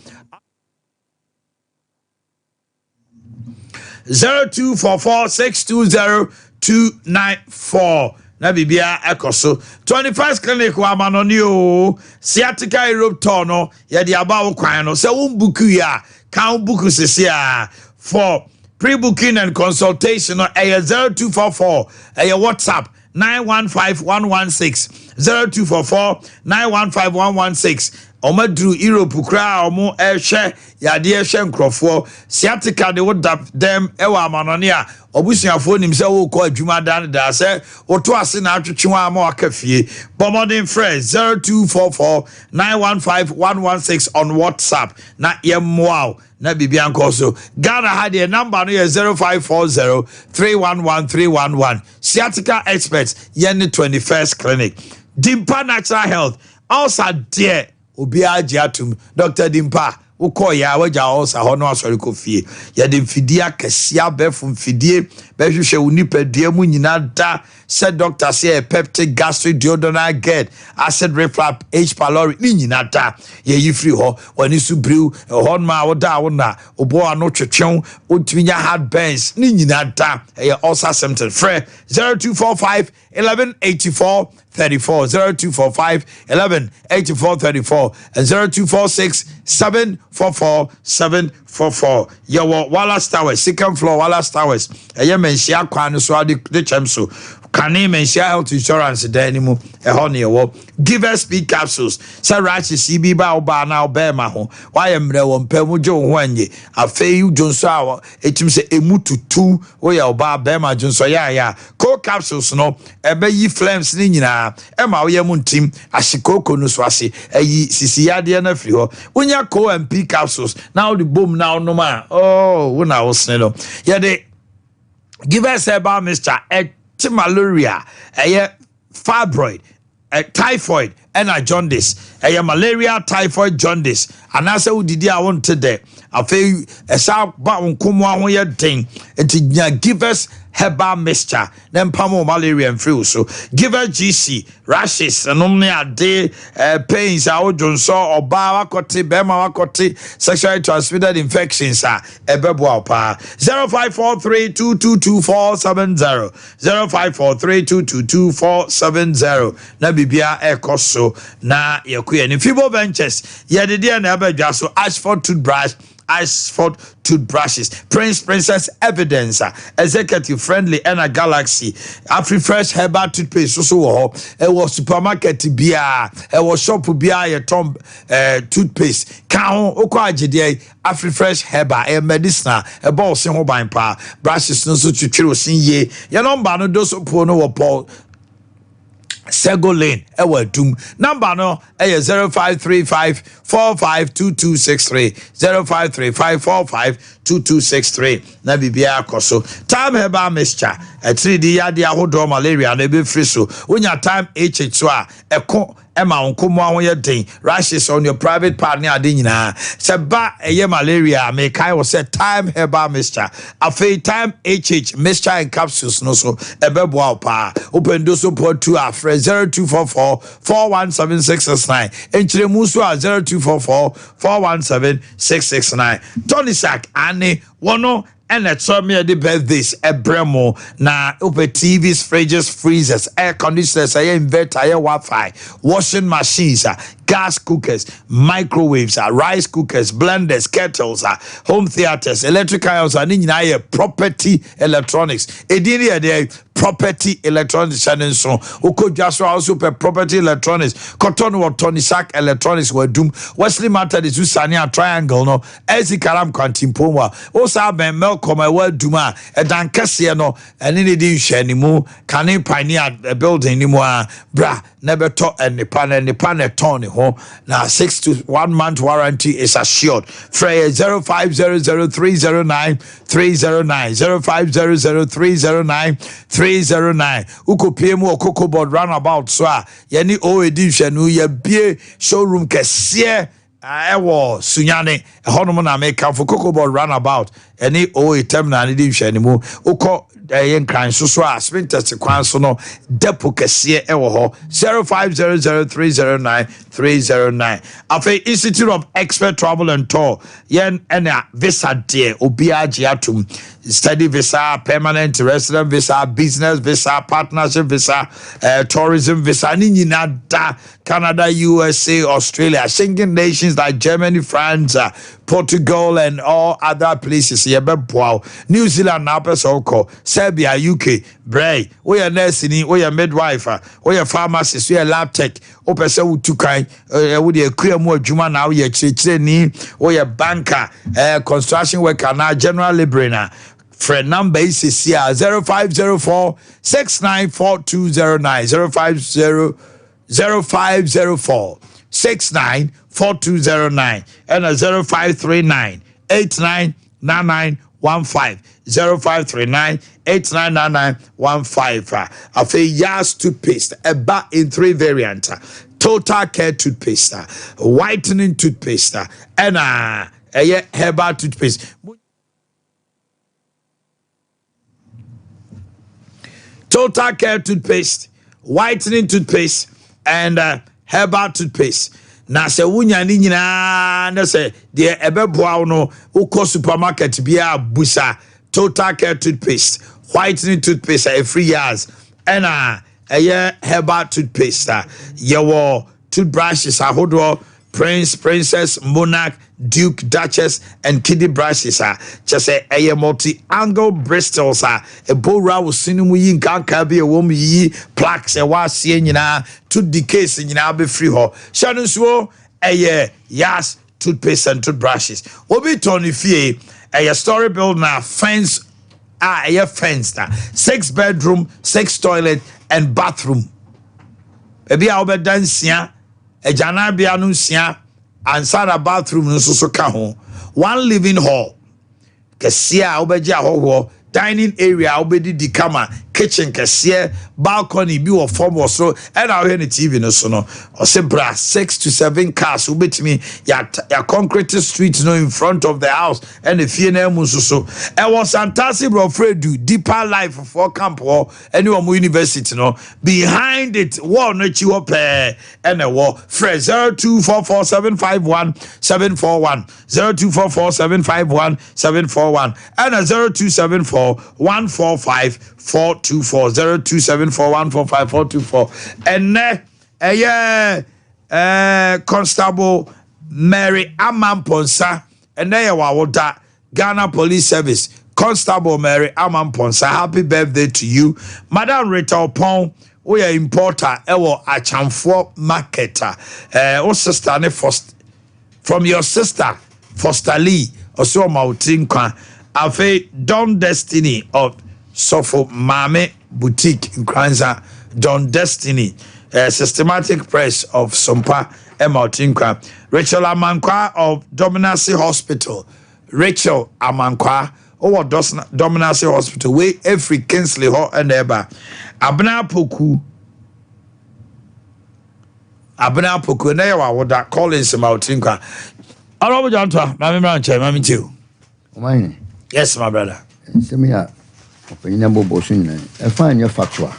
0244 620294 na bibia ekoso 21st clinic wa manoni o sciatica Europe tono ye de aba wo kwan no se wo buku ya kan buku sesia for pre-booking and consultation no 0244 WhatsApp 915116 0244 915116 Omadru Europe kra omo ehwe yade ehwe nkrofo sciatica de would them ewa manonia obusuafo nim se wo ko adwuma dan da se woto ase na atwetwe ama wakafie bomodin fresh 0244 915116 on WhatsApp na yemwao na bibian koso Ghana had a number no 0540 311311 sciatica experts yen 21st clinic Dimpa Natural Health also there obi agiatum Dr. Dimpa uko ya waja osa hono asori kofie ya de mfidie akasia befu mfidie behwehwe unipadua mu nyina da said doctor say peptic gastric duodenal GERD acid reflux H pylori ni nyina da ye yifri ho wani su brew hon ma woda wona obo ano twetwen otwinya hard burns ni nyina da ye ulcer symptom frɛ 0245 1184 34 0245 11 84 34 and 0246 744 744. Yawo Wallace Towers, second floor Wallace Towers. Menshia Kwan so the Chemso. Kane Menshia Health Insurance Denimu, a honey wo. Give us speed capsules. Sarachi CB ba now bear maho. Why am there one pemujo wenye? A feyu Jonsawa, etim se emutu tu, we ya ba bema Jonso ya. Co capsules no, ebe yi flames nina, ema we muntim, ashikoko no swasi, yi sisiade na free ho. Unya co and P capsules. Now the boom now no man. Oh, when I was no. Yeah, they give us about Mr. Malaria, fibroid, typhoid, and jaundice. Malaria, typhoid, jaundice. And I said, did I want today? I feel a sound bound come on your thing. And give us herbal mixture, then pamo malaria and flu. So give us GC, rashes, and only a day pains, our Johnson or Baah Herbal, sexually transmitted infections are a bebwa pa 0543222470 0543222470 na bibia ekoso na yakuye ni Fibo Ventures yedede na abadwa so Ashford toothbrush Ashford toothbrushes, Princess Evidence, executive friendly and a Galaxy, Afri-Fresh Herbal toothpaste, so it was supermarket beer, it was shop beer, Tom toothpaste, Count Okwaje, Afri-Fresh Herbal, a medicine, a ball single buying power, brushes, no such to see ye, your number no dos opono Paul. Sego Lane, ewa doom. Number no, 0535 452263 0535 452263. Na bibia koso. Time Herbal mixture. 3D yadi ahodo malaria na be free so. Unya time HH so a eko ema onkomo ahoye den. Rashes on your private partner ade nyina. Se ba eye malaria me kai wo say Time Herbal mixture. Afei Time HH mixture and capsules no so ebeboa pa. Open do so port 2 afre 0244 417669. Enchire muso 0244 417669. Tony Sack ane wono and at some me the birthdays ebremo na open TVs, fridges, freezers, air conditioners, inverter, Wi-Fi, washing machines, gas cookers, microwaves, rice cookers, blenders, kettles, home theaters, electric irons, and property electronics. Edinia de property electronics and so Oko Jasra also per property electronics. Cotton or Tony Sack electronics were doom. Wesley Matter is Usania triangle no Ezi Karam Quantimpoma. Also ben Melcom a word duma a dankasiano and any din shanimu can pioneer a building anymore bra never taught and the pan Tony home now 6 to 1 month warranty is assured. Freya 0500309309 0500309309 Uko PMO Coco Board Runabout Swa Yenny O edition ye bie showroom kesiye ewo Sunyane a honomona make for Coco Board Runabout any O terminal edition anymore Uko yen crying so sprinters kwan so no depo kesiye ewo ho 0500309309 Afe Institute of Expert Travel and Tour yen ena visa de obiaji atum study visa, permanent resident visa, business visa, partnership visa, tourism visa, da Canada, USA, Australia, Schengen nations like Germany, France, Portugal, and all other places. New Zealand, Naples, Serbia, UK, Bray, we are nursing, we are midwife, we are pharmacist, we are lab tech, Opesa Utukai, we are clear more Juma now, we are Chicheni, we are banker, construction worker, now general liberator. Friend number is here 0504 694209 0504 694209 and 0539 899915 0539 899915. Afe Yas toothpaste, a bar in 3 variants. Total Care toothpaste, whitening toothpaste, and a herbal toothpaste. Total Care toothpaste, whitening toothpaste, and herbal toothpaste. Na se wunya ni nyina na se de ebeboa no uko supermarket bia busa Total Care toothpaste, whitening toothpaste every years. And herbal toothpaste. Your toothbrushes ahodoɔ Prince, Princess, Monarch, Duke, Duchess, and kiddie brushes. Just a multi-angle bristles. A bora was sinumu yin kanka be a woman ye plaques a was seeing to the case in be free ho. Shannon Swo, Yas toothpaste and toothbrushes. Obi Tony Fee, a story build now fence. A fence now 6 bedroom, 6 toilet, and bathroom. Maybe I'll be dancing. A janabia no sia ansara bathroom no so ka ho 1 living hall kesia obeja ho dining area obedi di kama kitchen kesia balcony bi wo form wo so and now here TV no so no o se bra 6 to 7 cars obetimi ya concrete street no in front of the house and the fie na mu so e was fantastic bro fredu deeper life for camp or any university no behind it wall no chi wo pe and a wall fresh 0244751741 0244751741 and a 0274145424 0274145424 and Constable Mary Amamponsa and there wawoda Ghana Police Service Constable Mary Amamponsa. Happy birthday to you, Madam Rita Opon. We are importer ewo achamfo marketer. O sister ne first from your sister Foster Lee also Mautinkwa. Afe Don Destiny of Sofo Mame Boutique in Kranza. Don Destiny, Systematic Press of Sompa Emautinka. Rachel Amankwa of Dominacy Hospital. Rachel Amankwa over Dominacy Hospital. We every Kinsley Hall and Eba. Abna Poku. Newa what that Collins Emautinka. Hello, Jantua. Mammy Rancher, Mammy too. Yes, my brother. Send me a number bosun. I find your factual.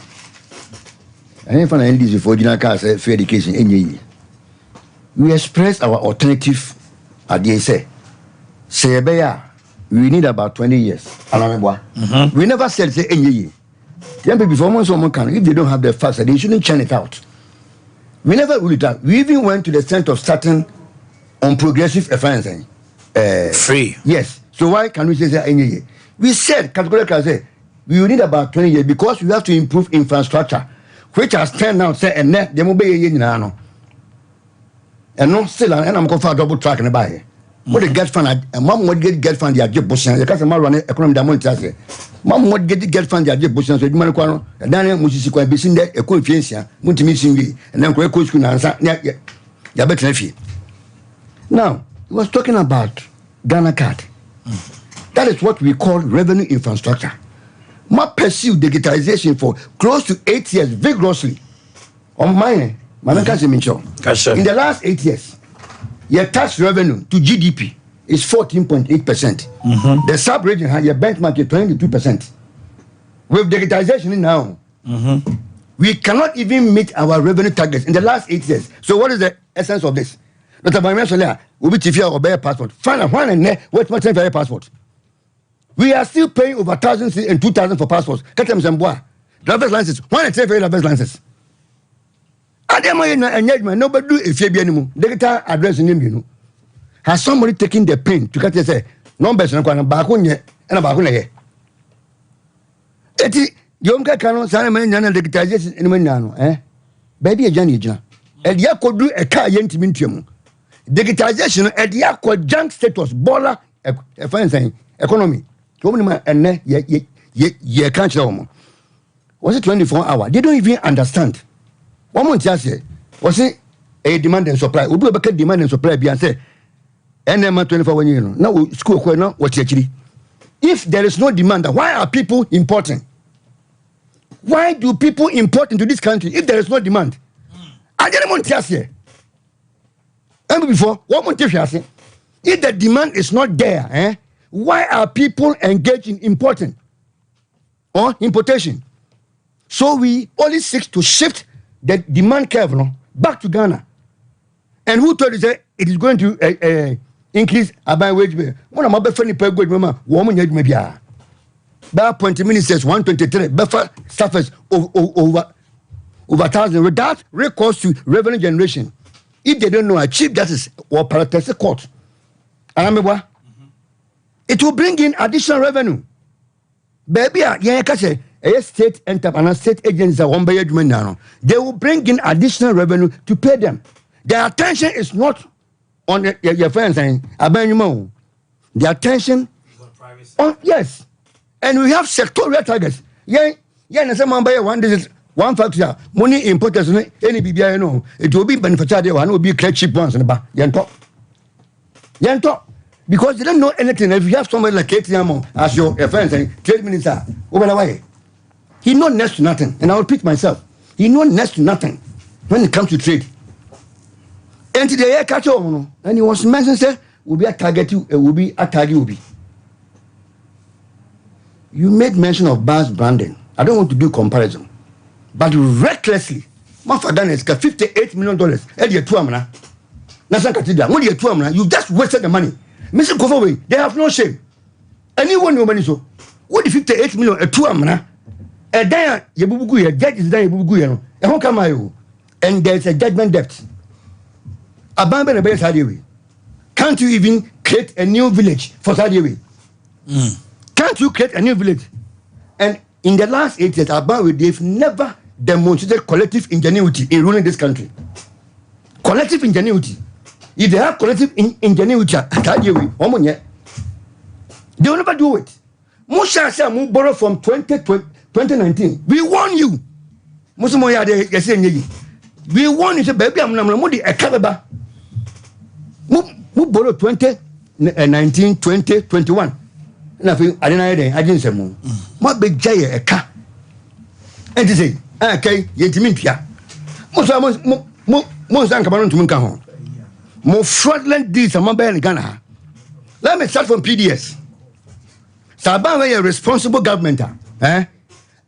I ain't find any before dinner cars fair education in ye. We express our alternative idea say we need about 20 years. We never said say any ye. Before someone can, if they don't have the facts, they shouldn't churn it out. We never ruled it out. We even went to the extent of starting on progressive financing. Free. Yes. So why can we say any year? We said categorically we will need about 20 years because we have to improve infrastructure, which has turned out say and net them obey ye no. And no still and I'm going for double track in the buy. What the get fund and mom would get fund the get bush and the customer run economy diamond say. Mom would get fund the get bush and so you man and Daniel Musisi quite be seen there a confiance, multimissing and then coach could answer ya better fee. Now he was talking about Ghana card. That is what we call revenue infrastructure. Ma pursue digitization for close to 8 years vigorously. On mine, in the last 8 years, your tax revenue to GDP is 14.8%. The sub-region has your benchmark at 22%. With digitization now, we cannot even meet our revenue targets in the last 8 years. So what is the essence of this? Dr. Bamiasola will be TFR or bear passport. Find a one and what's my time for a passport. We are still paying over 1,000 and 2,000 for passports. Driver's license. One and driver's license. Nobody do if you be anymore. Digital address name, you know. Has somebody taken the pain to cut say numbers and a bakunye and a bakunye? Eti Yomka cannot sign a man and digitization in Manano, eh? Baby a Johnny Jana. And ya could do a car yentimentium. Digitization at the aqua junk status, baller, a fine thing, economy. And ye can't show. Was it 24 hours? They don't even understand. One month, just say, was it a demand and supply? We do a demand and supply, and say, and then 24 when you know. Now, school, what actually? If there is no demand, why are people importing? Why do people import into this country if there is no demand? I didn't want to say. And before, what month, if the demand is not there, why are people engaged in importing or importation? So we only seek to shift the demand curve back to Ghana. And who told you that it is going to increase our wage? One of my best friends, woman, maybe that point ministers 123 buffer suffers over over 1,000 without recourse to revenue generation. If they don't know a Chief Justice or Paratese Court, it will bring in additional revenue. Baby, a state enterprise, state agents are one by now. They will bring in additional revenue to pay them. Their attention is not on your friends saying, the attention on, yes. And we have sectorial targets. One factor, money importation, any BBI, no, it will be beneficiary, one will be cheap ones in the back. Yanto. Because they don't know anything. If you have somebody like Katie Amo as your friend saying, trade minister, over the way, he knows next to nothing. And I will pick myself. He knows next to nothing when it comes to trade. And today, and he was mentioned, say, will be a target, will be a target, will be. You made mention of Baah's branding. I don't want to do comparison. But recklessly, Mafadan is $58 million. You just wasted the money. Mr. Kofaway, they have no shame. Anyone no money so. What if 58 million a 2 amna? A day Yabugu, judge is there Yabugu, a Honkamayo, and there's a judgment debt. Abandon a base highway. Can't you even create a new village for Sadiwi? Can't you create a new village? And in the last 8 years, they've never demonstrated collective ingenuity in ruling this country. Collective ingenuity. If they have collective ingenuity, they will never do it. Musha said, "Mu borrow from 2019. We warn you. Musumoya de yesi we warn you. Baby, I'm not mudi ekabeba. Mu borrow 2019, 20, 21. Na fi adina de agin semu. Mo be jaye eka. And they say, okay, yentimintia. Mo san kamano tumunka ho. More fraudulent deeds among in Ghana. Let me start from PDS. Saban a responsible government. And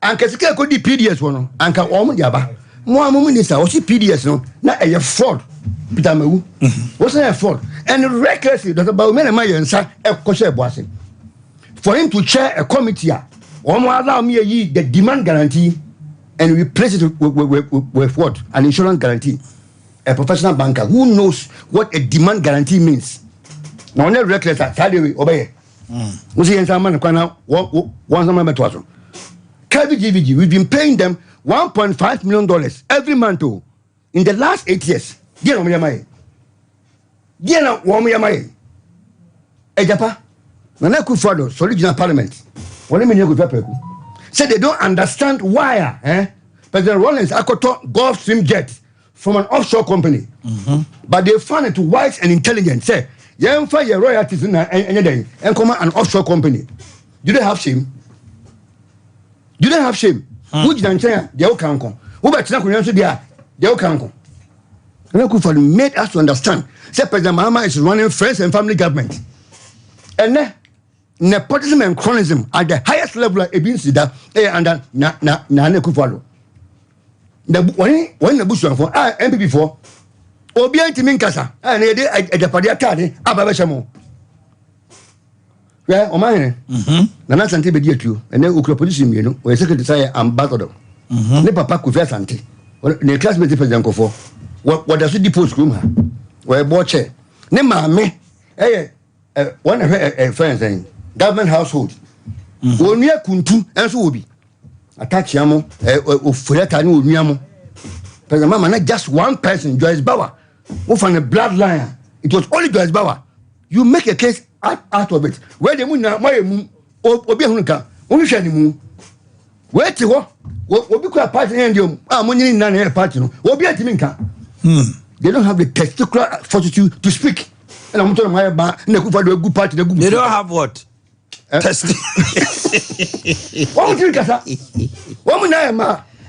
Kasika could be PDS one. And can almost yaba. More minister was PDS no. Not a fraud. Pitamawu. Wasn't a fraud. And recklessly, that about many and sa a kosher bossing. For him to chair a committee, allow me the demand guarantee and replace it with what? An insurance guarantee. A professional banker who knows what a demand guarantee means. Now, never reckless, salary obey. We've been paying them $1.5 million every month in the last 8 years. Dear Omiyamai. Dear Omiyamai. Ejapa. Nana Kufado, Solidian Parliament. Said they don't understand why President Rawlings Akoto Gulfstream jet from an offshore company. But they found it wise and intelligent. Say, you find your royalties in and come an offshore company. Do they have shame? Do they have shame? Which then say they all can't come. Who bet not to they all can't come. And made us to understand. Say President Mahama is running friends and family government. And then nepotism and cronyism at the highest level of Ebin Sida and Nane Kufalo. When the bush for MPP for Obian Timinkasa and a Padiatani Ababashamo. Yeah, Omanhene. Nana Santi be dear to you, and then Ukroposition, you know, where Secretary Ambassador. Ne Papa Kufa Santi, ne classmate President Kofo. What does it depose room? Where Boakye. Ne Mame, one of her friends saying, government household. Only a Kuntu and so will be. Attack Yamo, Furetani with Miamo. President Mama, not just one person, Joyce Bauer, who from the bloodline. It was only Joyce Bauer. You make a case out of it. Where the moon now, my moon, or Bianca, only shiny moon. Where to go? What be quite party and you are money in none party, or be a Timinka. They don't have the testicular fortitude to speak. And I'm telling my bar, and the good party. They don't have what? What would you get? Woman,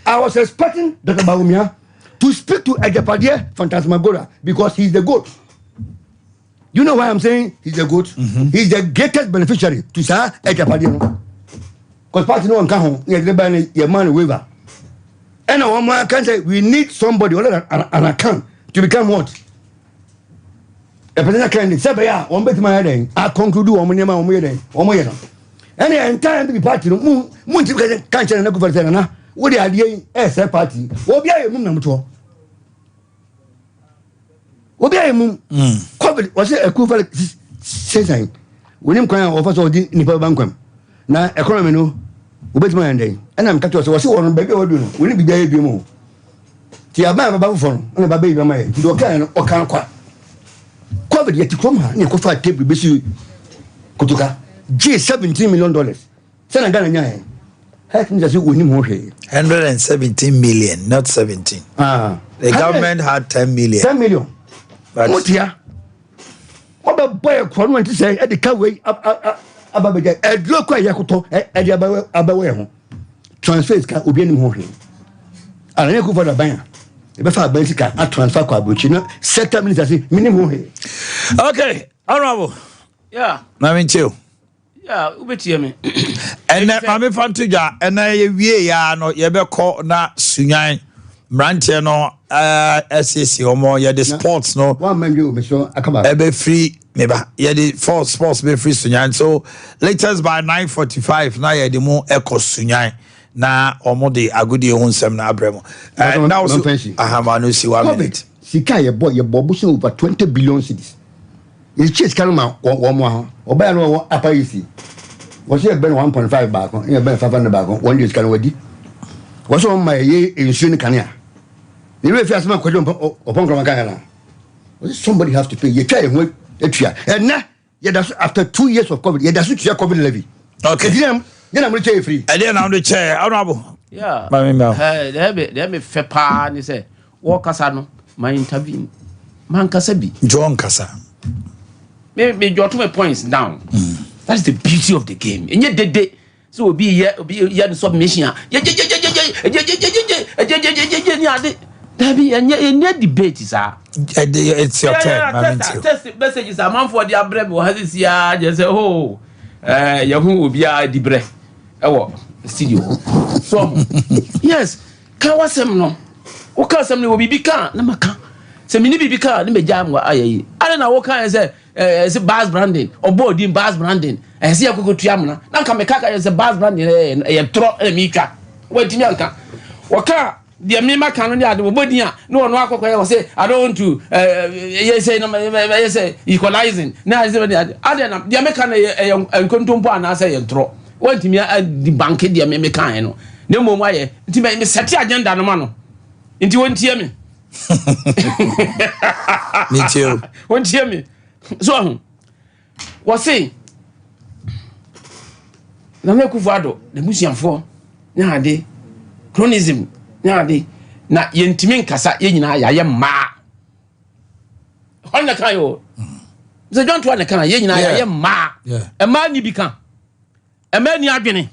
I was expecting Dr. Baumia to speak to Ejapadia Phantasmagoria because he's the goat. You know why I'm saying he's the goat? He's the greatest beneficiary to Sir Ejapadia. Because party no one can home, your man waiver. And one more can say we need somebody other than an account to become what? A president can say, "Yeah, one bit my head. I conclude one money, one way. And the entire party, Moon can't go for what the idea is a party. What be a mum to? What be a mum? COVID was a equivalent saying. When him crying offers all the Nipper Banquem. Now, economy no, wait my day. And I'm catching us one baby or do. Will it be there be more? Tia Baba phone, and a baby, my do or can't quite. COVID yet to come, and you could fight tape with Bissu Kutuka. $17 million. Send a gun and help me just win him more. 117 million, not 17. The government had 10 million. 10 million. What here? What about boy? I to say at the carway up a local Yakuto at the Abawe. Transfer will be any more. I don't go for the banner. If I basic at transfer Quabuchino, 7 minutes as minimum. Okay, honorable. Yeah. I mean, too. Yeah, ubeti me. And I'm fan to ya, and I ya no yebeko na sunyan mrantie no SSC or more ya the sports no one man you sure be free meba ya the for sports be free sunyan. So latest by 9:45 na ya the mo eko sunyan na omode agudi ehun sem na abremo. Now so ahamanu si 1 minute. Sika ye boy bushing over 20 billion cedis. It's just Kalma or more or by no upper easy. Was here been 1.5 back on, you been 500 back on 1 year's can was on my year in Sunicania. The very first man question upon Gramagana. Somebody has to pay. You try and wait and now, after 2 years of COVID, that's what your COVID levy. Okay, then I'm going to tell free. And then on the chair, honorable. Yeah, there be fair pan, you say, walk asano, my intervene. Man Kasabi, John Kasa. Maybe your 2 points down. That's the beauty of the game. And yet, the so will be here submission. There be a debate, sir. It's your turn. Test messages a man for the abrem or has this year. Just say, oh, Yahoo will be a debre. Oh, studio. So, yes, Kawasem no. Okasem will be bika, Namaka. Se mini bibika ni mejam wa ayi ana na wo kan se Baah branding obodim Baah branding se yakoko tuam na nka mekaka se Baah branding e tro e mi twa watimi anka waka de mema kan no ni ade obodin a no ono akoko ye say I don't want to say no say equalizing na say ade na de meka na enkontompo ana say ye tro watimi di bank de meme kan no ne momu aye nti me set agenda no ma no nti wontie me me too. Won't hear me. So, was saying, Nana Kufado, the Musian for Nade, chronism, Nade, na Yentimin Kasa Yena, I am ma. On the Kayo, the John Tuan Kana Yena, I am ma. A man you become a man you are getting.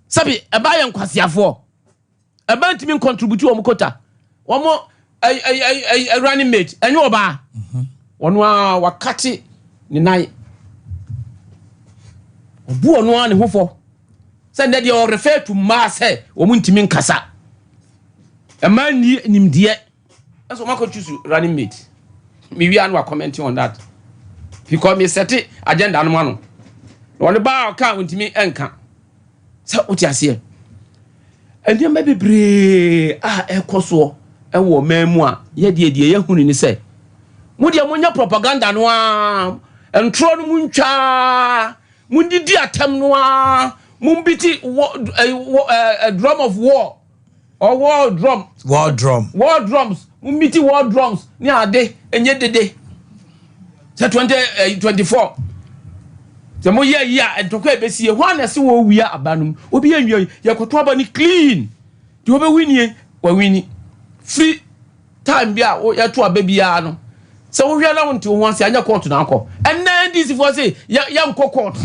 Sabi, a bayan Kwasia for a man to me contribute to Omukota. One more a running mate, and you ba. One wakati ni nai. Obu ono ani hofo. Send that you refer to mass he omuntimi nkasa. A man ni nimdie. That's what I choose running mate. Maybe I will commenting on that. Because me set it agenda no mano. One ba account untimi enka. So what you say? And then maybe bre ekoso ewo memu a ye ye hunu ni say mudi amonya propaganda no a entro no muntwa mundidi atam no a mumbiti a drum of war or war drums mumbiti war drums ni ade enye dede say 2024 Samo ya entoko ebesi ho na se wo wia abanum obi anwie yakoto aba ni clean di obe winie wa wini free time bia ya to aba bia no se wo hwia na wonte ho ase anya court na akọ and then this for say ya nko court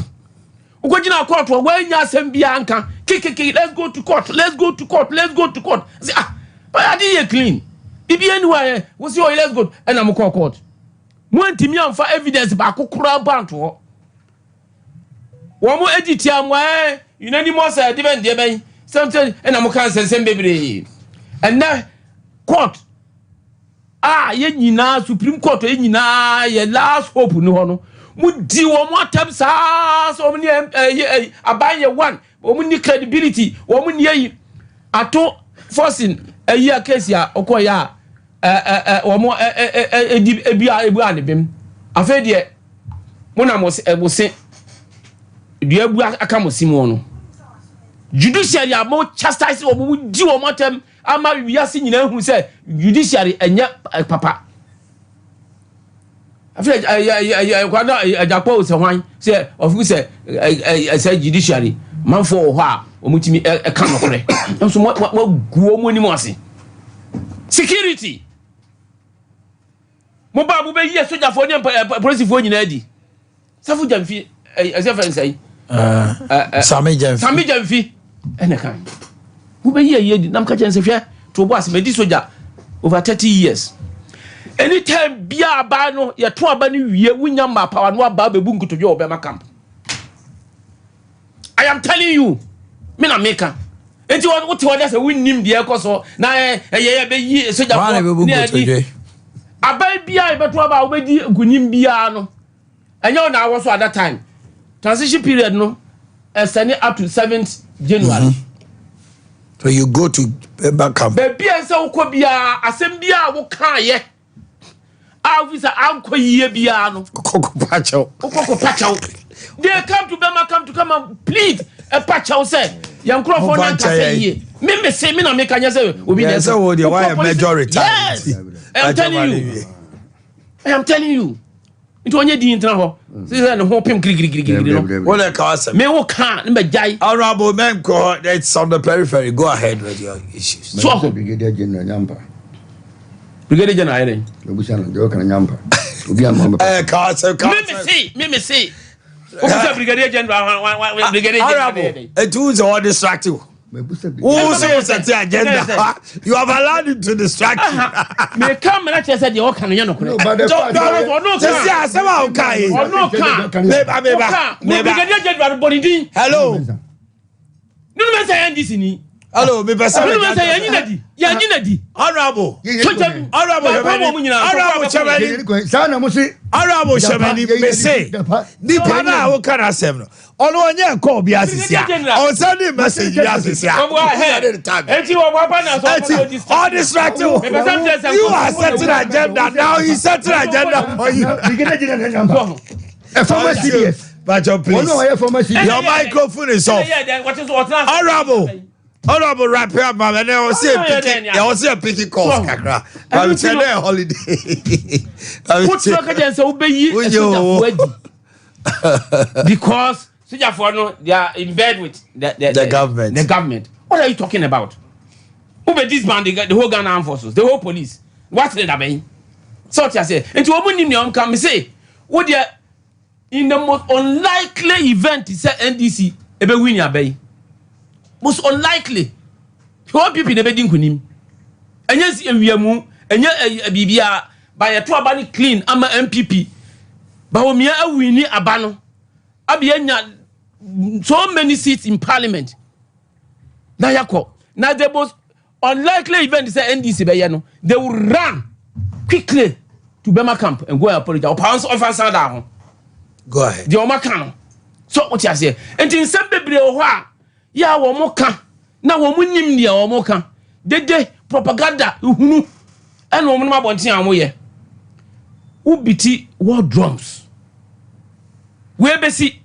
ukojina court wa anya asem bia anka kikiki let's go to court say but I did clean bibi anywhere we say let's go and am court mo antimi amfa evidence ba kokora banto Womo editi amwa unanimous different dey ben something and am kan sensem bebre and na court ye nyina supreme court ye nyina ye last hope ni ho no mudi wo mo atam saa so mo ni abaye one wo mo ni credibility wo mo ni yi ato forcing ayi case ya okoya wo mo ebu anebem afa de mo na mo se dua ebu aka mo simo no judiciary amo chastise wo mo di wo mo atam ama wiase nyina hu se judiciary enya papa after kwada ajapo se hwan se ofu se judiciary manfo ho a omutimi e ka nokore nso mo guo mo ni mo ase security mo ba mo be yi soja fo ni police fo nyina di safu jamfi asefa nsai sami jamfi ene kan mo be yi di nam ka chen se hwe to bo ase medi soja over 30 years. Anytime bia ba no ye to aba ni wie wunya ma power no aba bebu nkutodwe obema camp. I am telling you, me na meka. Enti what say we nim de ekoso na ye be yi soja for ni adi. Aba bia e beto aba obedi gunim bia no. Enye na awo so at that time. Transition period no send up to 7th January. So you go to back camp. Be bia se wo bia asem bia wo kan ye. Officer anko yie bia no kokoko pacho they come to Bema come and plead a pacho say yankro for na say yie me say me na make anya say obi na say wo the why majority. Yes, I am telling you it onye di intra ho say no ho pem giri no what the cause me wo kan me jai honorable men go that's on the periphery. Go ahead with your issues. So Brigadier General Nyamba Brigadier General Ade Obusana do kan Nyamba obi am cause me see Officer Brigadier General Brigadier General it was all distracting. Who says that the agenda? You have allowed him to distract you. Me come and say the okan no no. Brigadier General Bonidi. Hello. No me say NDC ni. Hello, me person. No me say Yanyinadi. Honorable Shamani, me say the pana who can asem no. Ono onye call bi asisia. On send the message bi asisia. All distracted. You are setting agenda now. He setting agenda for you. A former serious. But please. Your microphone is off. Honorable wrap up, man. And I was a picky course, kakra. But it's a holiday. Because they are in bed with the government. The government. What are you talking about? Who be this band? The whole Ghana Armed Forces, the whole police. What's the name? So I say, and to woman come say, what you in the most unlikely event is NDC ebe win ya bay. Most unlikely. What people never think kunim. And yes, we are mu. And yeah, bibia by a 2 abani clean. I'm a MPP. But we are winning abano. Abienya so many seats in Parliament. Now yako. Now the most unlikely event is NDC bayano. They will run quickly to Bema camp and go apologize. Pounds offense down. Go ahead. The Omakano. So what you say? And in some baby ya womoka na womunim dia womoka dede propaganda uhunu ena womu ma bonten amoye ubiti war drums we besi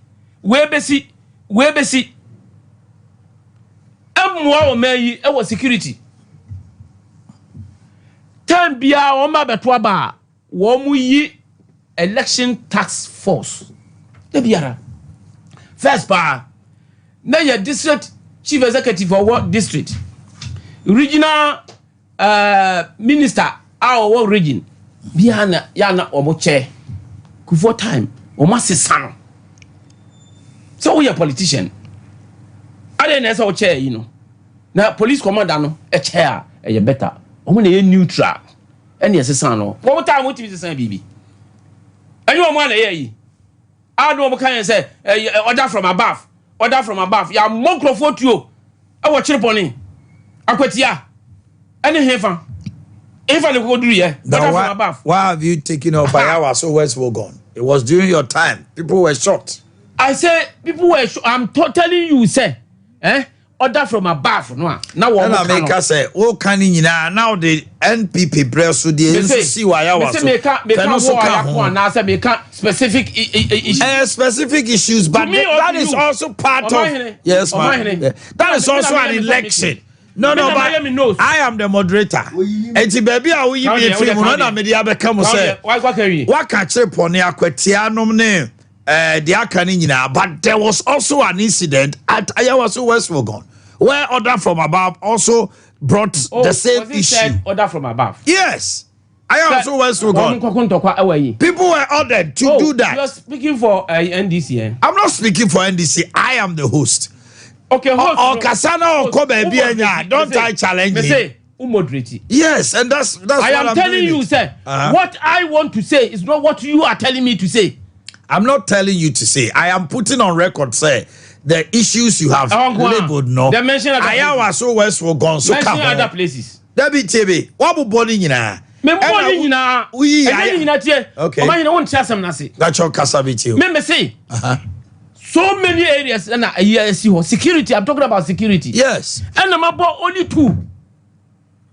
amwa o mayi e wo security time bia o ma beto aba wo mu yi election task force de biara first pa na your district chief executive for what district regional minister our region biana yana omo chair for time omo sesano so we are politician ade na so chair you know na police commander no a chair e better omo na neutral ene sesano omo time we sesan bibi anyo omo na yi ado omo kan say order from above. Order from above. Ya microphone to you. I watch it pony. Akwetia. Any heaven. If I go do here. Order from above. Why have you taken off by hours so where's we gone? It was during your time. People were shot. I say people were shot. I'm telling you, say, order from above. No, now what I make us say, oh, can you now the NPP press with the see why I was. Specific issues. Specific issues, but that is also part of. Yes, ma'am. That is also an election. No, but I am the moderator. Enti baby a we be free mo na me dia be come say. What catch pon akwatia nom ne the aka ni nyina, but there was also an incident at Ayawaso West Wogon where order from above also brought the same issue. Order from above. Yes. Ayawaso West Wogon. People were ordered to do that. You are speaking for NDC. I'm not speaking for NDC. I am the host. Okay, or Kasana or Kobe Bienya, don't I challenge you? Yes, and that's I am telling you, sir. What I want to say is not what you are telling me to say. I'm not telling you to say. I am putting on record, say the issues you have labeled. No, they mention Ayawaso West Wogon. So mention other places. Debbie TV, what would body yina? We okay. That's your Kasabiti. Me say. So many areas and security. I'm talking about security. Yes. And I'm about only 2. You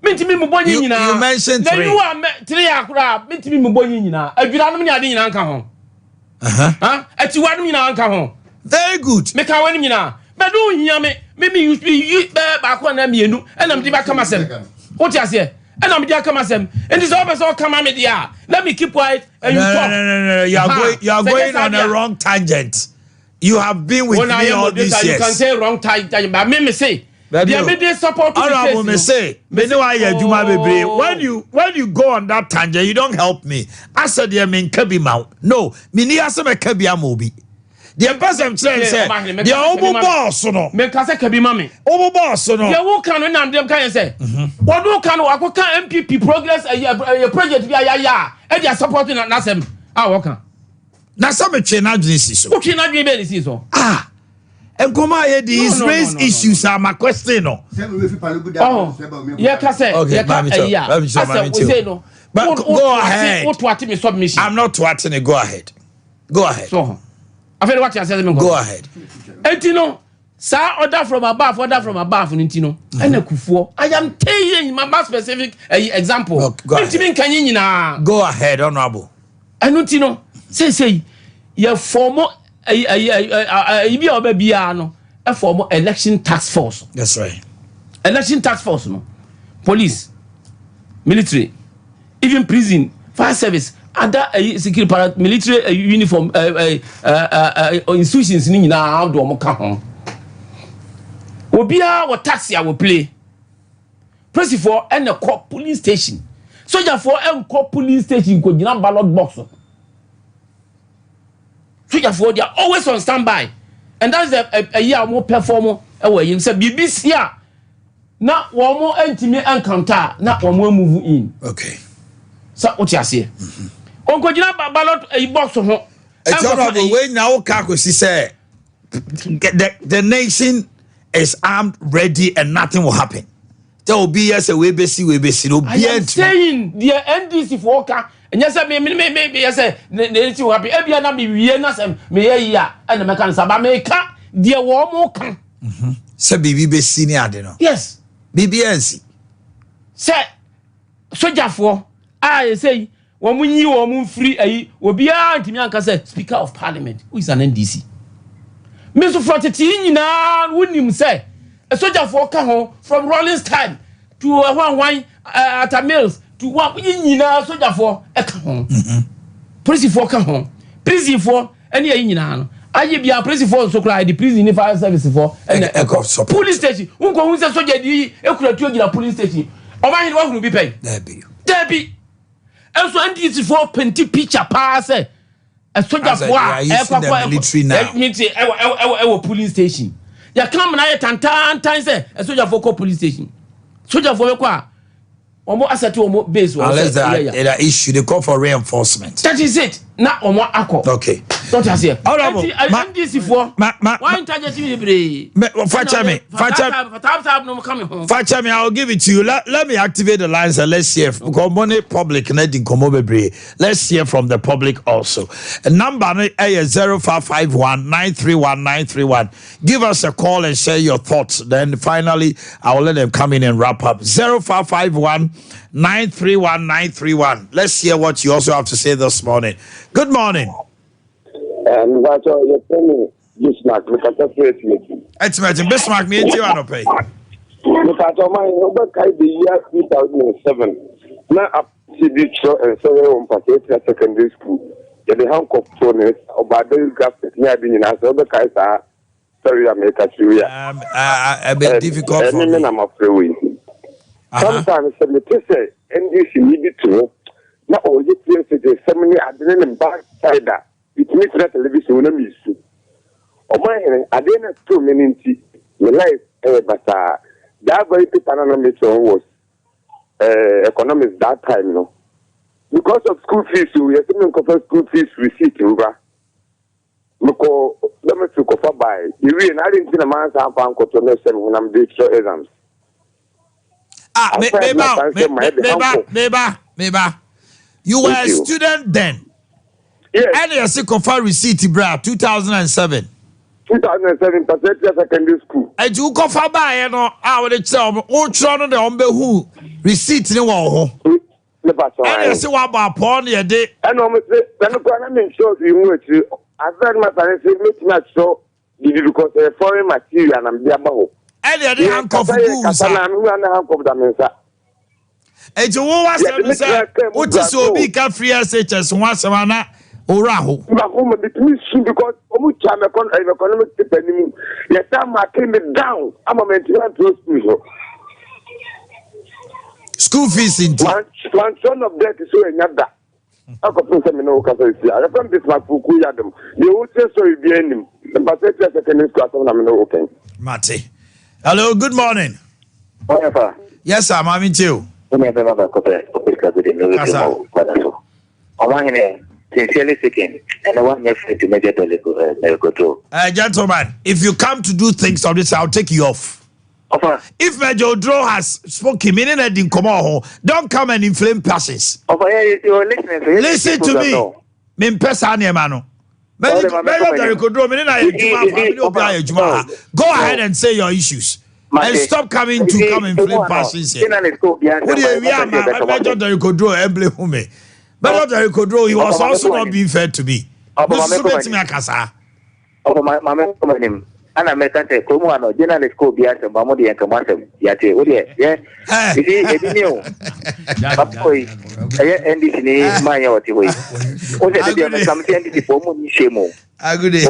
mentioned 3. Then you are 3 akura. Minti me mbonyi nyina. Adwira no me ade nyina nka ho. Atiwa no nyina nka ho. Very good. Me ka wani nyina. Be do hia me use be ba ko na mienu. And I'm di ba kama sem. What you say? And I'm dia kama sem. And this always all come me dia. Let me keep quiet and you talk. No. You are going on a wrong tangent. You have been with me all these years. You can say wrong time, but me say. The media support. Honorable me say. Me know why you Juma baby. When you go on that tangent, you don't help me. I said you mean kabi mount. No, me ni ase me kabi amobi. The person say the obo boss no. Me ka say kabi mami. Obo boss no. The wo kan no nam dem kan say. What do kan wo kan MPP progress a project bi ya. E dey supporting na sem. Wo kan. Na some na adwisi so. Okay, na adwisi be si so. Enkoma ye these raise issues are my question no. Oh. Yeah, ka say. Okay, say no. But go ahead. What twat me submission. I'm not twatting it. Go ahead. Go ahead. So. I feel what you say me go ahead. Entino, sa order from above ntino. Ene kufuo. I am telling my specific example. Ntimi kan nyina. Go ahead, honorable. Ntino. Say your former ibi obabia no a former election task force. That's right. Election task force no. Police, military, even prison, fire service, other security military uniform institutions ni nyina do mo ka ho. Obia wo taxi a wo play. Press for and a police station. Soldier for and police station ko nyina ballot box. So they are always on standby, and that's a year more perform away. You say BBC not one more intimate encounter, not one more move in. Okay. So what you say? Uncle Jina ballot a box of home. It's honorable way now. Kakosi say the nation is armed, ready, and nothing will happen. There will be as a way basi. I am saying the NDC for and yes, maybe yes, the issue happy. Ebia na be wie na sem me ya and me kan saba me ka de wo mo kan. Say bibi be senior ade no. Yes. BBNC. Say sojafo I say wo munyi wo mun free ayi obi a ntimi anka say Speaker of Parliament who is an NDC. Me so froteti nyina wonim say a sojafo ka ho from Rollins time to one at Mills to what nyina sojafo e ka ho. Police for ka ho. Prison for any nyina no. Aye bia prison for so cry the prison fire service for and police station. Unko hu say soja di ekura tu gina police station. Omanhene wa hunu bi pay. Debi. And so NDC for penti picture pa say a soldier for e military now. E police station. Ya come na tan say a soldier for police station. Soldier for kwa omo asset omo base unless that issue they call for reinforcement. That is it. na omo akọ okay don't you see honorable NDC for why target me Facha me I'll give it to you. Let me activate the lines and let's hear because money public let's hear from the public also. Number is 0551-931-931. Give us a call and share your thoughts. Then finally I will let them come in and wrap up. 0551-931-931. Let's hear what you also have to say this morning. Good morning. And that's all you're telling Bismarck, look at the first meeting. It's Bismarck, me and you are pay. Look at my over the year 2007. Now, up to the show and so on, Patricia Secondary School. The Hancock Tones or Badel Graphic near being in Asoba Kaisa, sorry, I make a few. A bit difficult for me. I'm afraid. Sometimes, say, and this needed to know all the places, so many adrenaline backside that. It makes that television when I'm used to. Omanhene, I didn't too many my life, but that very economics was economics that time, you know. Because of school fees, we are still cover school fees receipt, over. Look, let me to cover by. You really, I didn't see a man's half uncle to when I'm doing exams. Neighbor, you were a student then. Yes. And you see confer receipt, bra, 2007. 2007, Pacific Secondary School. And you confer by, you know, I would tell me, all trying on the umbe who receipt in the wall. And you see what about upon your day. And almost then the government shows you much. I said my parents make not so because a foreign material and I'm there. And you didn't come for schools. And you was what is so big free SHS once a man. Oraho. Because economic depending. Yes, I'm came down. I'm a maintenance school. School fees in one son of that is so another. I got some no capacity. I found this like Fukuyadam. You would say so if you end him. The Pacific Secondary School, I'm no okay. Mate. Hello, good morning. Yes, sir, I'm in you. Sincerely speaking, and I want to make it a gentleman, if you come to do things on this, I'll take you off. If Major Dro has spoken, meaning that didn't come on, don't come and inflame passions. Listen to me. Go ahead and say your issues. And stop coming to come and inflame passions here. But he was also not being fair to me. And American Komuano, journalist could be at the Mamodi and Kamasam. Yate, yeah. You see, NDC, my way. What did you come to NDC for Munishemo? I good day.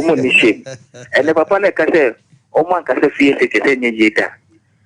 And the Papa can say, Oman can say, Yeta.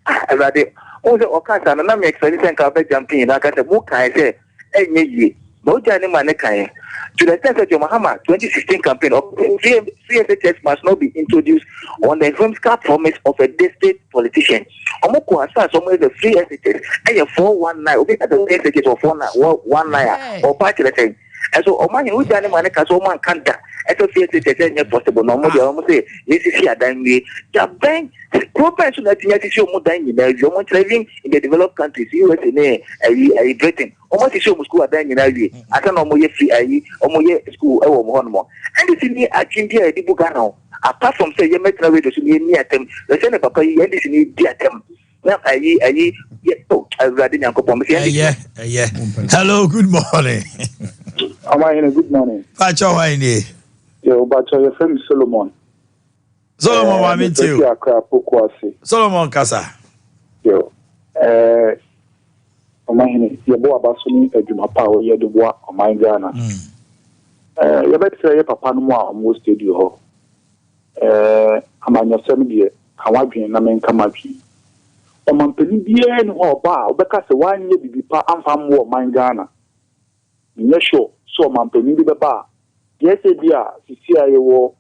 I read it. Also, Okasa, and I'm explaining carpet jumping. I got a book. I say, Ye. Mojani Manekai. To the extent that your Mahama 2016 campaign of free SHS must not be introduced on the home performance of a district politician. Omoko as somewhere the free SHS and your 419 will be at the SHS of 419 or party thing. And so Oman who Jani Maneka so man can't as a free SHS possible. No more almost say this is here than we the bank programs that you show more than you want living in the developed countries, USA, Britain. Almost show school at then I don't know more free or more school or more. And this is me at India, the Bugano. Apart from say you make no way to be near them, the same papa, and this is dear them. Now, yeah. Hello, good morning. Good morning. Yo, but your friend Solomon. Solomon, I'm in too. Solomon Kasa. Yo, Omanhene, your boy Basuni, a Juma Power, you do what on my Ghana. You better say, Papa, no more, almost did you. I'm on your 7 year, how I be in Naman Kamachi. Oman Penibia or Bar, because the 1 year be part and farm war, my Ghana. Yes, sure, so man Penibi Bar. Yes, dear, CIA war.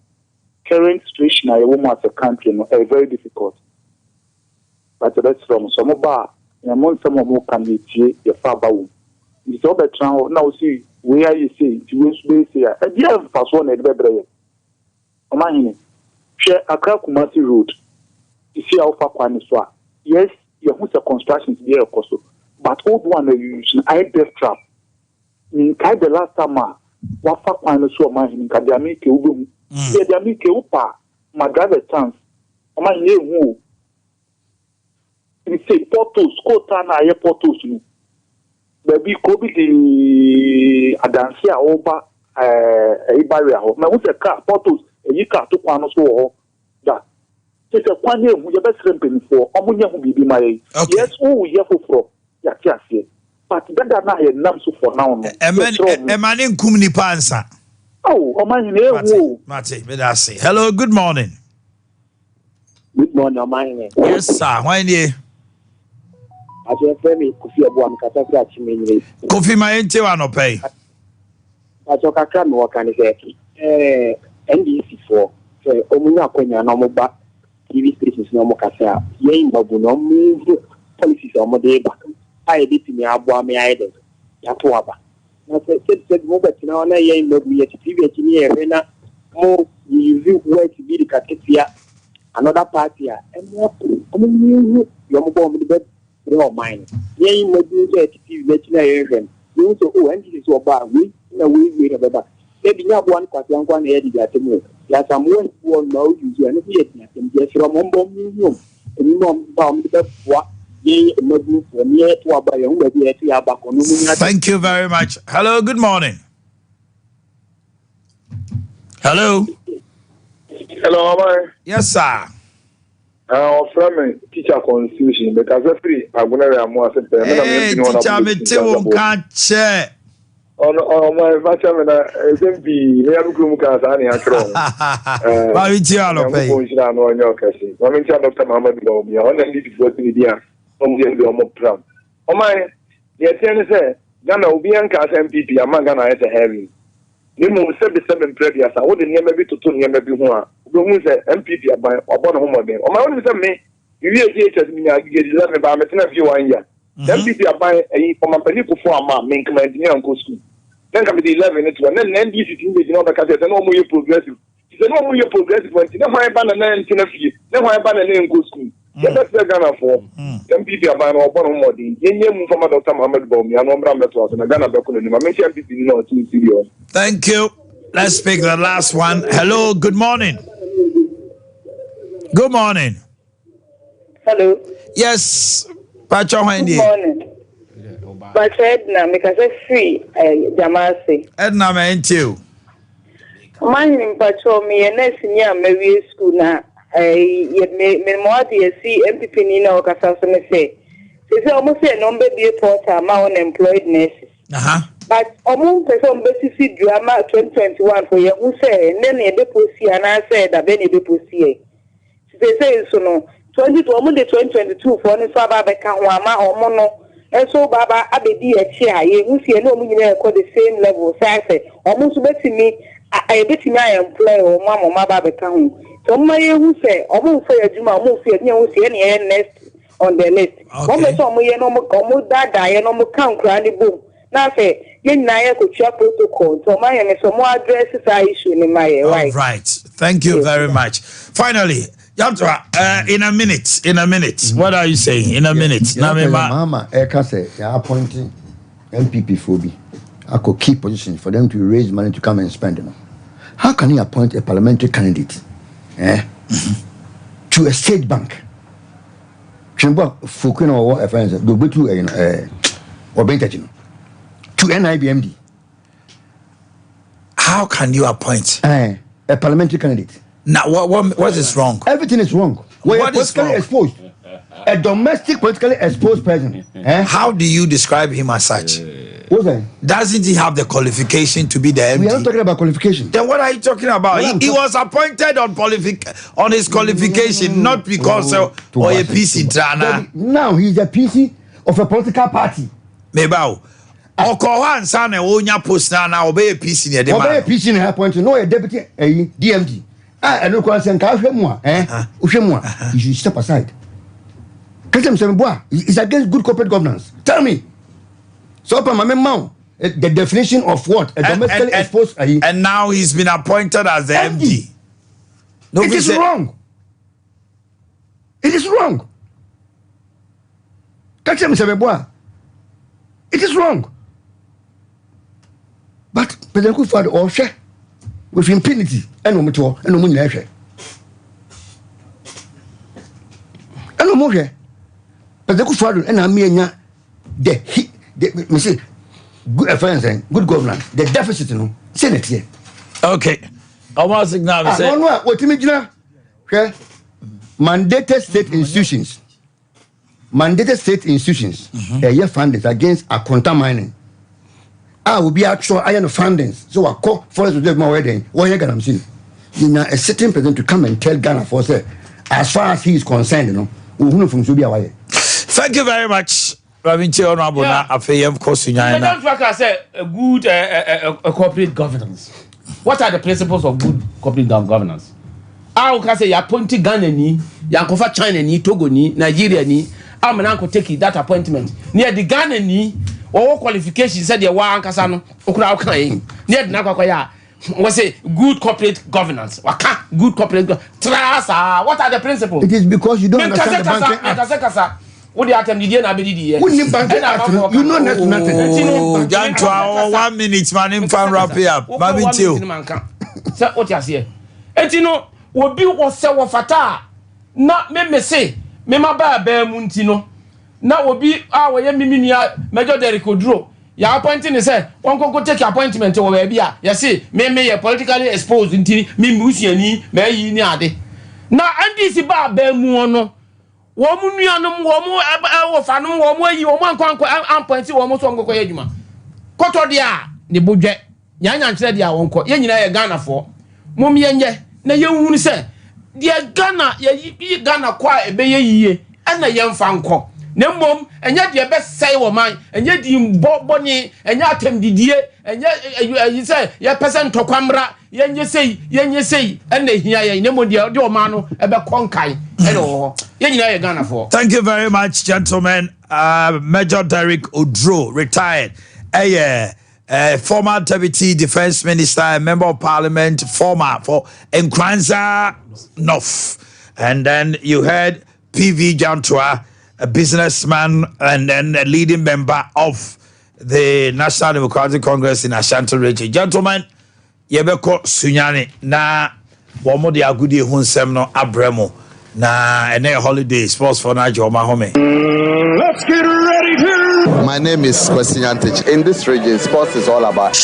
Current situation I woman as a country is very difficult. But that's from some bar, and among some more can be your father. It's all the now see we are you say to win space here. A dear pass one at Bebre. Omanhene, share Accra Kumasi Road. You see how far Kwaniswa. Yes, you have a construction there, of course. But old one you use I death trap. In the last time, what far Kwaniswa Omanhene, Kadiamike Ubum. Kadiamike Upa, my driver chance. Omanhene who. We say portos, Kotana, air portos. Baby, Kobe the Adansia over a barrier. My who's a car, portos, a yika to Quanos or that. It's a 1 year with your best friend for Omunia who be my yes, oh, yeah, for yes, but that I had none so for now. A man in Kumni Pansa. Oh, Omanhene, Mate, I say hello, good morning. Good morning, Omanhene. Yes, sir. Why you? I just tell me Kofi Abuam Kataka Chimini. Kofi my ente no pay. I talk a can work and say NDC for Omunya Konya no moba TV stations no mokasa. Yen babu no move policies on Modeba. I did me Abuam Iden. Yatuaba. I said move it now na yen no be TV engineer more you where to be the Katia another party and more Yomo the no mine. Ye may do that TV national you so oh and this is about we no we about maybe not one one head at the moon. Yes, I'm one no you and yes from home and mom bomb the what ye maybe for me to about your own. Thank you very much. Hello, good morning. Hello. Hello, Omar. Yes, sir. From teacher constitution because every I'm going to more teacher me too can't share. Oh my vitamin SMP me am group ka sa ni akro. Ba wi ti alo pe. Ko nshira no onyo kasi. Wa me ntia Dr. Muhammad Baah Herbal. On na need to be dia. On dey be omo program. O my ye tell say Ghana obi an ka MPP among Ghana is a heavy. Ni mo 77 previous a wo de niam bi toto niam bi ho a. Wo hu say MPP aban obon ho modern. O my won say me you GHS mi na gidi la me ba me tena fi 1 year. MPP aban e o mampani kufo ama me nkama engineer nko school. Then come the 11 it one. Then NDC team be no be ka say no mo ye progressive. Say no mo ye progressive one. Then why ban na ntina fi. Then why ban na nko school. Yeah, that's the Ghana for. MPP aban obon ho modern. Yenye mu from Dr. Muhammad Baah Herbal. No mbra meto so na Ghana be ko no ma mention MPP no too serious. Thank you. Let's pick the last one. Hello, good morning. Good morning. Hello. Yes. Pacho Wendy. Good morning. But Edna, because it's free, Jamasi. Edna, me into. My name Pacho, me and next year, maybe school now. Me more to see MPP Nina or Casasone say. They almost say number be a porter, my unemployed nurses. But among person basically drama 2021 for you who say, and then a deposit, and I said that then a deposit. They say so no 2022 for any Saba Becawama or Mono. And so Baba Abedi a chair, you see no millionaire called the same level. So I say, almost betting me, I bet me I employ or Mamma Baba Becam. So my who say, almost say a Juma, almost see any next on the list. One person, no more that I no more count granny boom. Now say, I could check protocol. So my and some more addresses I issue in my right. Right. Thank you very much. Finally, Yamtra, in a minute. What are you saying? In a minute. Mama, I can say, you're appointing MPP phobia. I could keep position for them to raise money to come and spend them. How can you appoint a parliamentary candidate to a state bank? Chimba Fukino or a friend, go to or Bentajino to NIBMD. How can you appoint a parliamentary candidate? Now, what is wrong? Everything is wrong. What is politically exposed? A domestic politically exposed person. How do you describe him as such? What's that? Doesn't he have the qualification to be the MD? We are not talking about qualification. Then what are you talking about? He was appointed on his qualification, not because of a PC drama. Now he's a PC of a political party. Mebao. Okohan sana onya post na obey a PC near the obey a PC in her point to know a deputy a DMD. I don't concern you should step aside. It's against good corporate governance. Tell me. So, my mom, The definition of what? A domestically exposed. And now he's been appointed as the MD. It is wrong. It is wrong. Catch him, Mr. Beboa. It is wrong. But President Kufuor or share with impunity and no matter and no money share. And no more share. President Kufuor and Amia the good good governance. The deficit, you know, Senate here. Okay. Almost now. What you mean? Mandated state institutions. Mandated state institutions. They are funded against a quantum mining. I will be actual iron fundings. So I call forest with my wedding. What you gonna see? You know, a certain president to come and tell Ghana for say, as far as he is concerned, you know, we from Subia. Thank you very much. Honorable Afeyem Kosunyana. Don't work as a good corporate governance. What are the principles of good corporate governance? I can say you appoint Ghana ni, you confer China ni, Togo ni, Nigeria ni. I'm an uncle take that appointment. Near the Ghana ni, all qualifications said you are Ankasano, Okra. Near the Nakakoya. Was a good corporate governance. Waka good corporate governance. What are the principles? It is because you don't understand the banking act. What the item did you not be you know nothing. Oh, Jan to 1 minute, man, in fan wrap up. Baby Tio. So what you say? And you know, what be was so fata. Not me say, me ma ba muntino. Now will be our Yeminia Major Derrick Odro. Your appointing is say, one go take your appointment over Abia. You see, me a politically exposed into me musiani, me yiniade. Now, and this is ba muono. Woman, fanum, woman, you want to appoint you almost on Goyajuma. Cotodia, the budget, Yan said, ya won't call Yan Ghana for. Mummy, na you won't say, dear Ghana, ye Ghana quite a bay ye, and a young fanco. No mum, and yet your best say woman, and yet you bought bonny, and yet him didier, and yet you say, your peasant to Quambra, yen you say, and they hear no more dear mano about Conkai, and all. Thank you very much, gentlemen. Major Derrick Odro, retired. Former Deputy Defense Minister, Member of Parliament, former for Nkranza North. And then you heard PV Jantua, a businessman and then a leading member of the National Democratic Congress in Ashanti region. Gentlemen, Yebeko Sunyani, na Womodi Agudi Hunsem no Abremo. Na ene holiday sports for Nigeria home. Let's get ready to. My name is Kwesi Nyantich. In this region, sports is all about